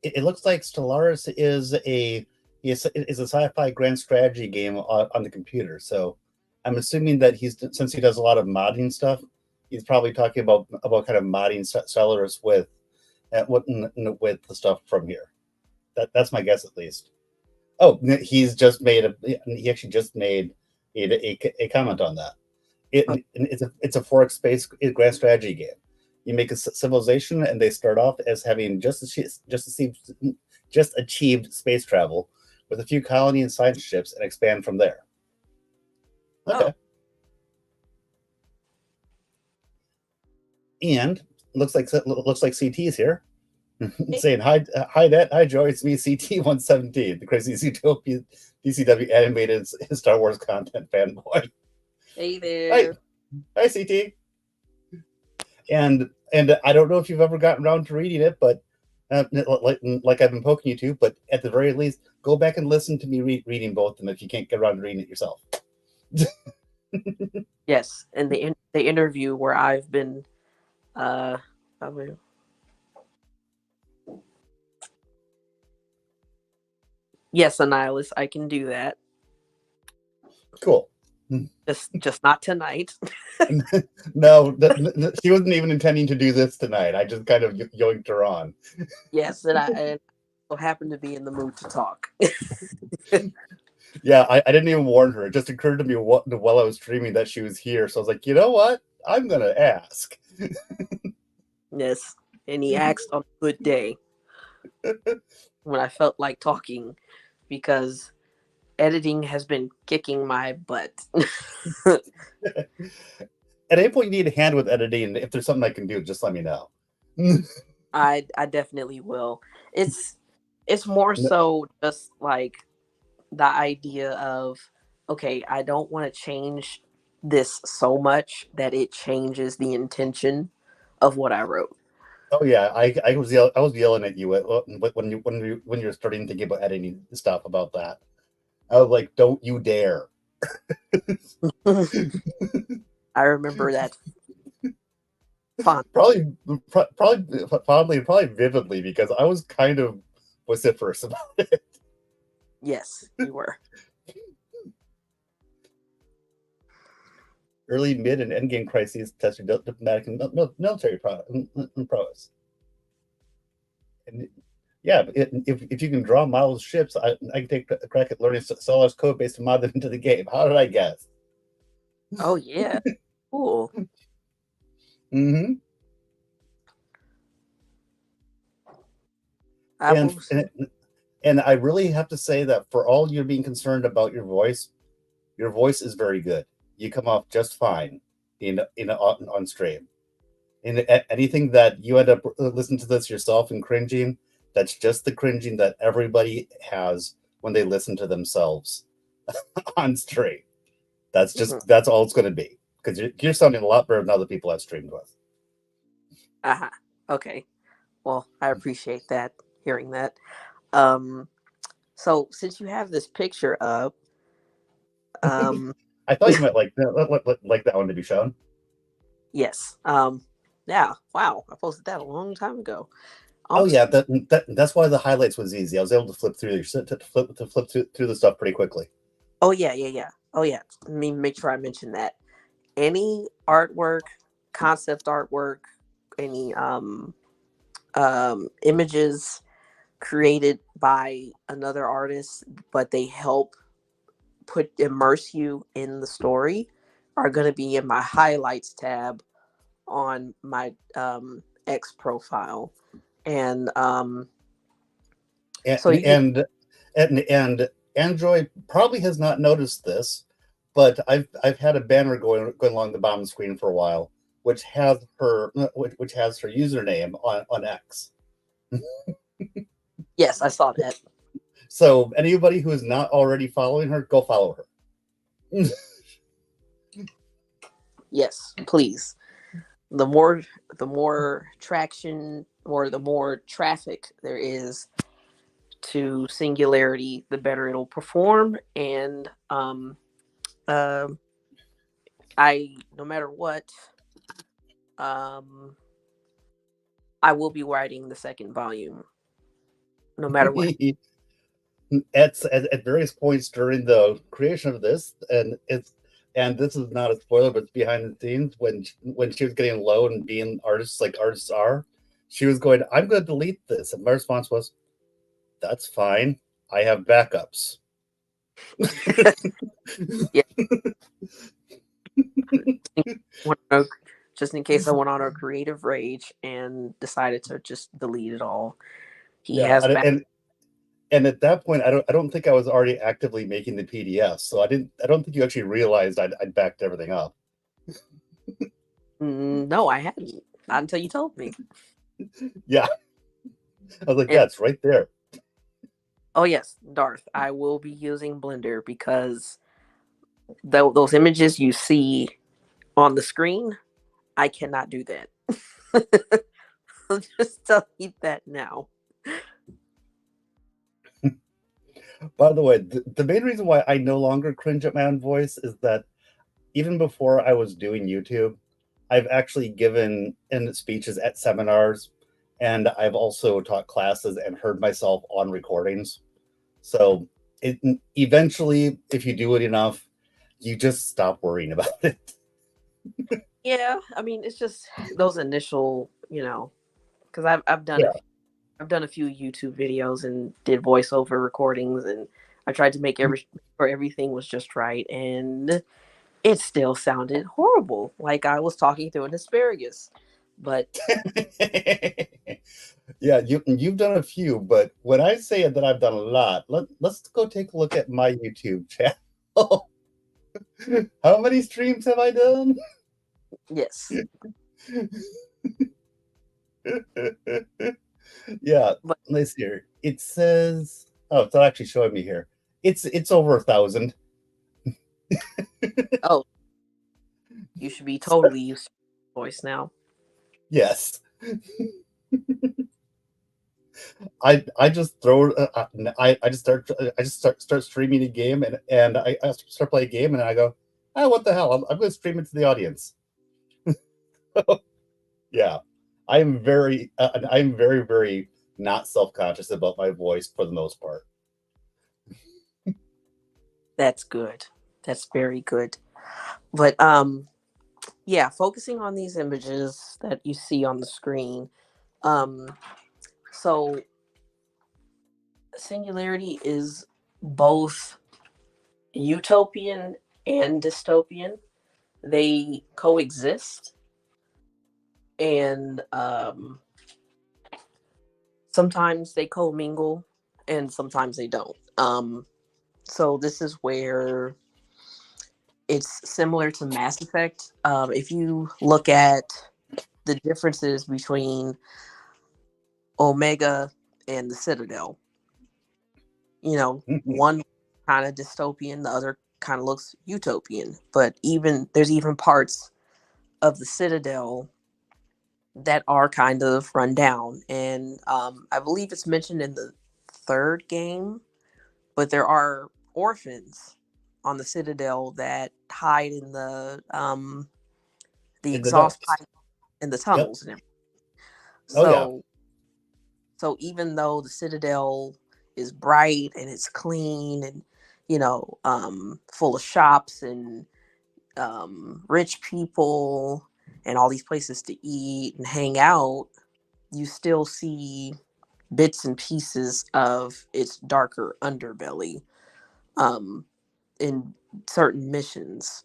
it looks like Stellaris is a sci-fi grand strategy game on the computer. So I'm assuming that since he does a lot of modding stuff, he's probably talking about kind of modding Stellaris with the stuff from here. That's my guess at least. Oh, he actually just made a comment on that. It's a 4X space grand strategy game. You make a civilization, and they start off as having just achieved space travel with a few colony and science ships, and expand from there. Oh, Okay, and looks like CT's here. hey Saying hi Joe, it's me, CT-117, the crazy DCW animated Star Wars content fanboy. hey Hi, there. hi CT. And I don't know if you've ever gotten around to reading it, but like I've been poking you to, but at the very least, go back and listen to me reading both of them if you can't get around to reading it yourself. Yes, and the interview where I've been uh I mean, yes, Annihilus, I can do that. Cool. Just not tonight. No, she wasn't even intending to do this tonight. I just kind of yoinked her on. Yes, and so happen to be in the mood to talk. Yeah, I didn't even warn her. It just occurred to me while I was streaming that she was here. So I was like, you know what? I'm going to ask. Yes, and he asked on a good day when I felt like talking because editing has been kicking my butt. At any point you need a hand with editing, if there's something I can do, just let me know. I definitely will. It's more so just like the idea of okay, I don't want to change this so much that it changes the intention of what I wrote. Oh yeah, I was yelling at you when you were starting thinking about editing stuff about that. I was like, "Don't you dare!" I remember that fondly. Probably, probably vividly because I was kind of vociferous about it. Yes, you were. Early, mid, and end game crises testing diplomatic and military prowess. And yeah, if you can draw models ships, I can take a crack at learning Solar's code base to mod them into the game. How did I guess? Oh yeah, cool. Mm-hmm. I And, will. and and I really have to say that for all you're being concerned about your voice is very good. You come off just fine on stream. And anything that you end up listening to this yourself and cringing, that's just the cringing that everybody has when they listen to themselves on stream. Mhm. That's all it's going to be because you're sounding a lot better than other people I've streamed with. Aha. Okay. Well, I appreciate that. Hearing that. Um. So since you have this picture up, um, I thought you might like that one to be shown. yes. Yeah. Wow. I posted that a long time ago. Oh So, yeah, that's why the highlights was easy. I was able to flip through the stuff pretty quickly. oh yeah, yeah, yeah. Oh yeah. Let me make sure I mention that. Any artwork, concept artwork, any images created by another artist, but they help immerse you in the story, are going to be in my highlights tab on my X profile, and and so you can. and Android probably has not noticed this, but I've had a banner going along the bottom screen for a while, which has her username on X. Yes, I saw that. So anybody who is not already following her, go follow her. Yes, please. The more the more traction or the more traffic there is to Singularity, the better it'll perform. And um, I no matter what, um, I will be writing the second volume, no matter what. At various points during the creation of this, and this is not a spoiler, but it's behind the scenes when she was getting low and being artists like artists are, she was going, "I'm going to delete this," and my response was, "That's fine. I have backups." Yeah, just in case I went on a creative rage and decided to just delete it all. He Yeah, has back. and at that point, I don't think I was already actively making the PDF, so I don't think you actually realized I'd backed everything up. No, I hadn't. Not until you told me. Yeah, I was like, And yeah, it's right there. oh yes, Darth, I will be using Blender because those images you see on the screen, I cannot do that. I'll just tell you that now. By the way, the main reason why I no longer cringe at my own voice is that even before I was doing YouTube, I've actually given in speeches at seminars, and I've also taught classes and heard myself on recordings. So it eventually, if you do it enough, you just stop worrying about it. Yeah, I mean it's just those initial, because I've done Yeah. I've done a few YouTube videos and did voiceover recordings, and I tried to make sure everything was just right, and it still sounded horrible, like I was talking through an asparagus. But Yeah, you've done a few, but when I say that I've done a lot, let's go take a look at my YouTube channel. How many streams have I done? yes, Yeah, but let's see here. It says, oh, it's not actually showing me here. It's over 1,000. oh, you should be totally used to voice now. Yes, I just throw I just start streaming a game, and I start playing a game, and I go, oh, what the hell? I'm going to stream it to the audience. Yeah, I'm very very not self conscious about my voice for the most part. That's good. That's very good. But yeah, focusing on these images that you see on the screen. Um, so Singularity is both utopian and dystopian. They coexist, and sometimes they commingle, and sometimes they don't. So this is where it's similar to Mass Effect. If you look at the differences between Omega and the Citadel, one kind of dystopian, the other kind of looks utopian. But even there's even parts of the Citadel that are kind of run down, and I believe it's mentioned in the third game. But there are orphans on the Citadel that hide in the In the exhaust ducts. pipe and the Yep. tunnels and everything. Oh yeah. So even though the Citadel is bright and it's clean and full of shops and rich people and all these places to eat and hang out, you still see bits and pieces of its darker underbelly um, in certain missions.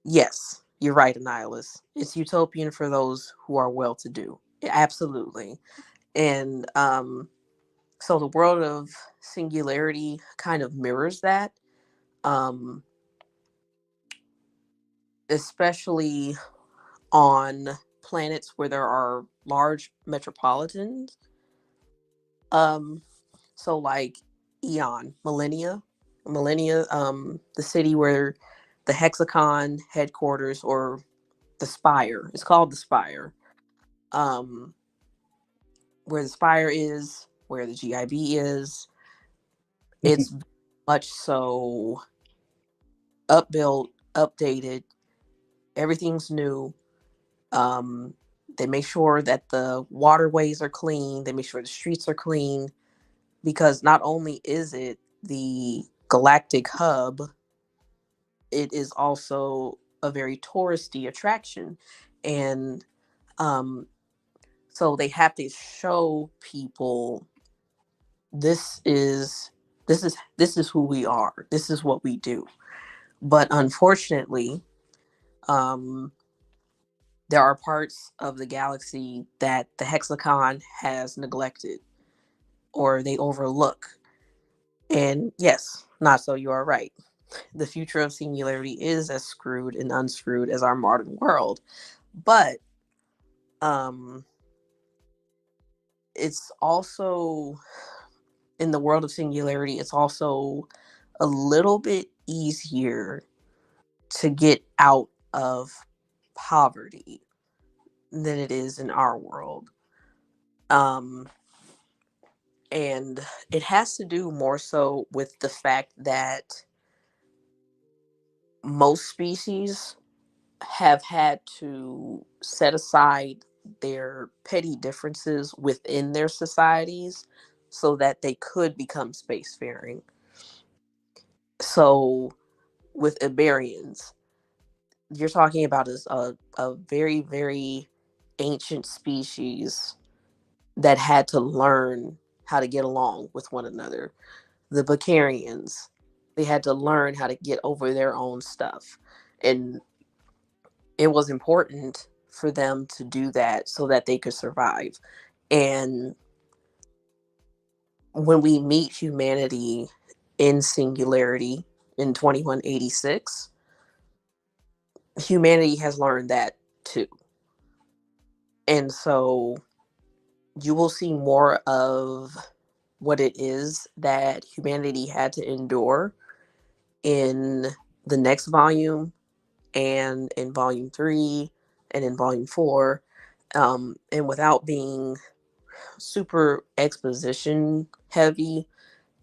Yes, you're right, Annihilus. It's utopian for those who are well to do. Absolutely. And so the world of Singularity kind of mirrors that, um, especially on planets where there are large metropolitans. Um, so like Millennia, the city where the Hexacon headquarters or the Spire, it's called the Spire, um, where the Spire is, where the GIB is. It's much so upbuilt, updated. Everything's new. Um, they make sure that the waterways are clean. They make sure the streets are clean because not only is it the galactic hub, it is also a very touristy attraction. And um, so they have to show people this is this is who we are. This is what we do. But unfortunately, um, there are parts of the galaxy that the hexagon has neglected or they overlook. And yes, not so you are right. The future of Singularity is as screwed and unscrewed as our modern world. But um it's also in the world of Singularity, it's also a little bit easier to get out of poverty than it is in our world. Um and it has to do more so with the fact that most species have had to set aside their petty differences within their societies so that they could become spacefaring. So, with Iberians, you're talking about as a very, very ancient species that had to learn how to get along with one another. The Bacarians, they had to learn how to get over their own stuff. And it was important for them to do that so that they could survive. And when we meet humanity in Singularity in 2186, humanity has learned that too. And so you will see more of what it is that humanity had to endure in the next volume and in volume 3 and in volume 4, and without being super exposition heavy,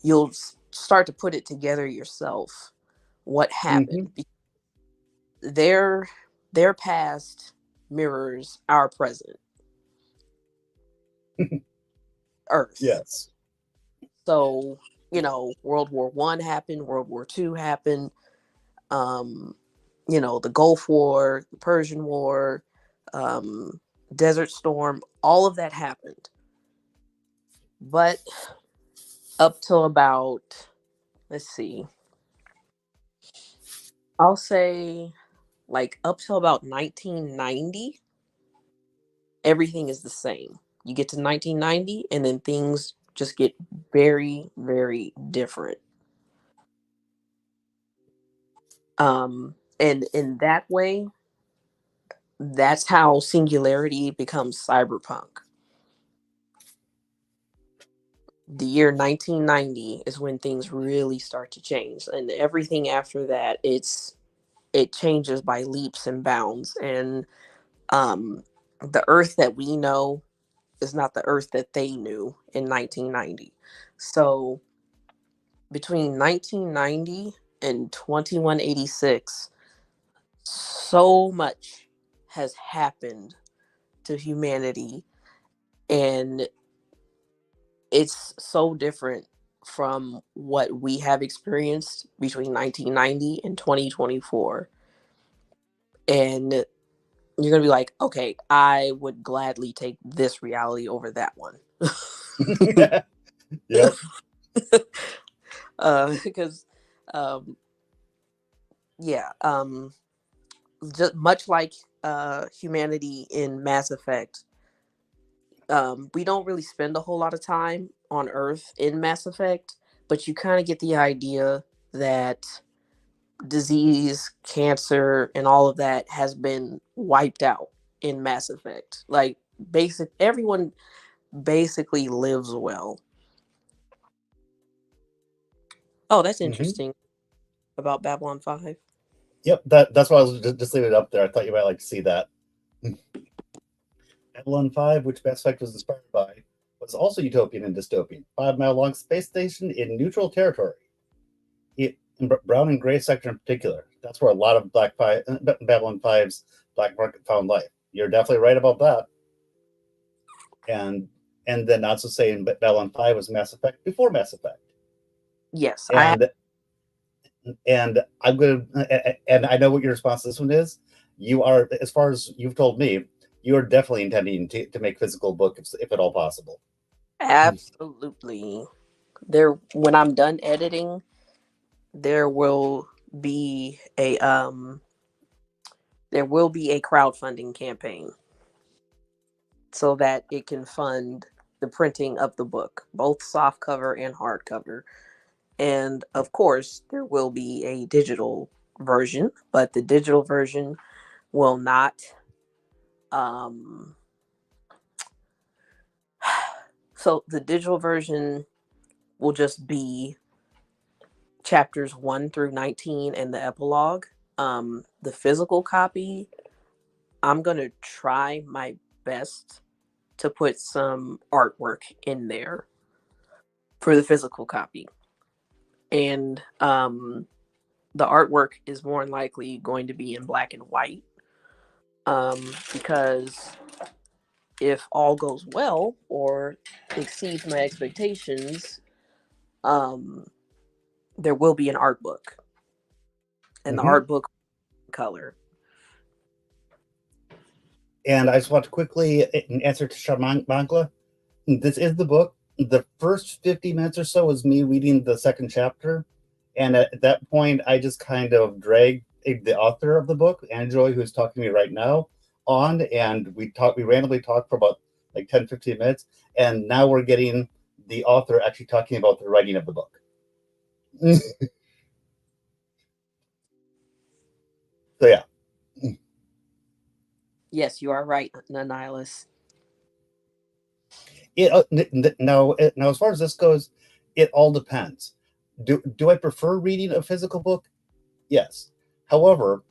you'll start to put it together yourself what Mm-hmm. happened. Their past mirrors our present Earth. Yes. So, World War One happened, World War Two happened, um, the Gulf War, the Persian War, um, Desert Storm, all of that happened. But up till about, let's see, I'll say like up till about 1990, everything is the same. You get to 1990, and then things just get very, very different. And in that way, that's how Singularity becomes cyberpunk. The year 1990 is when things really start to change, and everything after that, it changes by leaps and bounds. And the Earth that we know is not the Earth that they knew in 1990. So between 1990 and 2186, so much has happened to humanity, and it's so different from what we have experienced between 1990 and 2024. And you're going to be like, okay, I would gladly take this reality over that one. Yep. Because, um, yeah, just much like humanity in Mass Effect, we don't really spend a whole lot of time on Earth in Mass Effect, but you kind of get the idea that disease, cancer, and all of that has been wiped out in Mass Effect. Like everyone basically lives well. Oh, that's Mm-hmm. interesting about Babylon 5. Yep. That's why I was just leaving it up there. I thought you might like to see that. Babylon 5, which Mass Effect was inspired by, was also utopian and dystopian. 5 mile long space station in neutral territory. In brown and gray sector in particular. That's where a lot of Babylon 5's black market found life. you're definitely right about that. And then also saying Babylon 5 was Mass Effect before Mass Effect. Yes, I have. And I'm gonna and I know what your response to this one is. You are, as far as you've told me, you are definitely intending to make physical book if at all possible. Absolutely. There, when I'm done editing, there will be a crowdfunding campaign so that it can fund the printing of the book, both soft cover and hardcover. And of course, there will be a digital version, but the digital version will not um so the digital version will just be chapters 1 through 19 and the epilogue. The physical copy, I'm going to try my best to put some artwork in there for the physical copy. And the artwork is more than likely going to be in black and white, because if all goes well or exceeds my expectations, um, there will be an art book, and the Mm-hmm. art book color. And I just want to quickly answer to Shamangla. This is the book. The first 50 minutes or so was me reading the second chapter. And at that point, I just kind of dragged the author of the book, Anjoy, who's talking to me right now, on. And we randomly talked for about like 10, 15 minutes. And now we're getting the author actually talking about the writing of the book. So, yeah. Yes, you are right, Nihilus. Now, as far as this goes, it all depends. Do I prefer reading a physical book? Yes. However,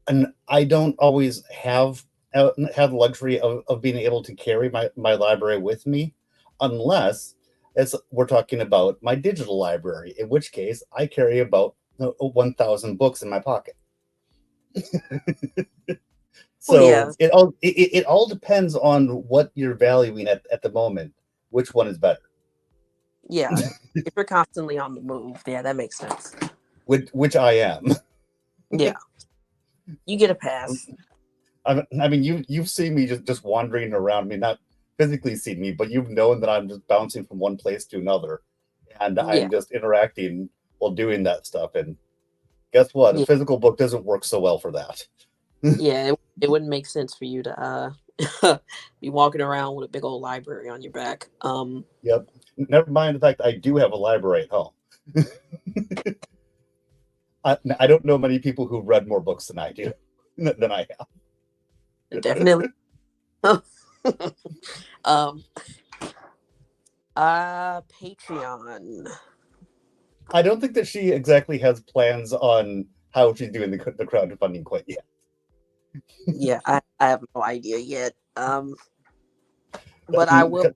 and I don't always have the luxury of being able to carry my library with me, unless as we're talking about my digital library, in which case I carry about 1,000 books in my pocket. Well, So yeah, it all depends on what you're valuing at the moment, which one is better. yeah. If you're constantly on the move, yeah, that makes sense. Which I am. Yeah, you get a pass. I mean, you've seen me just wandering around. I mean, not physically seen me, but you've known that I'm just bouncing from one place to another, and Yeah, I'm just interacting while doing that stuff. And guess what? A yeah, physical book doesn't work so well for that. yeah. It wouldn't make sense for you to be walking around with a big old library on your back. Yep. Never mind the fact I do have a library at home. I don't know many people who read more books than I do than I have. Definitely. um, Patreon. I don't think that she exactly has plans on how she's doing the crowdfunding quite yet. Yeah, I have no idea yet. But I will.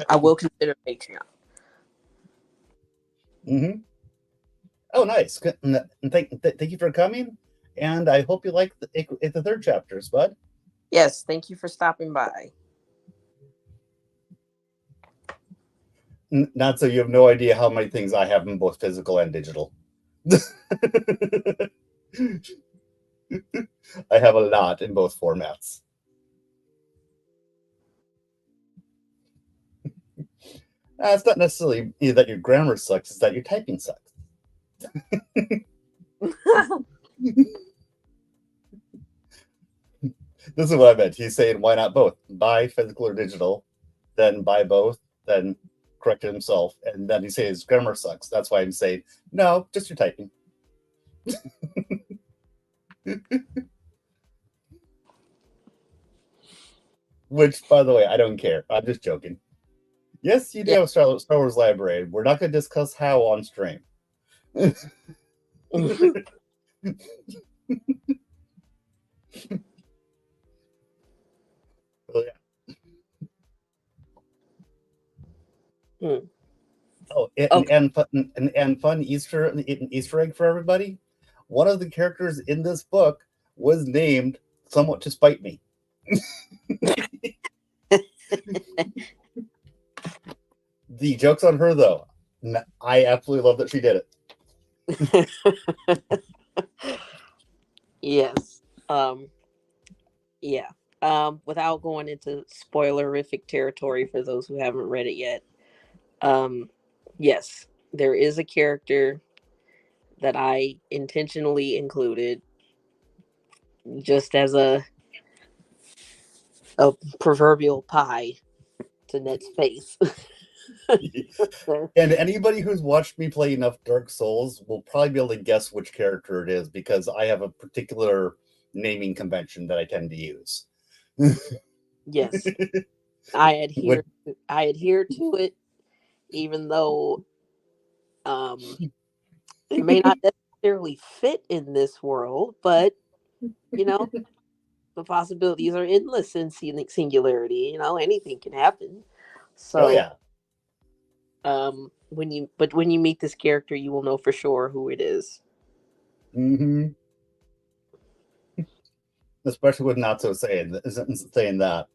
I will consider Patreon. Mm-hmm. Oh, nice. And thank you for coming. And I hope you like the third chapter, Spud. Yes, thank you for stopping by. Not so you have no idea how many things I have in both physical and digital. I have a lot in both formats. It's not necessarily that your grammar sucks, it's that your typing sucks. This is what I meant. He's saying, why not both? Buy physical or digital, then buy both, then correct it himself. And then he says grammar sucks. That's why I'm saying, no, just your typing. Which, by the way, I don't care. I'm just joking. Yes, you do Yeah. have a Star Wars library. We're not going to discuss how on stream. Oh, yeah. Hmm. Oh, Okay. and fun Easter egg for everybody. One of the characters in this book was named somewhat to spite me. The joke's on her, though. I absolutely love that she did it. Yes. Yeah. Without going into spoilerific territory for those who haven't read it yet. Um, yes, there is a character that I intentionally included just as a proverbial pie to Net's face. And anybody who's watched me play enough Dark Souls will probably be able to guess which character it is because I have a particular naming convention that I tend to use. Yes, When, I adhere to it, even though um, it may not necessarily fit in this world, but you know the possibilities are endless in singularity. Anything can happen. oh So yeah. when you meet this character, you will know for sure who it is. Hmm. Especially with not so saying that.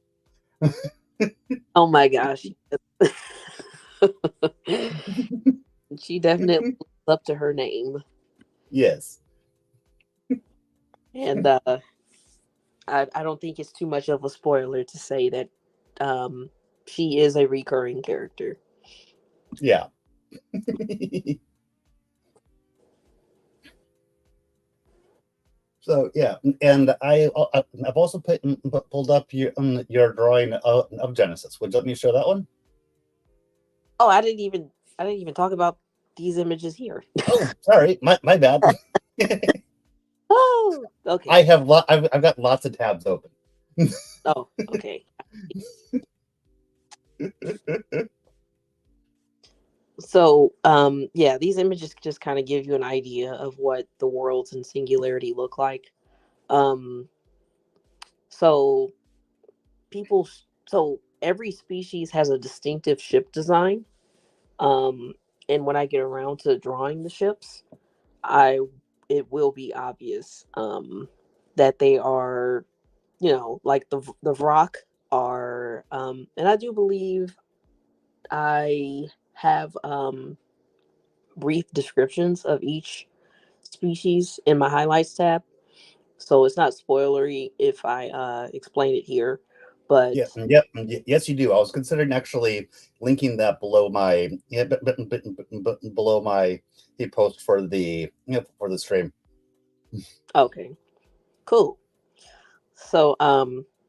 Oh my gosh. She definitely lives up to her name. Yes. And I don't think it's too much of a spoiler to say that um, she is a recurring character. Yeah. So yeah, and I've also pulled up your drawing of Genesis. Would you let me show that one? Oh, I didn't even talk about these images here. Oh, sorry, my bad. Oh, okay. I've got lots of tabs open. Oh, okay. So, yeah, these images just kind of give you an idea of what the worlds in Singularity look like. Um, so so every species has a distinctive ship design. Um, and when I get around to drawing the ships, I it will be obvious that they are, like the Vrock are, and I do believe I have brief descriptions of each species in my highlights tab, so it's not spoilery if I explain it here. Yeah, But yep, yes, you do. I was considering actually linking that below my below my the post for for the stream. okay, cool. So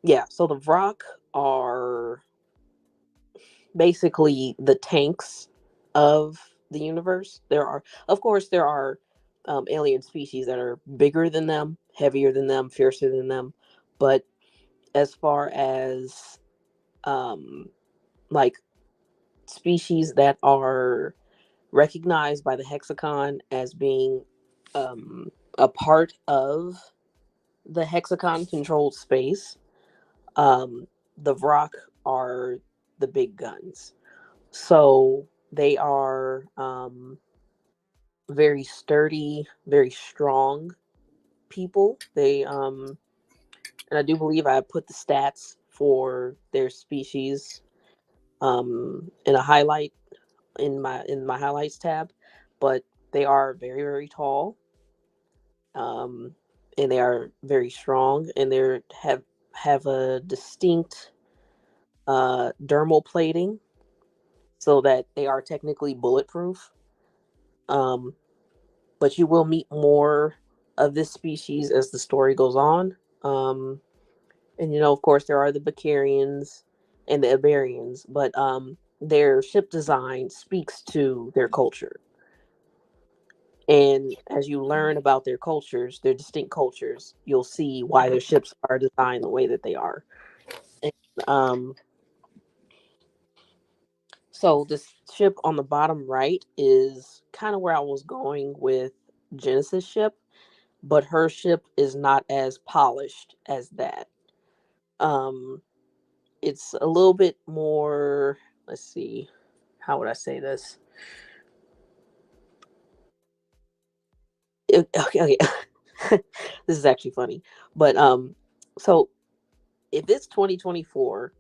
yeah, so the Vrock are basically the tanks of the universe. Of course, there are alien species that are bigger than them, heavier than them, fiercer than them. But as far as um, like species that are recognized by the hexagon as being a part of the hexagon controlled space, um, the Vrock are the big guns. So they are very sturdy, very strong people. And I do believe I put the stats for their species in a highlight in my highlights tab, but they are very very tall, um, and they are very strong, and they have a distinct dermal plating, so that they are technically bulletproof. Um, but you will meet more of this species as the story goes on. Um, and of course, there are the Bacarians and the Iberians, but their ship design speaks to their culture. And as you learn about their cultures, their distinct cultures, you'll see why their ships are designed the way that they are. And, so this ship on the bottom right is kind of where I was going with Genesis ship, but her ship is not as polished as that. Um, it's a little bit more. Let's see, how would I say this? Okay, okay. This is actually funny, but so if it's 2024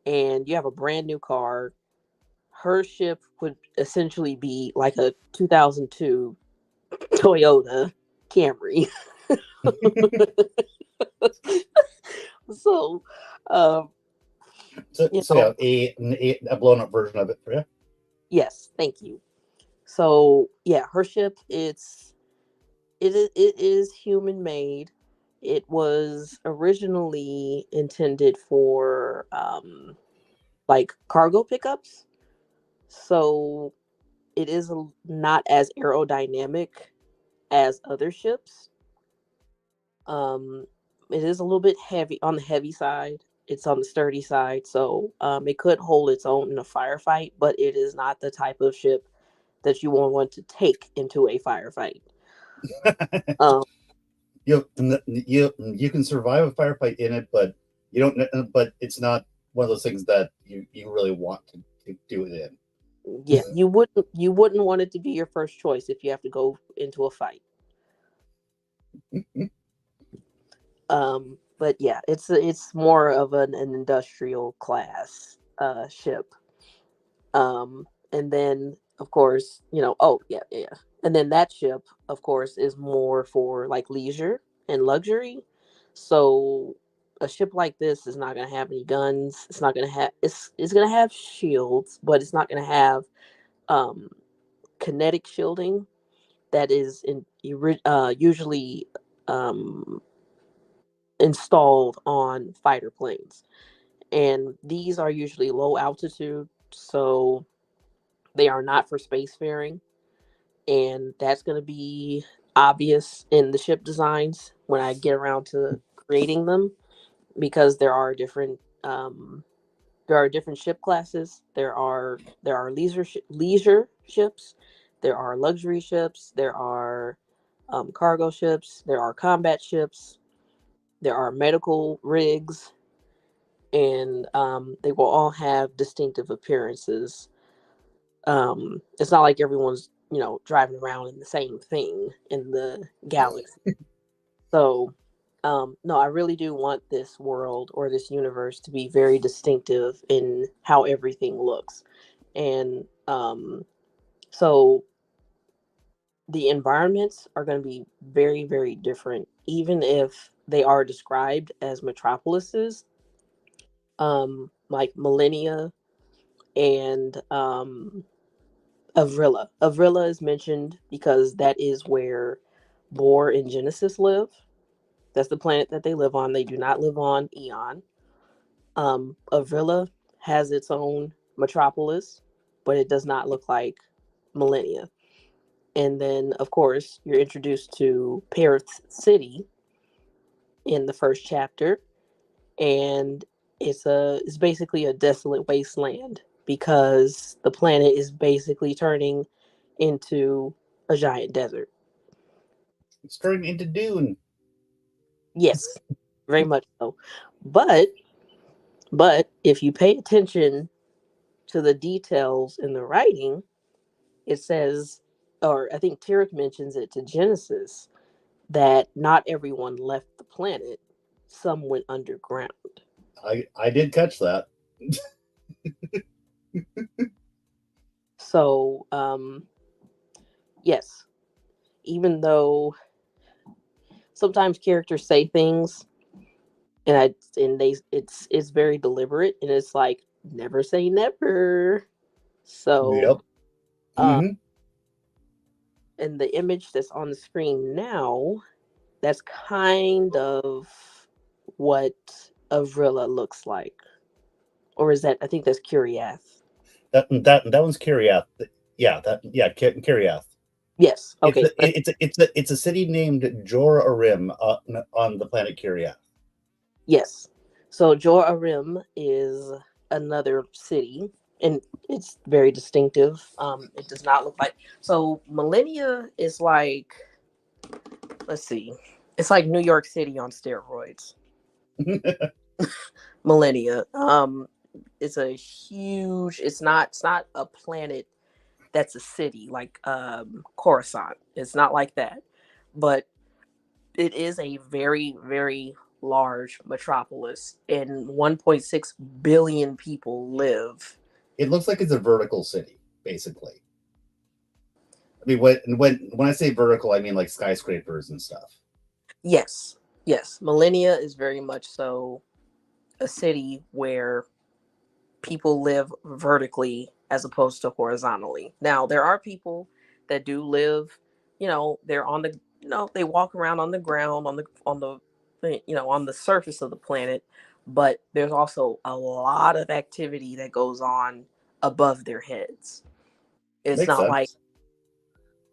and you have a brand new car, her ship would essentially be like a 2002 Toyota Camry. So, um, So, you so know, yeah, a blown up version of it for you. yes, thank you. So, yeah, her ship, it is human made. It was originally intended for like cargo pickups. So it is not as aerodynamic as other ships. Um, it is a little bit heavy on the heavy side. It's on the sturdy side, so it could hold its own in a firefight, but it is not the type of ship that you will want to take into a firefight. Um, You can survive a firefight in it, but you don't. But it's not one of those things that you really want to do it in. yeah, you wouldn't want it to be your first choice if you have to go into a fight. But yeah, it's more of an industrial class ship. And then of course, oh yeah, yeah. And then that ship, of course, is more for like leisure and luxury. So a ship like this is not going to have any guns. It's not going to have it's going to have shields, but it's not going to have um kinetic shielding that is usually um installed on fighter planes. And these are usually low altitude, so they are not for spacefaring. And that's going to be obvious in the ship designs when I get around to creating them, because there are different ship classes. There are leisure ships, there are luxury ships, there are cargo ships, there are combat ships, there are medical rigs, and they will all have distinctive appearances. It's not like everyone's driving around in the same thing in the galaxy. So no, I really do want this world or this universe to be very distinctive in how everything looks. And so the environments are going to be very, very different, even if they are described as metropolises, like Millennia and Avrilla. Avrilla is mentioned because that is where Bor and Genesis live. That's the planet that they live on. They do not live on Eon. Avrilla has its own metropolis, but it does not look like Millennia. And then, of course, you're introduced to Perth City in the first chapter, and it's basically a desolate wasteland because the planet is basically turning into a giant desert. It's turning into Dune. Yes, very much so. But if you pay attention to the details in the writing, it says, or I think Tarek mentions it to Genesis, that not everyone left the planet. Some went underground. I did catch that. So, yes, even though sometimes characters say things and they it's very deliberate, and it's like never say never. So, Yep. uh, Hmm. and the image that's on the screen now, that's kind of what Avrilla looks like. Or is that, I think that's Curiath. That one's Kiriath. Yeah, Kiriath. Yes. Okay. It's a city named Jor Arim on the planet Kiriath. Yes. So Jor Arim is another city, and it's very distinctive. It does not look like, so Millennia is like, let's see, it's like New York City on steroids. Millennia. It's a huge. It's not a planet that's a city like Coruscant. It's not like that, but it is a very, very large metropolis, and 1.6 billion people live. It looks like it's a vertical city, basically. I mean, when I say vertical, I mean like skyscrapers and stuff. Yes, yes. Millennia is very much so a city where people live vertically as opposed to horizontally. Now, there are people that do live, they're on the, they walk around on the ground, on the surface of the planet, but there's also a lot of activity that goes on above their heads. It's Makes not like, sense.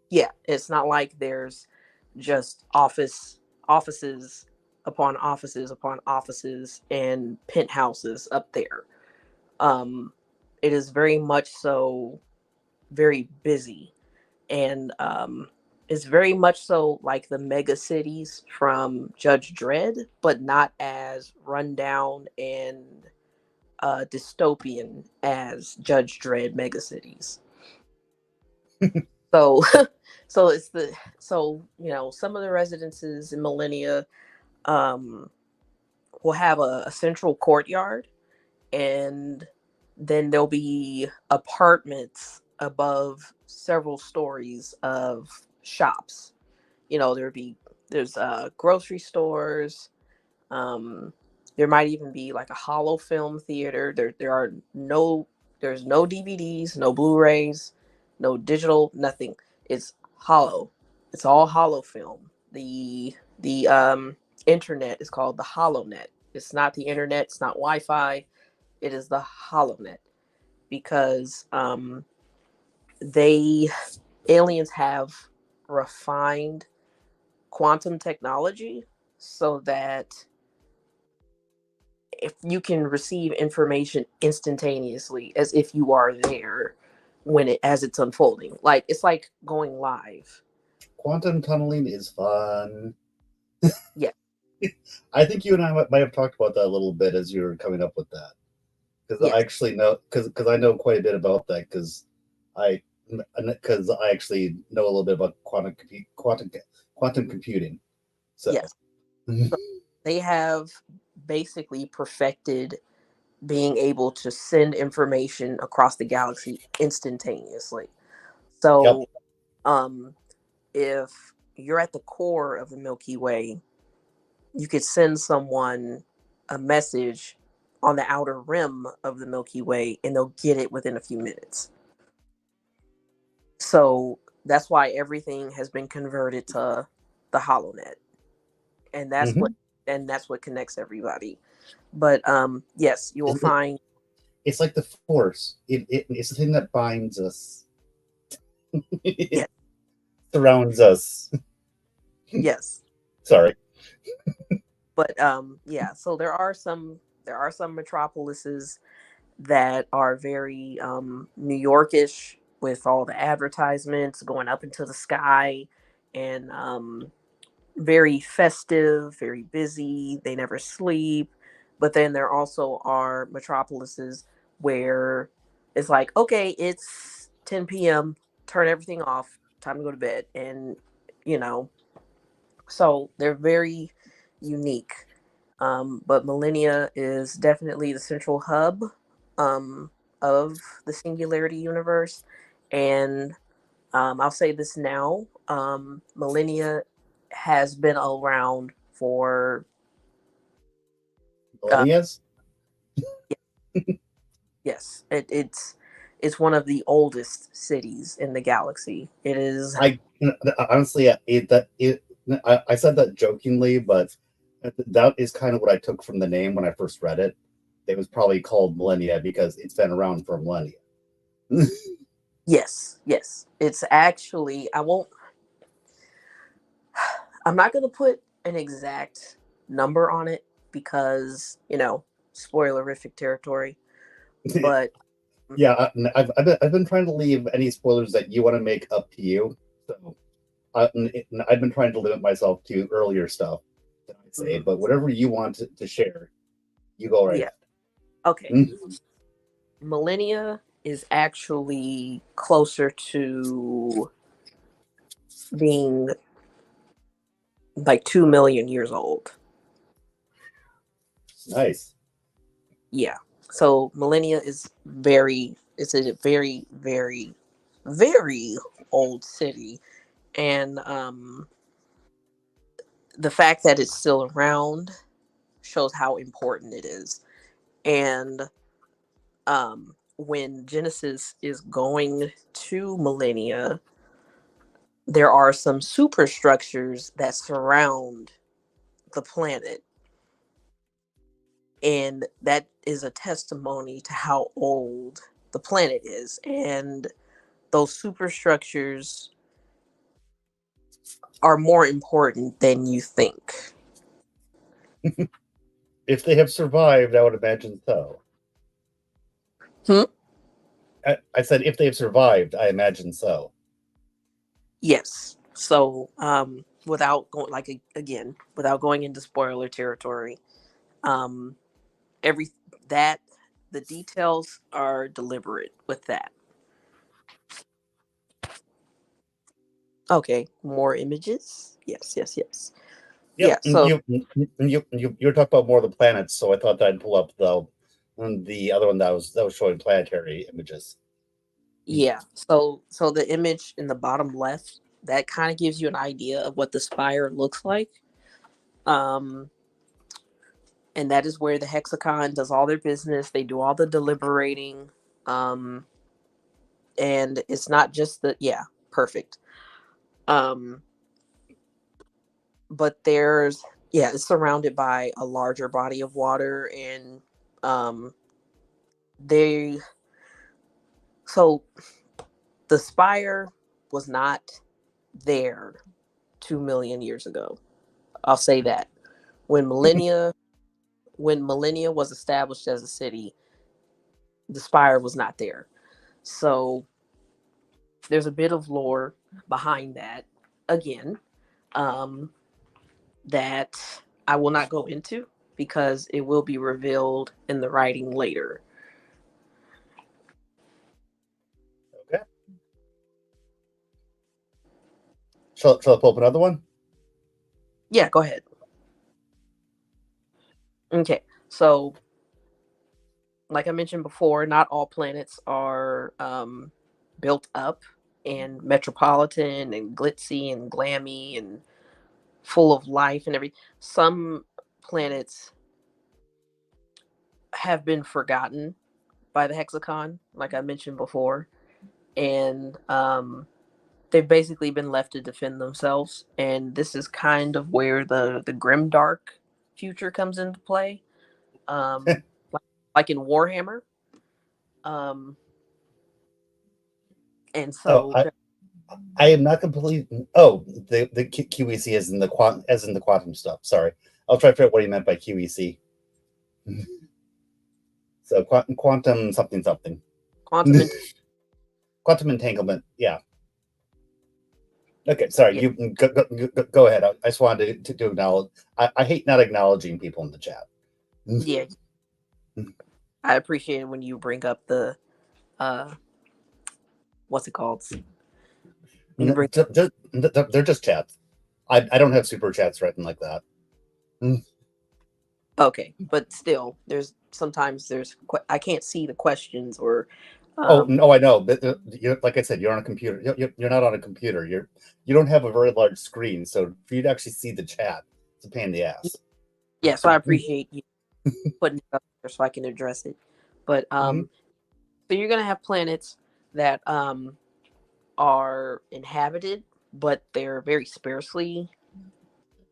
yeah, it's not like there's just offices upon offices upon offices and penthouses up there. um it is very much so very busy, and it's very much so like the mega cities from Judge Dredd, but not as rundown and dystopian as Judge Dredd mega cities. So so it's the so some of the residences in Millennia um will have a central courtyard, and then there'll be apartments above several stories of shops. There's grocery stores. um there might even be like a hollow film theater. There's no DVDs, no Blu-rays, no digital, nothing. It's hollow. It's all hollow film. The internet is called the HoloNet. It's not the internet, it's not Wi-Fi, it is the HoloNet, because they aliens have refined quantum technology so that if you can receive information instantaneously as if you are there when it as it's unfolding, like it's like going live. Quantum tunneling is fun. Yeah. I think you and I might have talked about that a little bit as you were coming up with that, because I Yes. actually know because I know quite a bit about that I because I actually know a little bit about quantum computing. So Yes. So they have basically perfected being able to send information across the galaxy instantaneously. yep. So um if you're at the core of the Milky Way, you could send someone a message on the outer rim of the Milky Way and they'll get it within a few minutes. So that's why everything has been converted to the HoloNet. And that's what hmm and that's what connects everybody. But yes, you will find. It's like the force. It's the thing that binds us. It Yes, surrounds us. yes. Sorry. But yeah, so there are some metropolises that are very New Yorkish, with all the advertisements going up into the sky, and very festive, very busy. They never sleep. But then there also are metropolises where it's like, okay, it's 10 p.m., turn everything off, time to go to bed. And, you know, so they're very unique. But Millennia is definitely the central hub um, of the Singularity universe. And I'll say this now: Millennia has been around for uh, Millennials. yes, it's one of the oldest cities in the galaxy. It is. I honestly, I said that jokingly, but that is kind of what I took from the name when I first read it. It was probably called Millennia because it's been around for millennia. Yes, yes. It's actually. I'm not going to put an exact number on it because spoilerific territory. But Yeah, I've been trying to leave any spoilers that you want to make up to you. So I've been trying to limit myself to earlier stuff that I say, mhm, but whatever you want to share, you go right yeah, okay. ahead. Millennia is actually closer to being like 2 million years old. Nice. Yeah. So Millennia is it's a very, very, very old city. And the fact that it's still around shows how important it is. And when Genesis is going to Millennia, there are some superstructures that surround the planet. And that is a testimony to how old the planet is. And those superstructures are more important than you think. If they have survived, I would imagine so. Hmm? I said if they've survived, I imagine so. Yes. So, without going again, without going into spoiler territory, um, every that the details are deliberate with that. Okay, more images. Yes, yes, yes. Yep, Yeah. So you were talking about more of the planets, so I thought I'd pull up the other one that was showing planetary images. yeah. So the image in the bottom left that kind of gives you an idea of what the spire looks like. Um, and that is where the hexagon does all their business. They do all the deliberating. Um, and it's not just the yeah, perfect. Um, but there's yeah, it's surrounded by a larger body of water, and um, they so the spire was not there 2 million years ago. I'll say that when millennia was established as a city, the spire was not there. So there's a bit of lore behind that. Again, um, that I will not go into because it will be revealed in the writing later. Okay. Shall I pull up another one? Yeah, go ahead. Okay. So, like I mentioned before, not all planets are built up and metropolitan and glitzy and glammy and full of life and everything. Some planets have been forgotten by the hexagon, like I mentioned before, and they've basically been left to defend themselves. And this is kind of where the grim dark future comes into play, like, like in Warhammer. Um, and Oh, so I am not completely. Oh, the QEC is in the quantum stuff. Sorry, I'll try to figure out what he meant by QEC. So quantum something something. quantum, Quantum entanglement. Yeah. Okay. Sorry. yeah, You go ahead. I just wanted to acknowledge. I hate not acknowledging people in the chat. yeah, I appreciate it when you bring up the uh, what's it called? When you bring They're just chats. I don't have super chats written like that. okay, but still, there's sometimes I can't see the questions or Oh um, no, I know. But you're, like I said, you're on a computer. You're not on a computer. You don't have a very large screen, so for you to actually see the chat, it's a pain in the ass. yeah. So I appreciate you putting it up there so I can address it. But Mhm. so you're gonna have planets that are inhabited, but they're very sparsely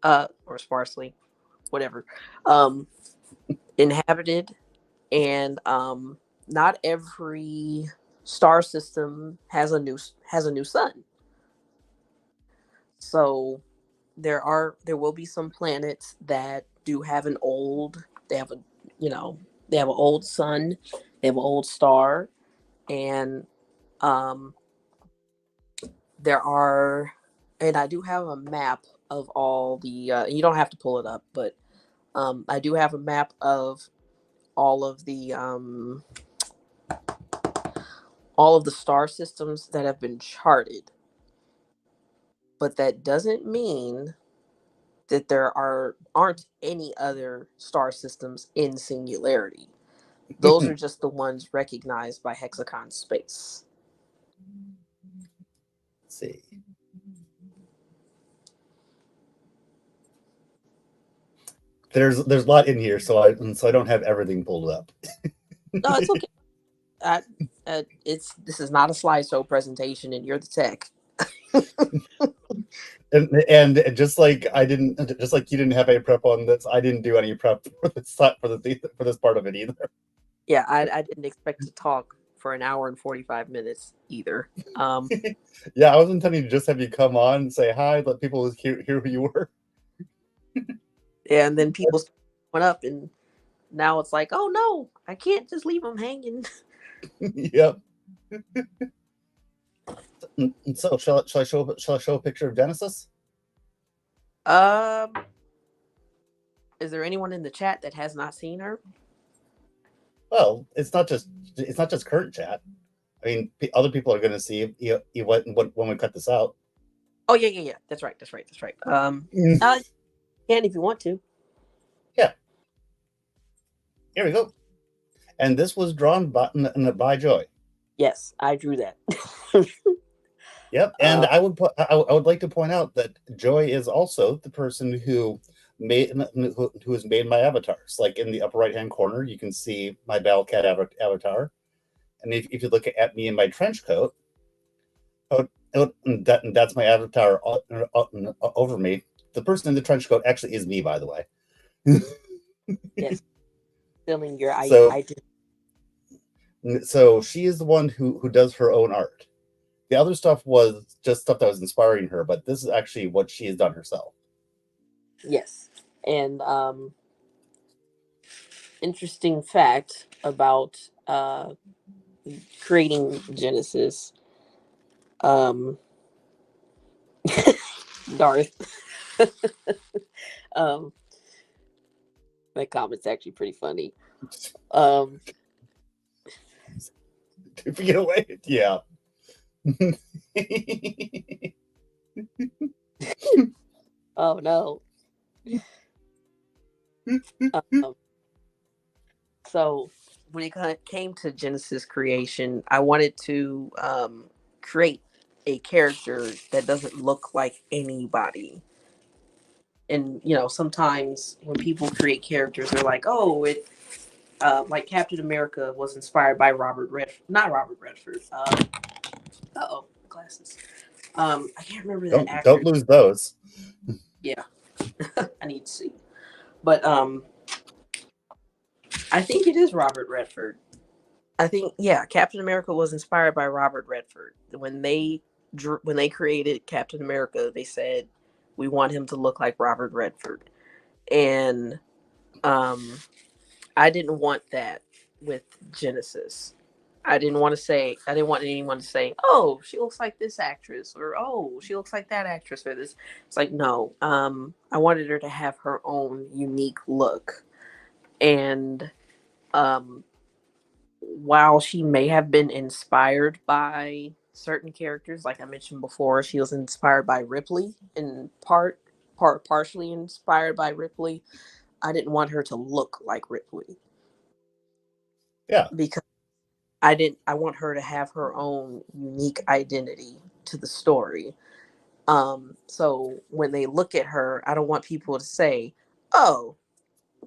or sparsely, whatever, um inhabited, and not every star system has a new sun. So there will be some planets that do have an old they have a you know they have an old sun, they have an old star, and um there are and I do have a map of all the you don't have to pull it up, but I do have a map of all of the um all of the star systems that have been charted, but that doesn't mean that aren't any other star systems in Singularity. Those are Let's just the ones recognized by Hexagon Space. see. There's a lot in here, so I don't have everything pulled up. No, it's okay. I, it's This is not a slideshow presentation, and you're the tech. And just like you didn't have any prep on this, I didn't do any prep for this part of it either. Yeah, I didn't expect to talk for an hour and 45 minutes either. Yeah, I was intending to just have you come on, say hi, let people hear who you were. And then people went up, and now it's like, oh no, I can't just leave them hanging. Yep. So shall I show a picture of Genesis? Um, is there anyone in the chat that has not seen her? Well, it's not just current chat. I mean, other people are going to see when we cut this out. Oh yeah. That's right. Can if you want to. Yeah, here we go. And this was drawn by Joy. Yes, I drew that. Yep, and I would like to point out that Joy is also the person who has made my avatars. Like in the upper right hand corner, you can see my Battlecat avatar, and if you look at me in my trench coat, that's my avatar over me. The person in the trench coat actually is me, by the way. Yes, filling your So identity. so she is the one who does her own art. The other stuff was just stuff that was inspiring her, but this is actually what she has done herself. Yes, and interesting fact about creating Genesis. Um, Darth. um, that comment's actually pretty funny. Um, If you get away, yeah. oh no. Um, so when it came to Genesis creation, I wanted to create a character that doesn't look like anybody. And sometimes when people create characters, they're like, "Oh, it like Captain America was inspired by not Robert Redford. Oh, glasses. I can't remember that Don't actor. lose those. Yeah, I need to see. But I think it is Robert Redford. I think Captain America was inspired by Robert Redford. When they created Captain America, they said we want him to look like Robert Redford, and um, I didn't want that with Genesis. I didn't want anyone to say, "Oh, she looks like this actress," or "Oh, she looks like that actress," or this. It's like no. I wanted her to have her own unique look, and um, while she may have been inspired by certain characters, like I mentioned before, she was inspired by Ripley in partially inspired by Ripley. I didn't want her to look like Ripley Yeah. because I want her to have her own unique identity to the story. So when they look at her, I don't want people to say, "Oh,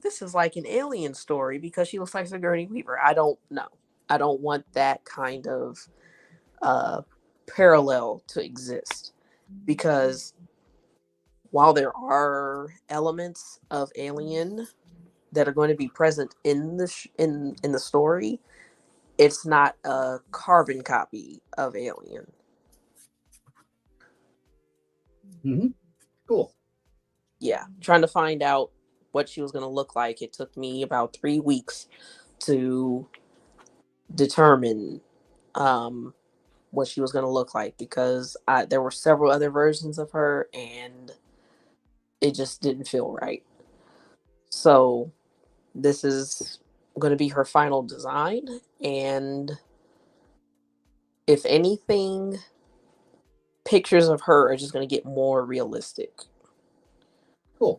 this is like an alien story because she looks like Sigourney Weaver." I don't know. I don't want that kind of uh, parallel to exist because while there are elements of Alien that are going to be present in in the story, it's not a carbon copy of Alien. Mm-hmm. Cool. Yeah, trying to find out what she was going to look like. It took me about 3 weeks to determine um, what she was going to look like because there were several other versions of her and it just didn't feel right. So this is going to be her final design. And if anything, pictures of her are just going to get more realistic. Cool.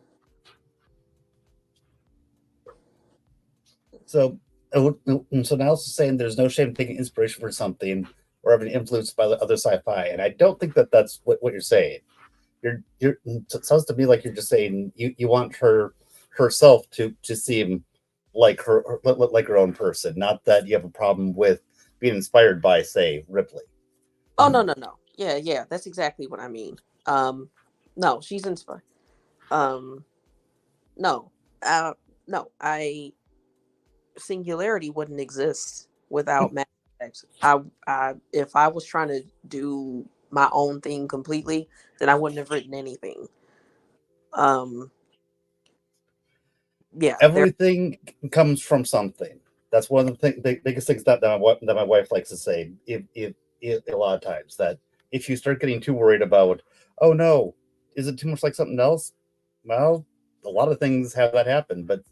So, so now it's saying there's no shame in taking inspiration for something or having influenced by the other sci-fi, and I don't think that that's what you're saying. It sounds to me like you're just saying you want herself to seem like like her own person, not that you have a problem with being inspired by, say, Ripley. Oh, no, no, no. Yeah, yeah, that's exactly what I mean. No, she's inspired. Um, no, uh, no, I Singularity wouldn't exist without Mass Effect. If I was trying to do my own thing completely, then I wouldn't have written anything. Um, yeah, there. Everything comes from something. That's one of the biggest things that my wife likes to say. If a lot of times that if you start getting too worried about, oh no, is it too much like something else? Well, a lot of things have that happen, but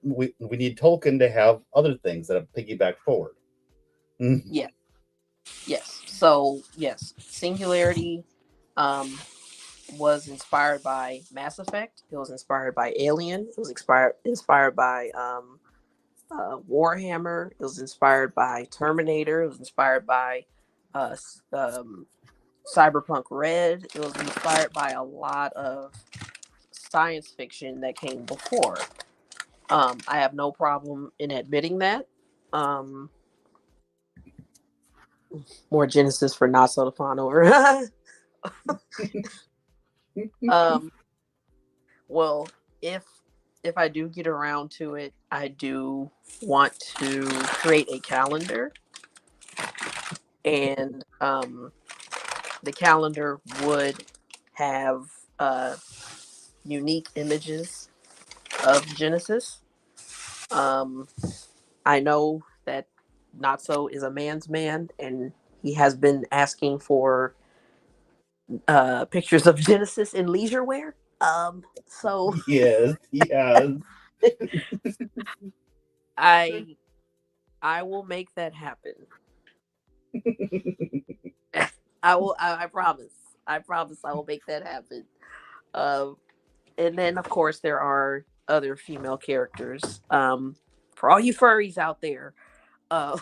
we need Tolkien to have other things that have piggyback forward. Mm. Yeah, yes. So yes, Singularity um, was inspired by Mass Effect. It was inspired by Alien. It was inspired by Warhammer. It was inspired by Terminator. It was inspired by uh, Cyberpunk Red. It was inspired by a lot of science fiction that came before. I have no problem in admitting that. Um, More Genesis for not so to fawn over. um, well, if if I do get around to it, I do want to create a calendar, and the calendar would have uh, unique images of Genesis. Um, I know that Natso is a man's man, and he has been asking for pictures of Genesis in leisure wear. So Yes, yes. I I will make that happen. I will. I promise. I promise. I will make that happen. Um, and then of course there are other female characters. For all you furries out there, uh,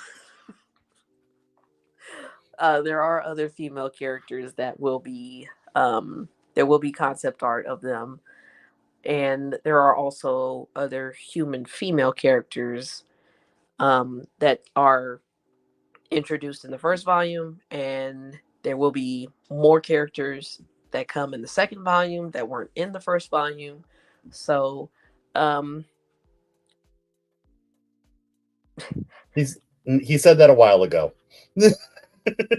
there are other female characters that will be. There will be concept art of them, and there are also other human female characters that are introduced in the first volume, and there will be more characters that come in the second volume that weren't in the first volume. So, um, He's he said that a while ago.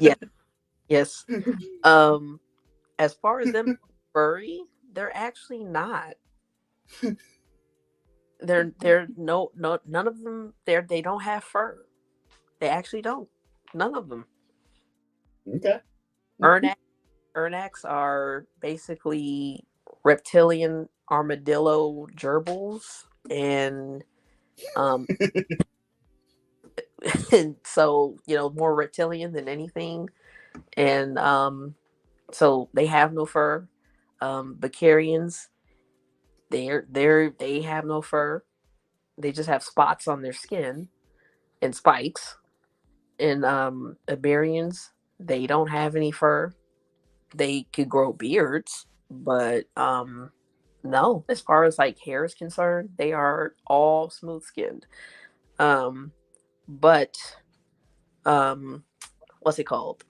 yeah, yes. Um, as far as them furry, they're actually not. They're no none of them. They don't have fur. They actually don't. None of them. Okay. Ernac Ernacs are basically reptilian armadillo gerbils, and um, and so more reptilian than anything, and so they have no fur. Bacarians, they have no fur. They just have spots on their skin and spikes. And Iberians, they don't have any fur. They could grow beards, but no, as far as like hair is concerned, they are all smooth skinned. Um, but what's it called?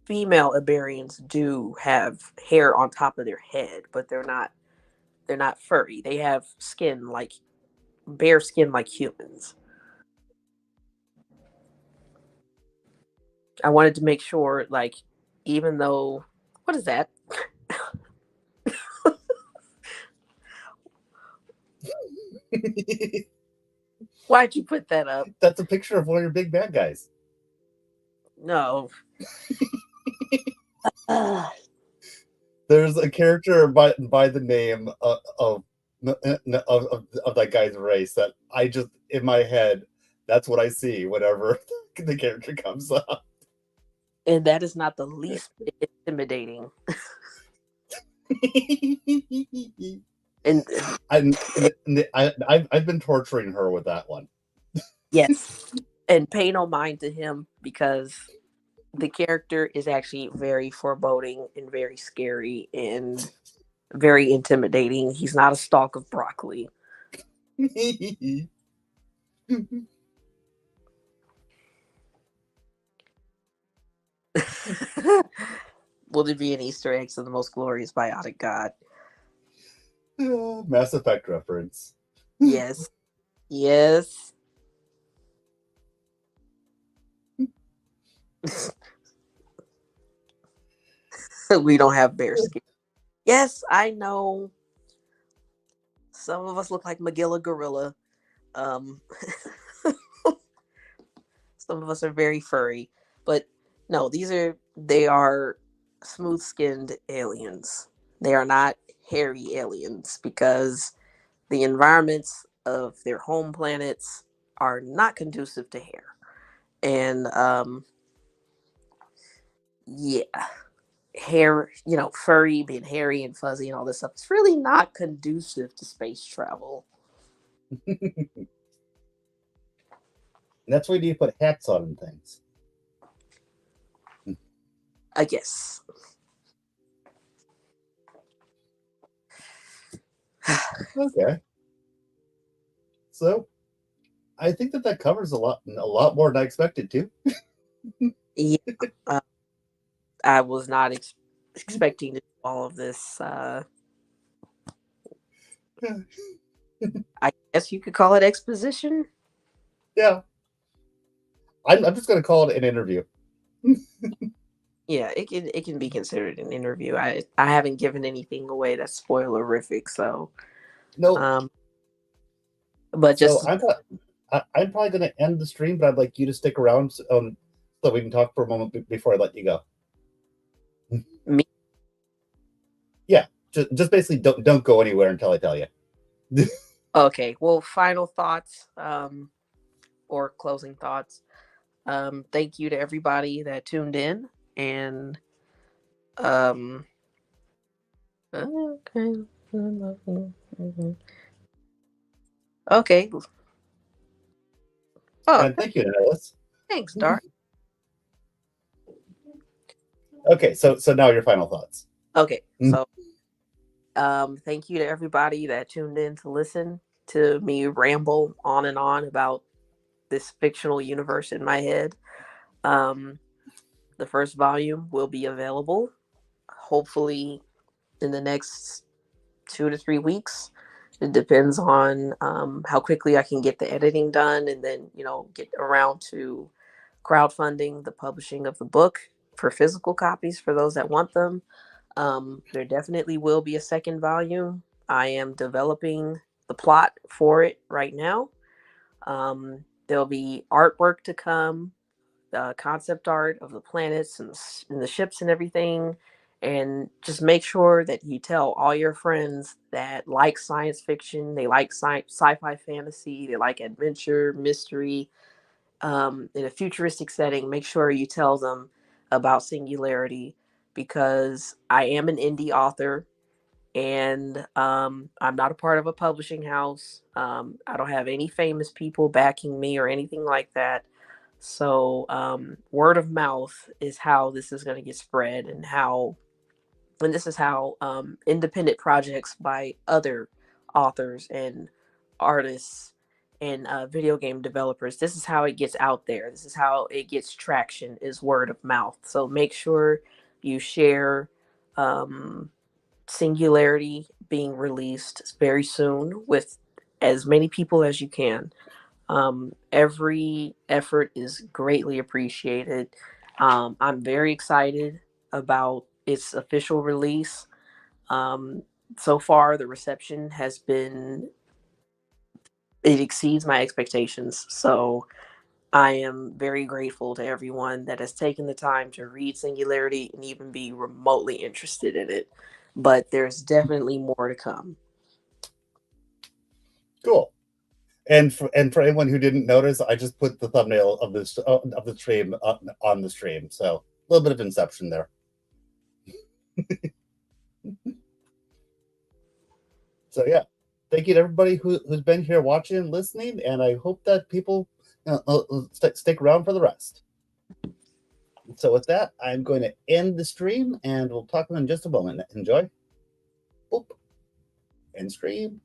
Female Iberians do have hair on top of their head, but they're not furry. They have skin like bare skin like humans. I wanted to make sure, like, even though what is that? Why'd you put that up? That's a picture of one of your big bad guys. No. Uh, There's a character by the name of that guy's race that I just in my head that's what I see whenever the character comes up. and that is not the least bit intimidating. And I've been torturing her with that one. Yes. And pay no mind to him because the character is actually very foreboding and very scary and very intimidating. He's not a stalk of broccoli. Will there be an Easter eggs of the most glorious biotic god? Mass Effect reference. Yes. Yes. We don't have bear skin. Yes, I know. Some of us look like Magilla Gorilla. Um, some of us are very furry, but no, they are smooth skinned aliens. They are not hairy aliens because the environments of their home planets are not conducive to hair. And yeah, hair, furry, being hairy and fuzzy and all this stuff, it's really not conducive to space travel. That's why you put hats on and things. I guess. Okay. So I think that covers a lot more than I expected to. Yeah, uh, I was not expecting to do all of this. I guess you could call it exposition. Yeah, I'm just going to call it an interview. Yeah, it can be considered an interview. I haven't given anything away that's spoilerific, so No, um, but so just I'm probably going to end the stream, but I'd like you to stick around so we can talk for a moment before I let you go. me. Yeah, just basically don't go anywhere until I tell you. Okay, well, final thoughts or closing thoughts. Thank you to everybody that tuned in and um. Okay. Okay. Oh, And thank you, Alice. thanks, Dark. Okay, so now your final thoughts. Okay, so thank you to everybody that tuned in to listen to me ramble on and on about this fictional universe in my head. Um, the first volume will be available hopefully in the next 2 to 3 weeks. It depends on how quickly I can get the editing done and then, get around to crowdfunding the publishing of the book for physical copies for those that want them. There definitely will be a second volume. I am developing the plot for it right now. There'll be artwork to come, concept art of the planets and the ships and everything. And just make sure that you tell all your friends that like science fiction, they like sci-fi fantasy, they like adventure, mystery, in a futuristic setting. Make sure you tell them about Singularity because I am an indie author and I'm not a part of a publishing house. I don't have any famous people backing me or anything like that. So word of mouth is how this is going to get spread, and this is how independent projects by other authors and artists and video game developers. This is how it gets out there. This is how it gets traction. Is word of mouth. So make sure you share. Singularity being released very soon with as many people as you can. Every effort is greatly appreciated. I'm very excited about its official release. Um, so far, the reception has been, it exceeds my expectations. So I am very grateful to everyone that has taken the time to read Singularity and even be remotely interested in it. But there's definitely more to come. Cool. And for anyone who didn't notice, I just put the thumbnail of the stream on the stream. So a little bit of inception there. So yeah, thank you to everybody who's been here watching and listening, and I hope that people stick around for the rest. So with that, I'm going to end the stream, and we'll talk in just a moment. Enjoy. Oop. End stream.